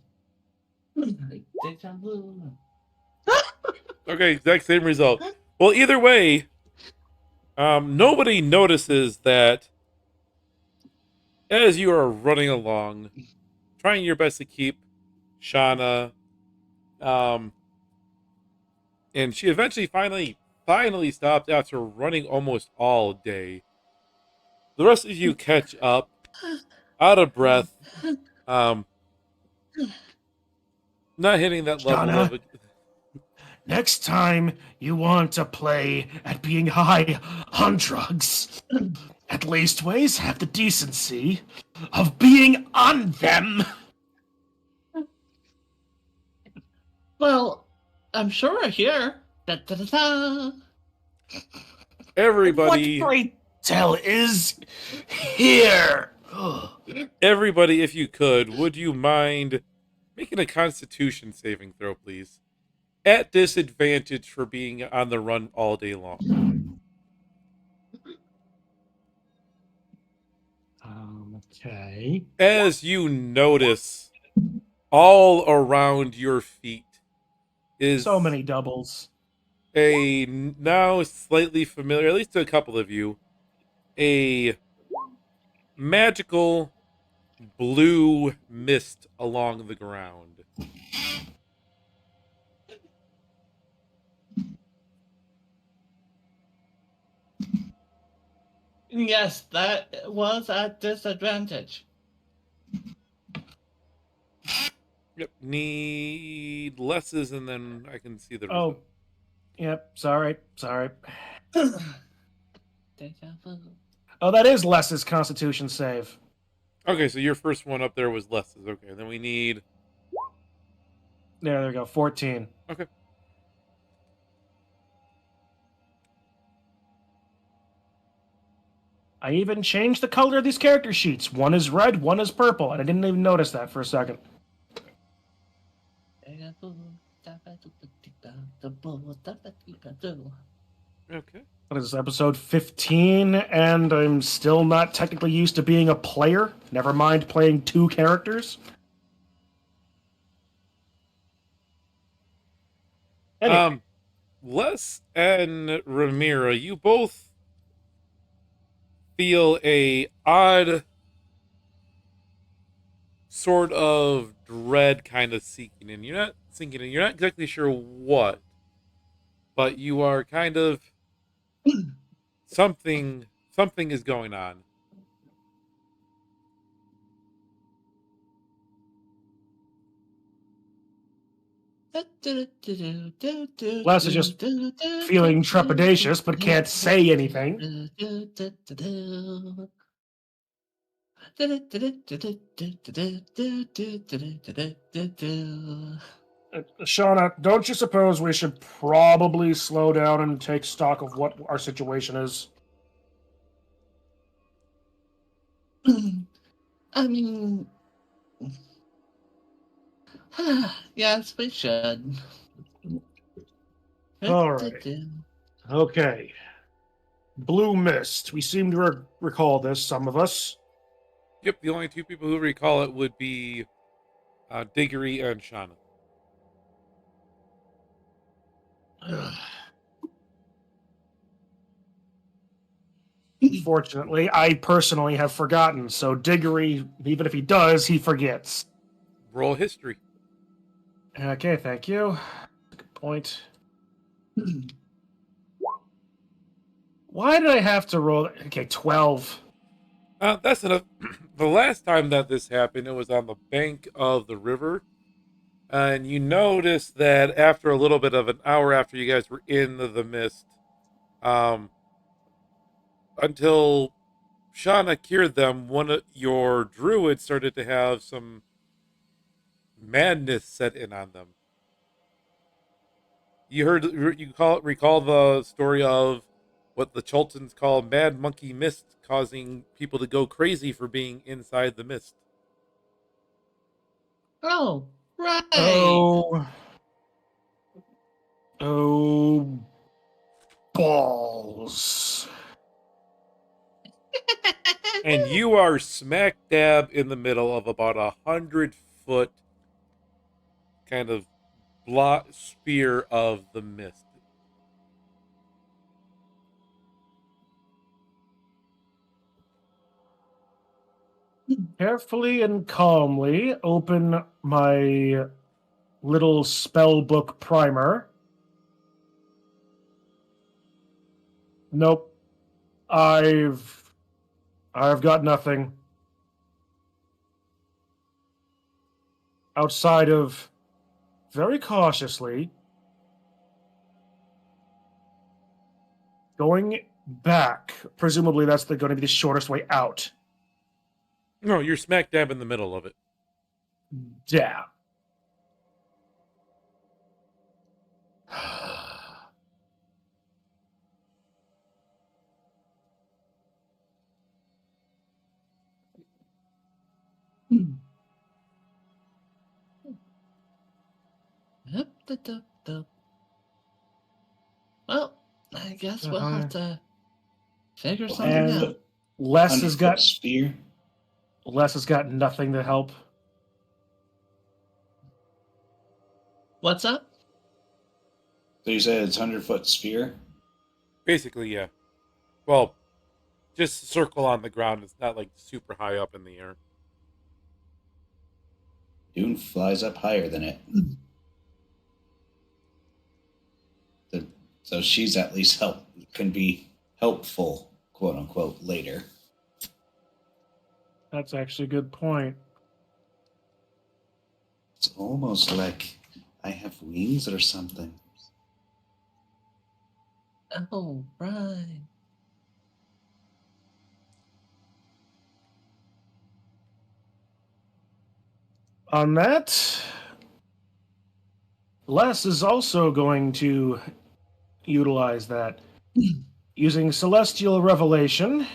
Okay, exact same result. Well, either way, nobody notices that as you are running along, trying your best to keep Shauna, and she eventually finally stopped after running almost all day. The rest of you catch up, out of breath, not hitting that level Shauna? of. Next time you want to play at being high on drugs, at least ways have the decency of being on them. Well, I'm sure we're here. Da, da, da, da. Everybody, What great tell is here? everybody, if you could, would you mind making a Constitution saving throw, please? At disadvantage for being on the run all day long. Okay. As you notice, all around your feet is So many doubles. a now slightly familiar, at least to a couple of you, a magical blue mist along the ground. Yes, that was at disadvantage. Yep. Need lesses, and then I can see the Oh, result. yep. Sorry. Deja vu. Oh, that is Les's Constitution save. Okay, so your first one up there was lesses. Okay, then we need. There we go. 14. Okay. I even changed the color of these character sheets. One is red, one is purple, and I didn't even notice that for a second. Deja vu. Okay. What is this, episode 15, and I'm still not technically used to being a player? Never mind playing two characters? Anyway. Les and Ramira, you both feel a odd sort of dread kind of sinking in. You're not sinking in. You're not exactly sure what, but you are kind of something. Something is going on. Les is just feeling trepidatious, but can't say anything. Shauna, don't you suppose we should probably slow down and take stock of what our situation is? I mean, yes, we should. All right. Okay. Blue mist. We seem to recall this, some of us. Yep, the only two people who recall it would be Diggory and Shauna. Fortunately, I personally have forgotten, so Diggory, even if he does, he forgets. Roll history. Okay, thank you. Good point. Why did I have to roll? Okay, 12. That's enough. The last time that this happened, it was on the bank of the river. And you notice that after a little bit of an hour after you guys were in the mist, until Shauna cured them, one of your druids started to have some madness set in on them. Recall the story of what the Chultans call mad monkey mist, causing people to go crazy for being inside the mist. Oh, right. Oh, balls. And you are smack dab in the middle of about 100-foot kind of sphere of the mist. Carefully and calmly open my little spell book primer. Nope. I've got nothing. Outside of very cautiously going back. Presumably that's going to be the shortest way out. No, you're smack dab in the middle of it. Yeah. Well, I guess we'll have to figure something And out. Les has 100-foot got sphere. Les has got nothing to help. What's up? So you said it's 100-foot sphere? Basically, yeah. Well, just circle on the ground. It's not like super high up in the air. Dune flies up higher than it. So she's at least can be helpful, quote unquote, later. That's actually a good point. It's almost like I have wings or something. Oh, right. On that, Les is also going to utilize that using Celestial Revelation,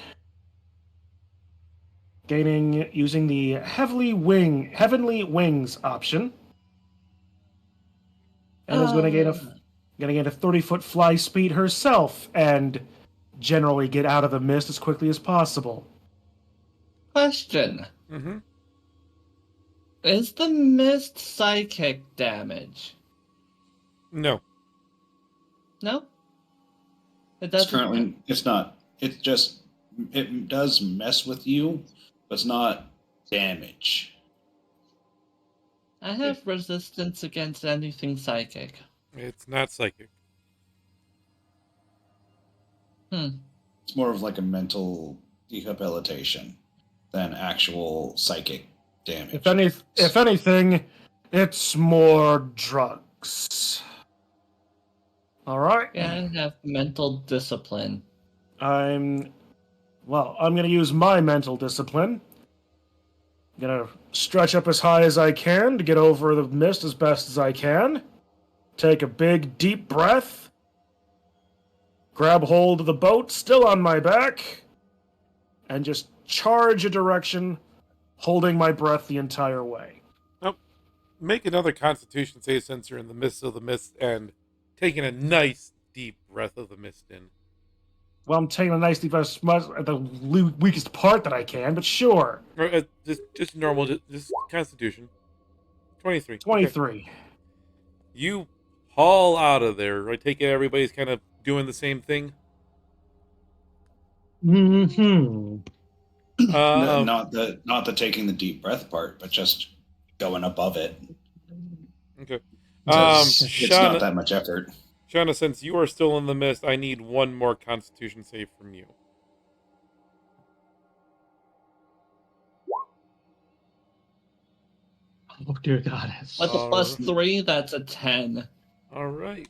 using the Heavenly Wings option, and is going to gain a 30-foot fly speed herself and generally get out of the mist as quickly as possible. Question. Mm-hmm. Is the mist psychic damage? No. No? It It's doesn't. currently, it's not. It does mess with you, but it's not damage. I have resistance against anything psychic. It's not psychic. It's more of like a mental rehabilitation than actual psychic damage. If anything, it's more drugs. All right. Yeah, I have mental discipline. I'm going to use my mental discipline. I'm going to stretch up as high as I can to get over the mist as best as I can. Take a big, deep breath. Grab hold of the boat, still on my back, and just charge a direction, holding my breath the entire way. Make another Constitution save since you're in the midst of the mist and taking a nice deep breath of the mist in. Well, I'm taking a nice deep breath at the weakest part that I can, but sure. Or, just normal, just Constitution. 23. 23. Okay. You haul out of there. I take it everybody's kind of doing the same thing. Mm-hmm. Not the taking the deep breath part, but just going above it. Okay. It's not that much effort. Shauna, since you are still in the mist, I need one more Constitution save from you. Oh dear God. With a +3, that's a 10. All right.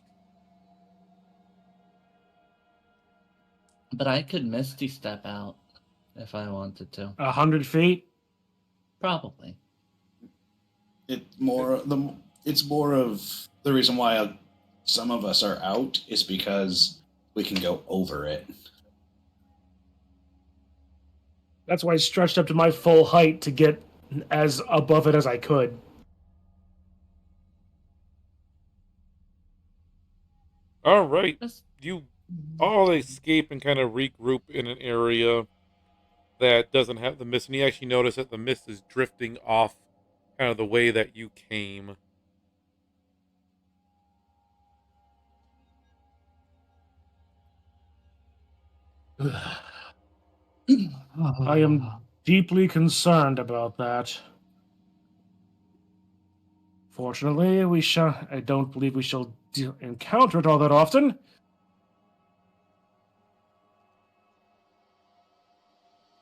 But I could Misty Step out if I wanted to. 100 feet? Probably. It's more of the reason why some of us are out is because we can go over it. That's why I stretched up to my full height to get as above it as I could. All right. You all escape and kind of regroup in an area that doesn't have the mist. And you actually notice that the mist is drifting off kind of the way that you came. I am deeply concerned about that. Fortunately, I don't believe we shall encounter it all that often.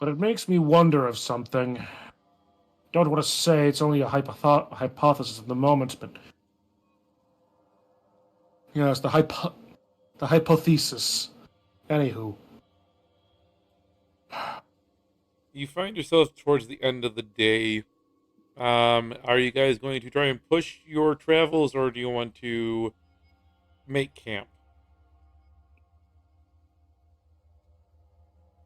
But it makes me wonder of something. Don't want to say it's only a hypothesis at the moment, but yes, the hypothesis. Anywho. You find yourselves towards the end of the day. Are you guys going to try and push your travels, or do you want to make camp?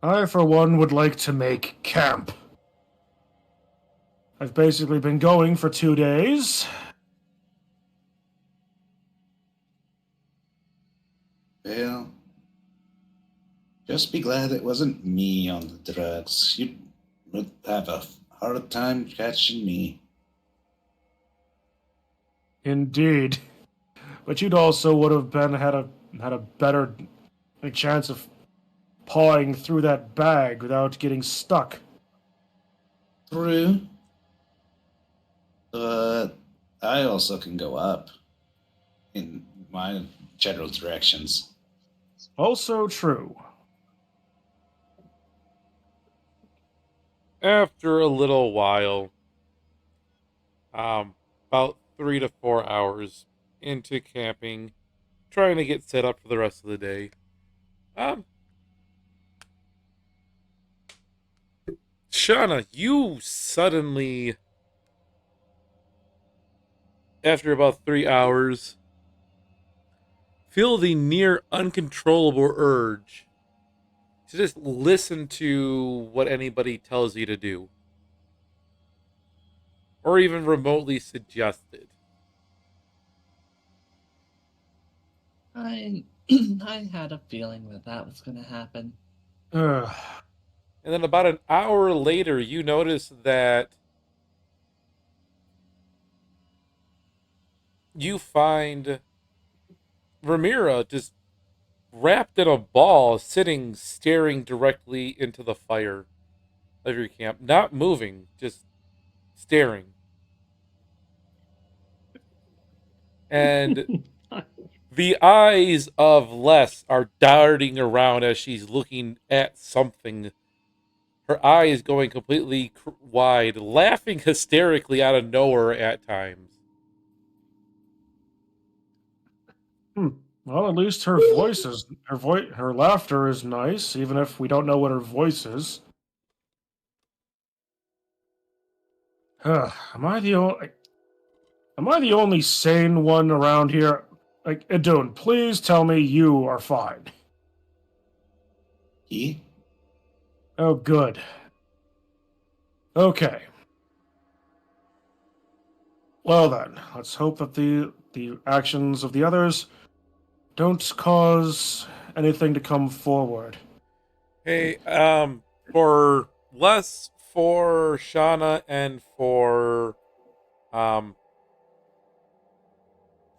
I, for one, would like to make camp. I've basically been going for 2 days. Well, just be glad it wasn't me on the drugs. You would have a hard time catching me. Indeed. But you'd also would have been had a better chance of pawing through that bag without getting stuck. True. But I also can go up in my general directions. Also true. After a little while, about 3 to 4 hours into camping, trying to get set up for the rest of the day. Um, Shauna, you suddenly, after about 3 hours, feel the near uncontrollable urge to just listen to what anybody tells you to do, or even remotely suggest it. I I had a feeling that that was going to happen. Ugh. And then about an hour later, you notice that you find Ramira just wrapped in a ball, sitting staring directly into the fire of your camp, not moving, just staring. And the eyes of Les are darting around as she's looking at something. Her eyes going completely wide, laughing hysterically out of nowhere at times. Well, at least her voice is her laughter is nice, even if we don't know what her voice is. Am I the only sane one around here? Like, Idun, please tell me you are fine. He? Oh, good. Okay. Well then, let's hope that the actions of the others don't cause anything to come forward. Hey, for Les, for Shauna, and um,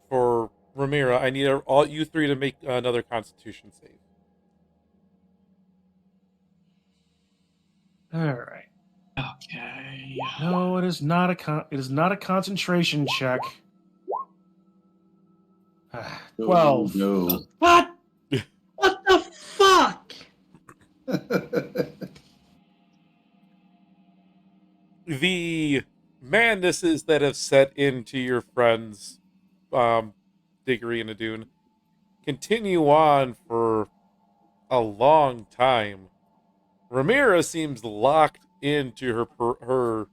for Ramira, I need all you three to make another Constitution save. All right. Okay. No, it is not it is not a concentration check. 12. No. What? What the fuck? The madnesses that have set into your friends, Diggory and Adun, continue on for a long time. Ramira seems locked into her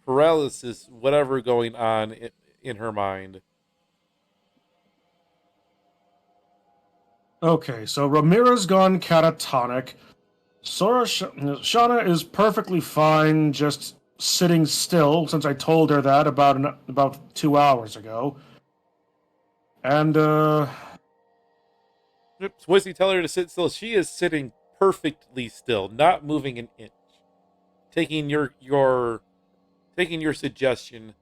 paralysis, whatever going on in her mind. Okay, so Ramira's gone catatonic. Shauna is perfectly fine, just sitting still since I told her that about 2 hours ago. And Yep, Swissy, tell her to sit still. She is sitting perfectly still, not moving an inch. Taking your suggestion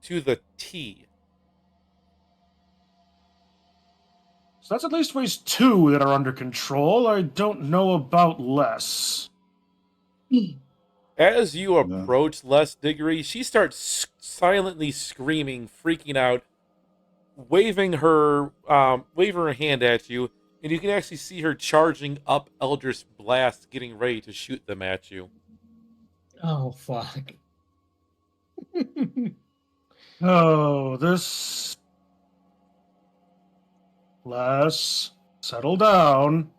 to the T. so that's at least ways two that are under control. I don't know about less. As you Yeah. approach Les Diggory, she starts silently screaming, freaking out, waving her hand at you, and you can actually see her charging up Eldritch Blast, getting ready to shoot them at you. Oh fuck. Oh, this. Les, settle down.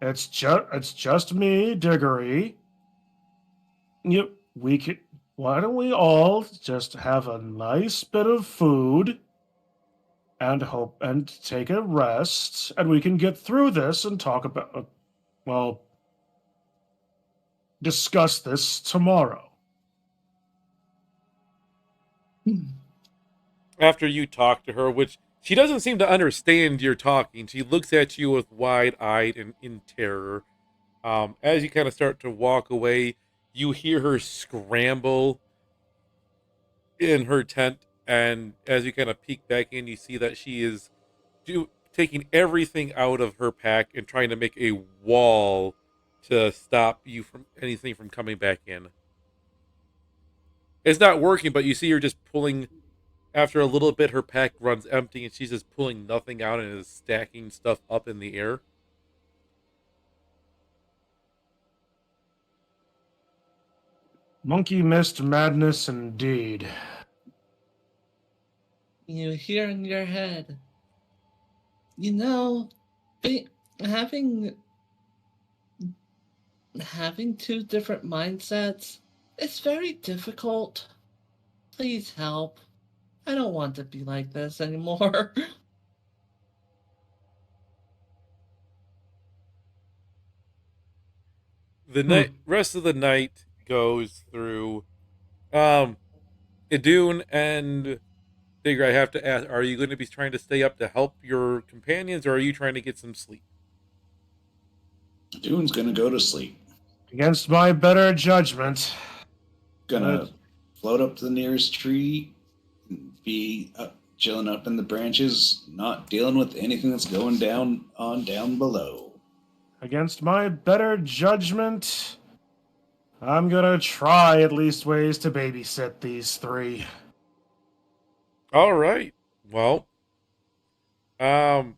It's just me, Diggory. Yep, we could. Why don't we all just have a nice bit of food and take a rest, and we can get through this and talk about, well, discuss this tomorrow. After you talk to her, which she doesn't seem to understand you're talking, she looks at you with wide-eyed and in terror. As you kind of start to walk away, you hear her scramble in her tent, and as you kind of peek back in, you see that she is taking everything out of her pack and trying to make a wall to stop you from anything from coming back in. It's not working, but you see her just pulling. After a little bit, her pack runs empty, and she's just pulling nothing out and is stacking stuff up in the air. Monkey mist madness indeed. You hear in your head, you know, having two different mindsets is very difficult. Please help. I don't want to be like this anymore. The rest of the night goes through. Idun and Figure, I have to ask: are you going to be trying to stay up to help your companions, or are you trying to get some sleep? Dune's gonna go to sleep. Against my better judgment. Gonna float up to the nearest tree, be chilling up in the branches, not dealing with anything that's going down below. Against my better judgment, I'm gonna try at least ways to babysit these three. All right. Well, Ramira,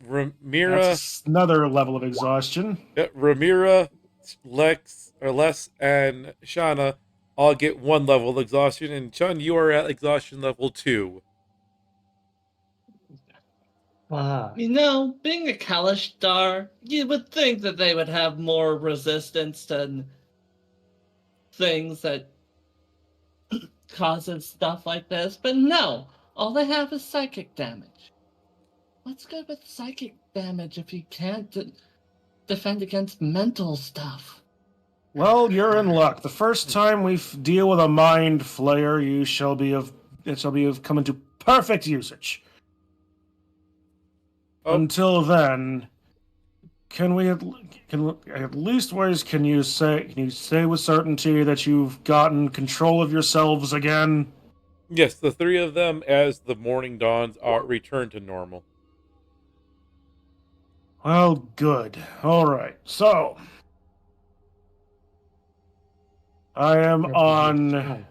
That's another level of exhaustion. Ramira, Les, and Shauna all get 1 level of exhaustion, and Chun, you are at exhaustion level 2. Ah, You know, being a Kalash star, you would think that they would have more resistance than things that causes stuff like this, but no, all they have is psychic damage. What's good with psychic damage if you can't defend against mental stuff? Well, you're in luck. The first time we deal with a mind flayer, it shall be of come into perfect usage. Oh, Until then, can at least ways can you say with certainty that you've gotten control of yourselves again? yes, the 3 of them, as the morning dawns, are returned to normal. Well, good. All right. So, I am on.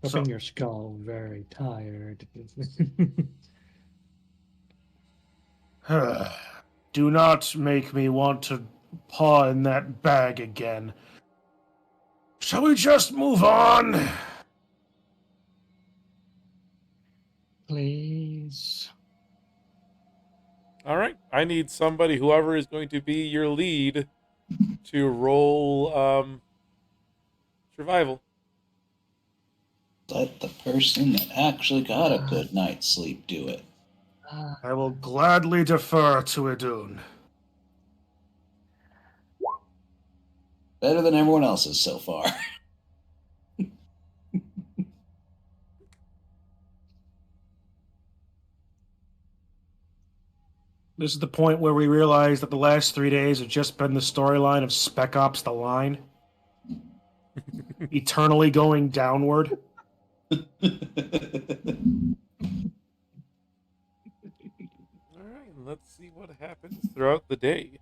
Rubbing your skull, very tired. Do not make me want to paw in that bag again. Shall we just move on? Please. All right. I need somebody, whoever is going to be your lead, to roll survival. Let the person that actually got a good night's sleep do it. I will gladly defer to Idun. Better than everyone else's so far. This is the point where we realize that the last 3 days have just been the storyline of Spec Ops: The Line. Eternally going downward. All right. Let's see what happens throughout the day.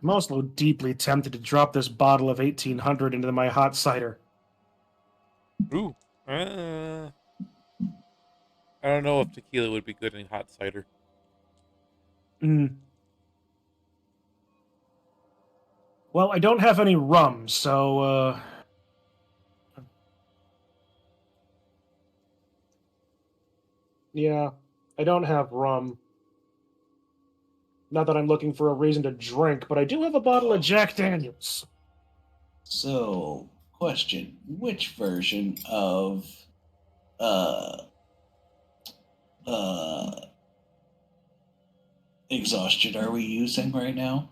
I'm also deeply tempted to drop this bottle of 1800 into my hot cider. Ooh. I don't know if tequila would be good in hot cider. Well, I don't have any rum, so, yeah, I don't have rum. Not that I'm looking for a reason to drink, but I do have a bottle of Jack Daniels. So, question: which version of uh uh exhaustion are we using right now?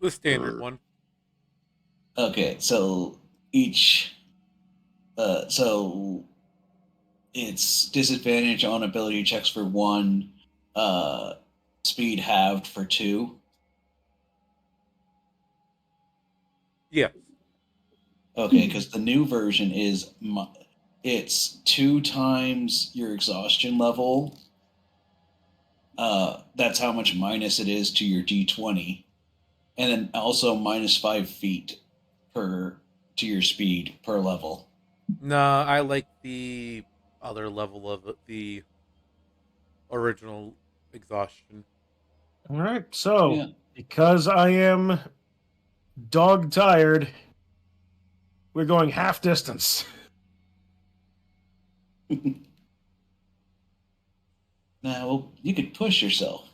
The standard one. Okay, so each so it's disadvantage on ability checks for 1, speed halved for 2. Yeah. Okay, because the new version is it's 2 times your exhaustion level. That's how much minus it is to your d20, and then also minus 5 feet to your speed per level. Nah, I like the other level of the original exhaustion. All right, so Yeah. because I am dog tired, we're going half distance. Now you could push yourself.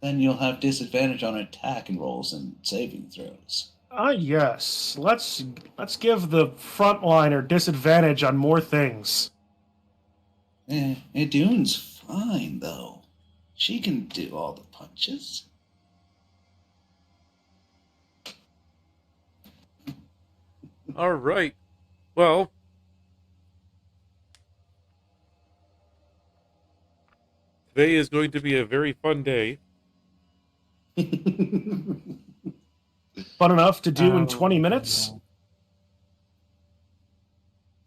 Then you'll have disadvantage on attack and rolls and saving throws. Yes. Let's give the frontliner disadvantage on more things. Idune's fine though. She can do all the punches. All right. Well, today is going to be a very fun day. Fun enough to do in 20 minutes?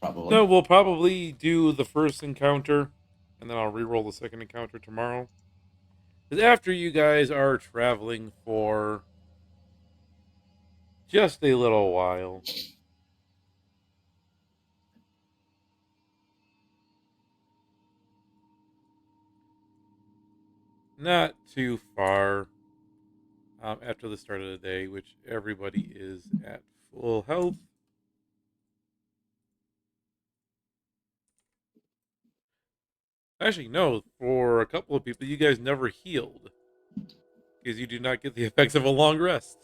Probably. No, we'll probably do the first encounter, and then I'll re-roll the second encounter tomorrow. Because after you guys are traveling for just a little while, not too far after the start of the day, which everybody is at full health. Actually, no, for a couple of people, you guys never healed because you do not get the effects of a long rest.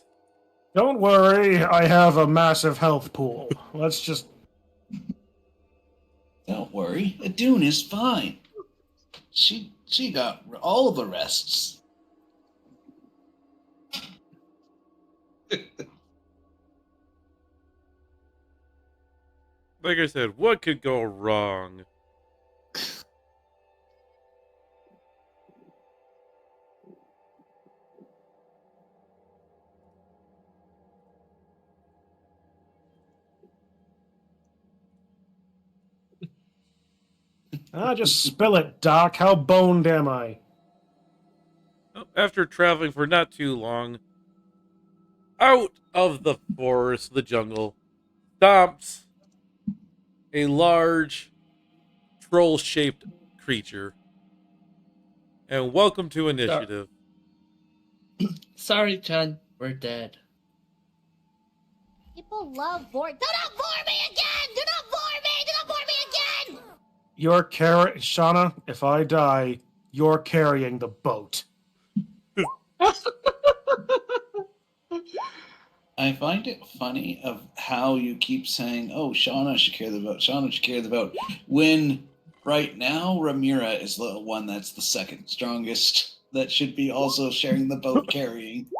Don't worry, I have a massive health pool. Let's just. Don't worry, Idune is fine. She got all the rests. Like I said, what could go wrong? Just spill it, Doc. How boned am I? After traveling for not too long, out of the forest, the jungle, stomps a large troll-shaped creature. And welcome to initiative. Sorry, Chen. We're dead. People love bore. Do not bore me again! Do not bore me! Do not bore me again! You're Shauna, if I die, you're carrying the boat. I find it funny of how you keep saying, "Oh, Shauna should carry the vote. Shauna should carry the vote," when right now Ramira is the one that's the second strongest. That should be also sharing the boat carrying.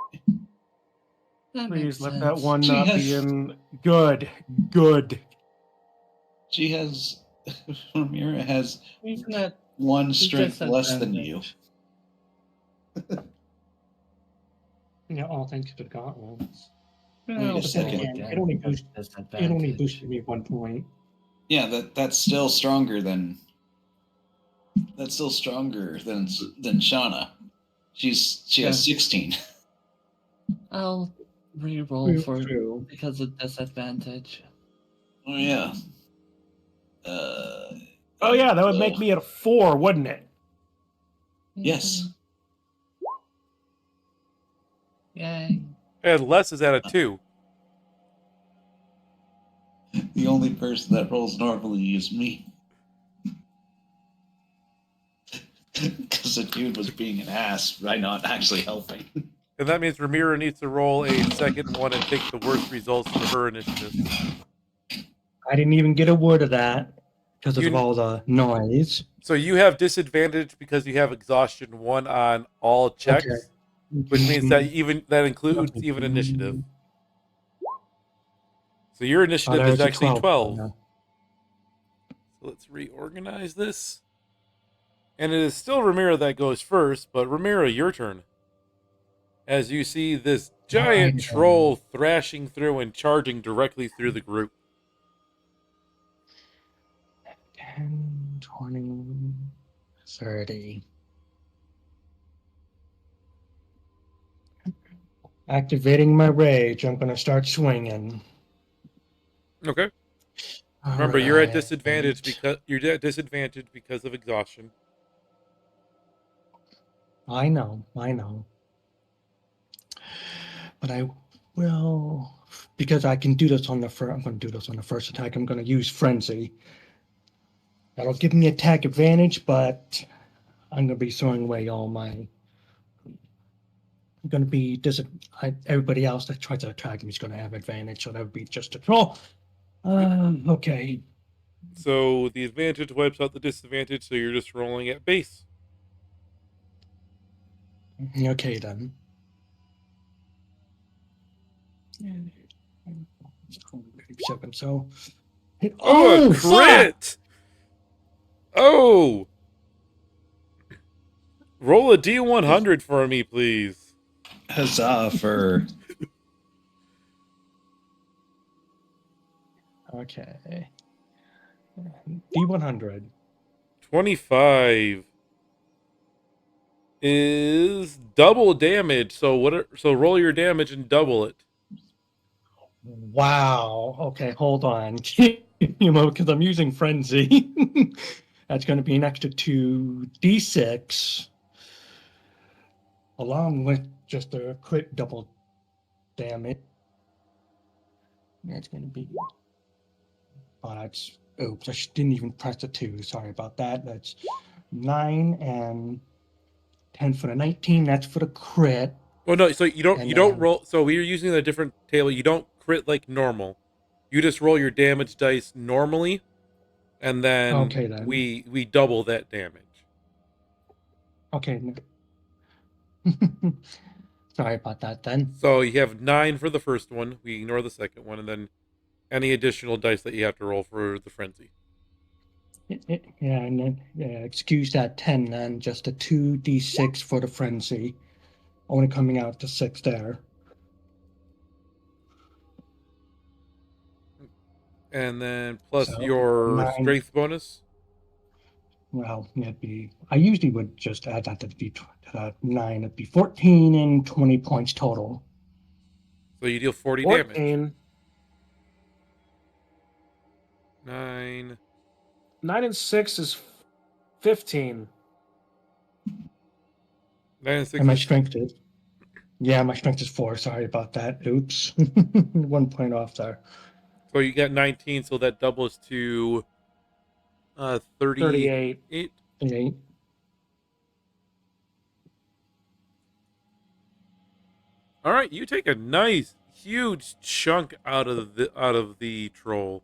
That Please makes let sense. that one She not has- be in. Good. Good. She has Ramira has Even at 1 strength less than you. disadvantage. Yeah, all thanks to the gauntlets. Wait a No, But then second. again, it only boosted me 1 point. Yeah, that's still stronger than Shauna. She has 16. I'll re-roll for True. because of disadvantage. Oh yeah. Oh, yeah, that would make me at a 4, wouldn't it? Yes. Yay. And Les is at a 2. The only person that rolls normally is me. Because the dude was being an ass by not actually helping. And that means Ramira needs to roll a second one and take the worst results for her initiative. I didn't even get a word of that because You- of all the noise. So you have disadvantage because you have exhaustion 1 on all checks, Okay. which means that that includes Okay. even initiative. So your Oh, initiative there's is a actually 12. now. Let's reorganize this. And it is still Ramiro that goes first, but Ramiro, your turn. As you see this giant Right. troll thrashing through and charging directly through the group. 10, 20, 30. Activating my rage. I'm going to start swinging. Okay. All Remember, you're at right. disadvantage because of exhaustion. I know. But I will, because I can do this on the first. I'm going to do this on the first attack. I'm going to use frenzy. That'll give me attack advantage, but I'm going to be throwing away all my. I'm going to be everybody else that tries to attack me is going to have advantage, so that would be just a troll. Okay. So the advantage wipes out the disadvantage, so you're just rolling at base. Okay then. So. Oh, a Fuck! crit! Oh! Roll a D100 for me, please. Huzzah for Okay. D100. 25 is double damage. So roll your damage and double it. Wow. Okay, hold on. Because I'm using frenzy. That's going to be an extra 2d6, along with just a crit double damage. That's going to be. Oh, that's. Oops, I didn't even press the 2. Sorry about that. That's 9 and 10 for the 19. That's for the crit. Well, no, so you And don't then- roll. So we're using a different table. You don't crit like normal. You just roll your damage dice normally, and then Okay, then. we double that damage. Okay. Sorry about that then. So you have 9 for the first one. We ignore the second one, and then any additional dice that you have to roll for the frenzy. Yeah, and then excuse that 10 then, just a 2d6 for the frenzy. Only coming out to 6 there. And then plus So, your 9. strength bonus. Well, it'd be. I usually would just add that to the 9. It'd be 14 and 20 points total. So you deal 40 damage. 14. 9. 9 and 6 is 15. 9 and 6 And my is strength is. Yeah, my strength is 4. Sorry about that. Oops. 1 point off there. So you got 19, so that doubles to 38. 38. 8. All right, you take a nice, huge chunk out of the troll.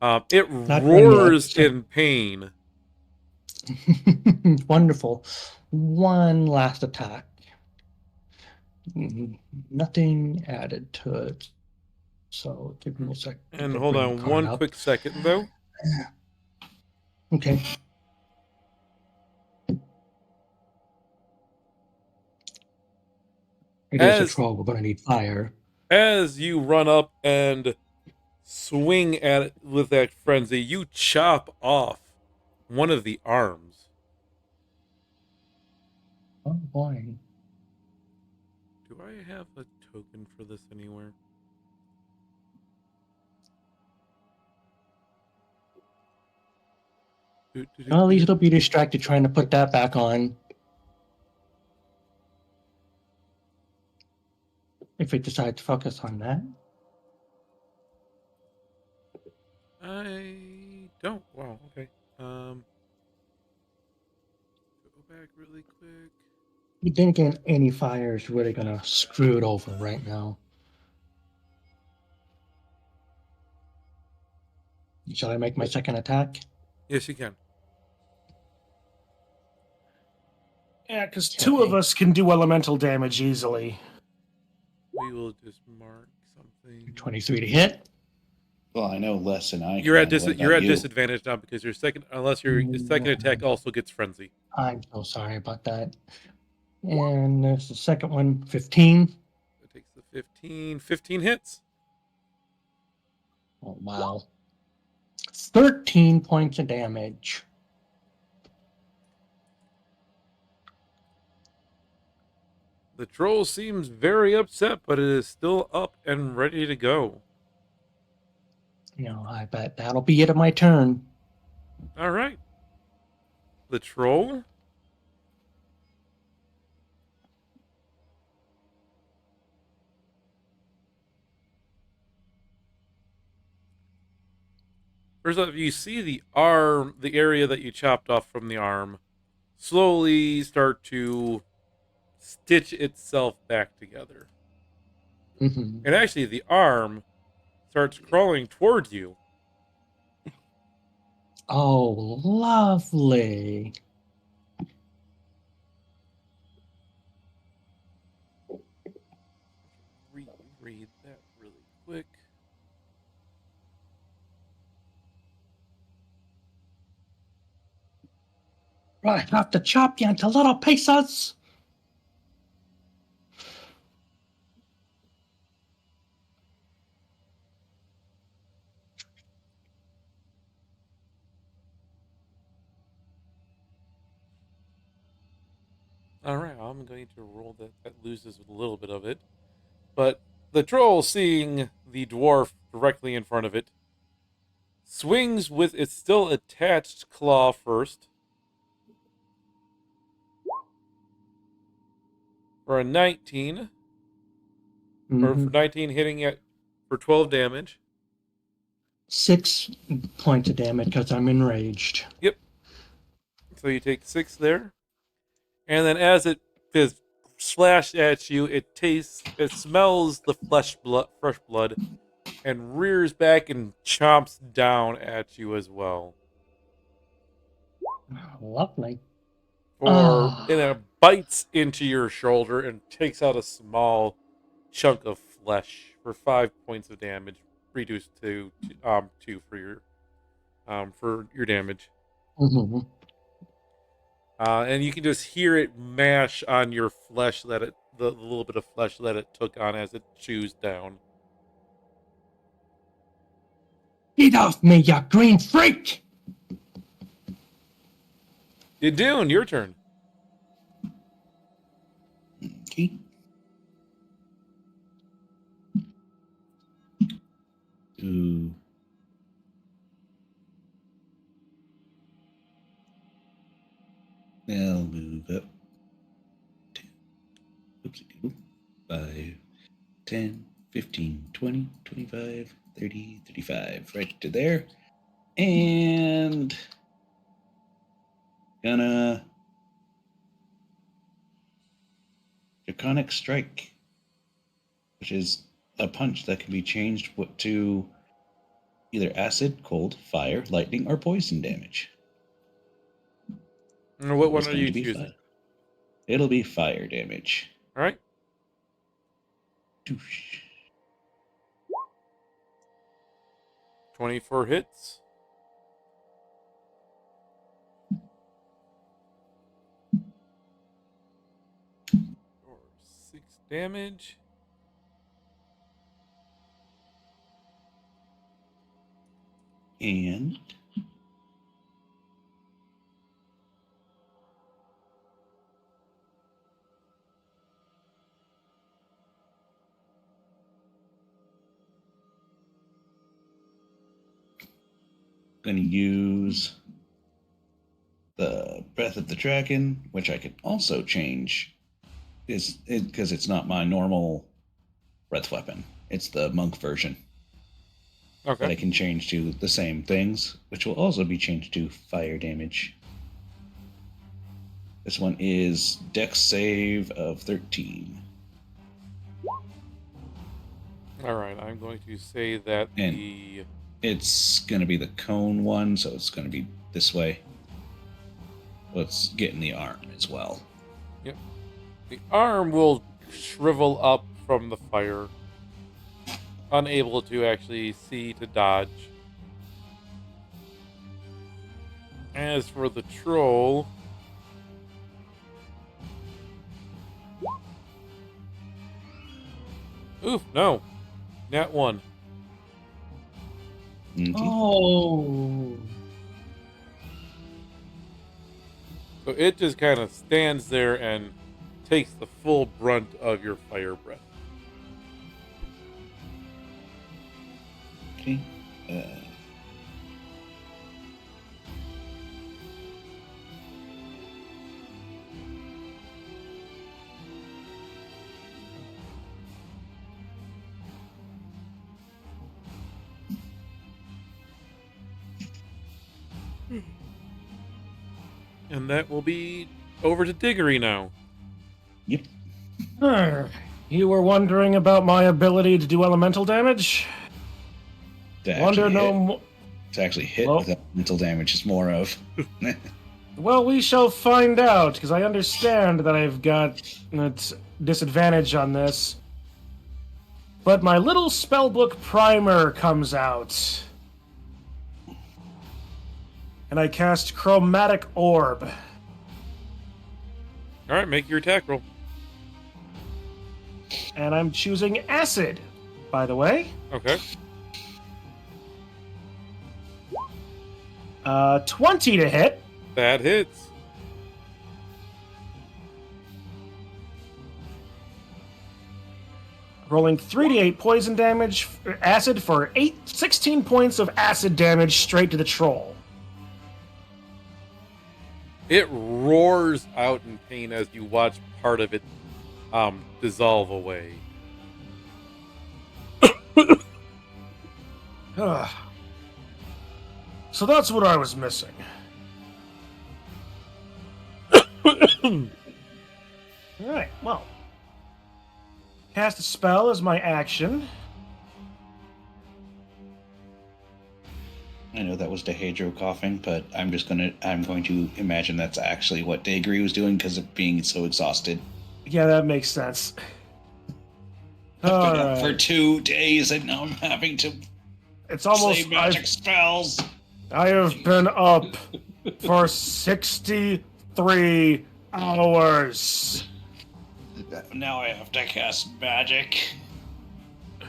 It Not done yet. roars in pain. Wonderful. One last attack. Nothing added to it. So give me a second. And to hold bring the on card one up. quick second, though. Okay. It is a As troll. We're going to need fire. as you run up and swing at it with that frenzy, you chop off one of the arms. Oh boy. Do I have a token for this anywhere? Well, at least it'll be distracted trying to put that back on. If it decides to focus on that. I don't. Wow. Okay. Go back really quick. But then again, any fire is really going to screw it over right now. Shall I make my second attack? Yes, you can. Yeah, because 2 of us can do elemental damage easily. We will just mark something. 23 to hit. Well, I know less than I You're at can. What you're about at you? disadvantage now because your second, unless your second attack also gets frenzy. I'm so sorry about that. And there's the second one, 15. It takes the 15. 15 hits. Oh, wow. 13 points of damage. The troll seems very upset, but it is still up and ready to go. I bet that'll be it of my turn. All right. The troll first off, you see the arm, the area that you chopped off from the arm, slowly start to stitch itself back together. Mhm. And actually, the arm starts crawling towards you. Oh, lovely. Reread that really quick. I have to chop you into little pieces. All right, I'm going to roll that. That loses a little bit of it. But the troll, seeing the dwarf directly in front of it, swings with its still attached claw first for a 19, or for Mhm. 19 hitting it for 12 damage. 6 points of damage because I'm enraged. Yep. So you take 6 there. And then as it is slashed at you, it smells the fresh blood, and rears back and chomps down at you as well. Lovely. And it bites into your shoulder and takes out a small chunk of flesh for 5 points of damage, reduced to 2 for your damage. Mhm. And you can just hear it mash on your flesh the little bit of flesh that it took on as it chews down. Get off me, you green freak! Dune, your turn. Okay. Ooh. I'll move up. 5, 10, 15, 20, 25, 30, 35. Right to there. And gonna Draconic Strike, which is a punch that can be changed to either acid, cold, fire, lightning, or poison damage. And what one It's are going you to be choosing? fire. It'll be fire damage. All right. Doosh. 24 hits. Or 6 damage. And going to use the Breath of the Dragon, which I can also change, because it's not my normal breath weapon. It's the monk version that I Okay. can change to the same things, which will also be changed to fire damage. This one is Dex save of 13. All right. I'm going to say that And it's going to be the cone one, so it's going to be this way. Let's get in the arm as well. the arm will shrivel up from the fire. unable to actually see to dodge. As for the troll, oof, no, nat 1. Okay. Oh. So it just kind of stands there and takes the full brunt of your fire breath. Okay. And that will be over to Diggory now. Yep. You were wondering about my ability to do elemental damage? To Wonder actually no hit, mo- to actually hit Well- without mental damage is more of. Well, we shall find out, because I understand that I've got a disadvantage on this. But my little spellbook primer comes out. And I cast Chromatic Orb. All right, make your attack roll. And I'm choosing Acid, by the way. Okay. 20 to hit. That hits. Rolling 3d8 poison damage, acid for 16 points of acid damage straight to the troll. It roars out in pain as you watch part of it dissolve away. So that's what I was missing. Alright, well. Cast a spell as my action. I know that was Dehedro coughing, but I'm going to imagine that's actually what Dagri was doing because of being so exhausted. Yeah, that makes sense. I've been up for Alright. 2 days and now I'm having to It's say almost. magic spells. I have been up for 63 hours. Now I have to cast magic. At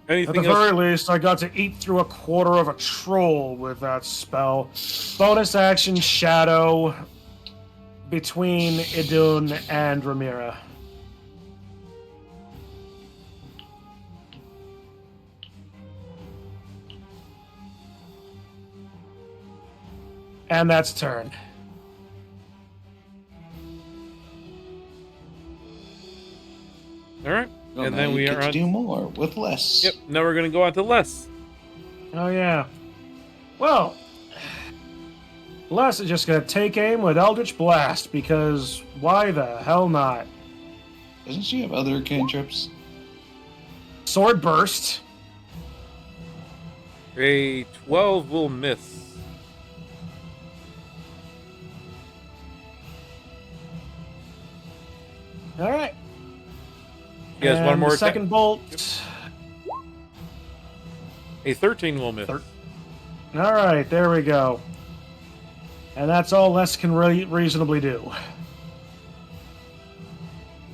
the Anything else? very least, I got to eat through a quarter of a troll with that spell. Bonus action Shadow between Idun and Ramira. And that's turn. All right. Well, and now then you we get are to on. do more with less. Yep. Now we're going to go on to Les. Oh, yeah. Well, Les is just going to take aim with Eldritch Blast, because why the hell not? Doesn't she have other cantrips? Sword Burst. A 12 will miss. All right. He has one And more the attack. second bolt. A 13 will miss. All right, there we go. And that's all Les can reasonably do.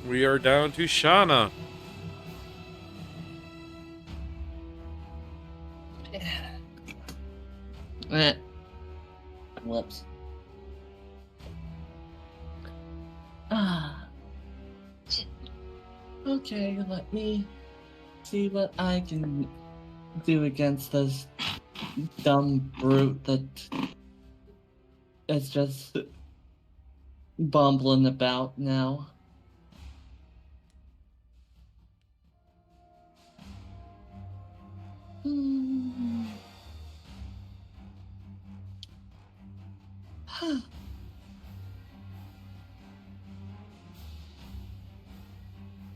We are down to Shauna. Whoops. Ah. Okay, let me see what I can do against this dumb brute that is just bumbling about now. Hmm.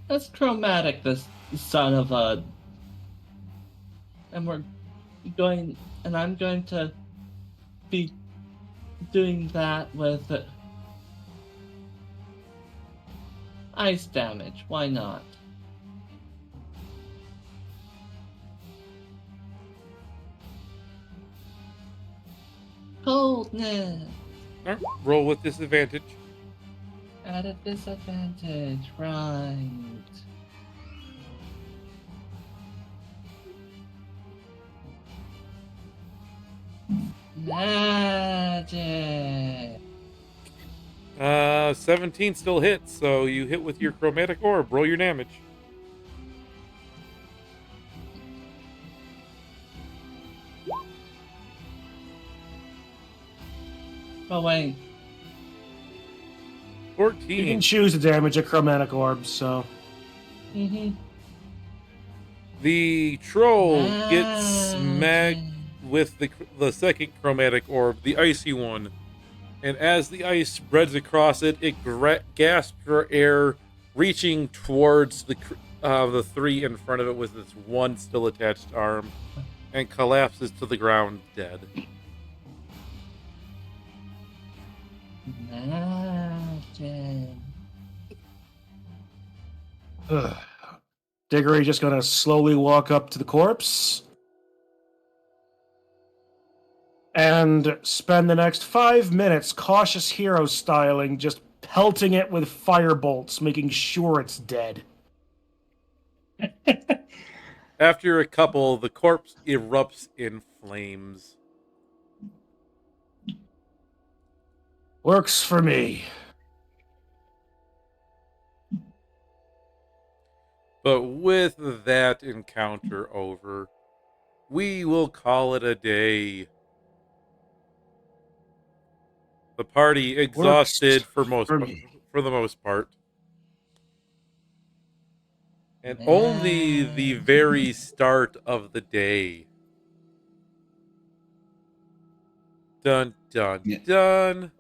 That's chromatic, this son of a. And I'm going to be doing that with ice damage. Why not? Coldness. Alright, roll with disadvantage. At a disadvantage, right. Magic. 17 still hits, so you hit with your chromatic orb. Roll your damage. Oh wait. You can 14. choose to damage a chromatic orb, so. The troll gets Magic. smacked with the second chromatic orb, the icy one. And as the ice spreads across it, it gasps for air, reaching towards the three in front of it with its one still attached arm, and collapses to the ground dead. Magic. Ugh. Diggory just gonna slowly walk up to the corpse and spend the next 5 minutes cautious hero styling, just pelting it with fire bolts, making sure it's dead. After a couple, the corpse erupts in flames. Works for me. But with that encounter over, we will call it a day. The party exhausted for me. the most part. And only the very start of the day. Dun dun Yeah. dun.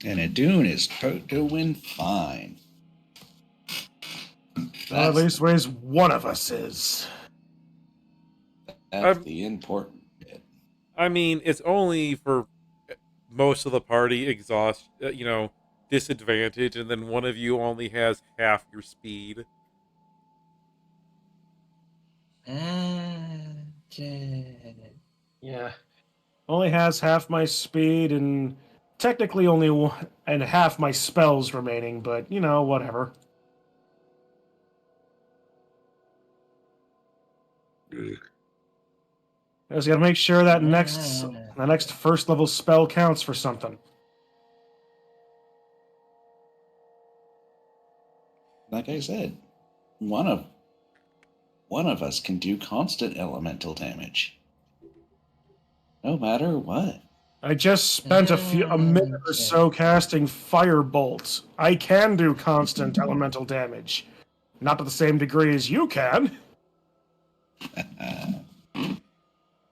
And Adun is doing fine. Well, at least ways one of us is. That's the important bit. I mean, it's only for most of the party disadvantage, and then one of you only has half your speed. Magic. Yeah. Only has half my speed and technically only one and half my spells remaining, but whatever. I just gotta make sure that the next first level spell counts for something. Like I said, one of us can do constant elemental damage. No matter what. I just spent a minute or so casting firebolt. I can do constant elemental damage. Not to the same degree as you can.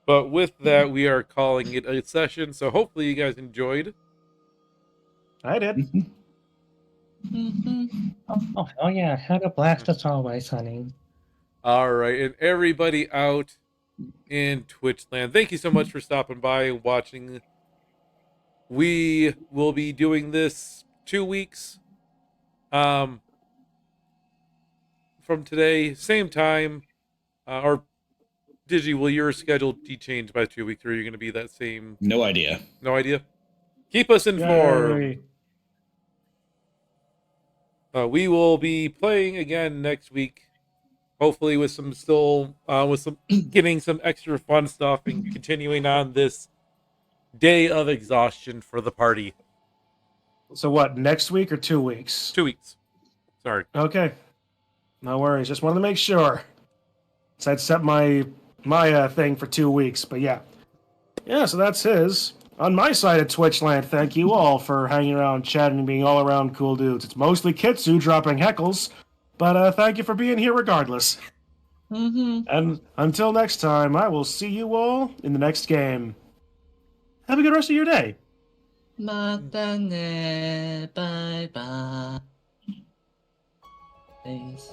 But with that, we are calling it a session. So hopefully you guys enjoyed. I did. Oh yeah, had a blast as always, honey. All right, and everybody out in Twitch land, thank you so much for stopping by and watching. We will be doing this 2 weeks from today, same time. Or Digi, will your schedule be changed by 2 weeks, or are you going to be that same? No idea. No idea. Keep us informed. Yay. We will be playing again next week, hopefully with some getting some extra fun stuff and continuing on this day of exhaustion for the party. So what, next week or 2 weeks? 2 weeks. Sorry. Okay. No worries. Just wanted to make sure. So I'd set my thing for 2 weeks, but yeah. Yeah, so that's his. On my side of Twitchland, thank you all for hanging around, chatting, and being all around cool dudes. It's mostly Kitsu dropping heckles, but thank you for being here regardless. And until next time, I will see you all in the next game. Have a good rest of your day. Matane. Bye bye. Thanks.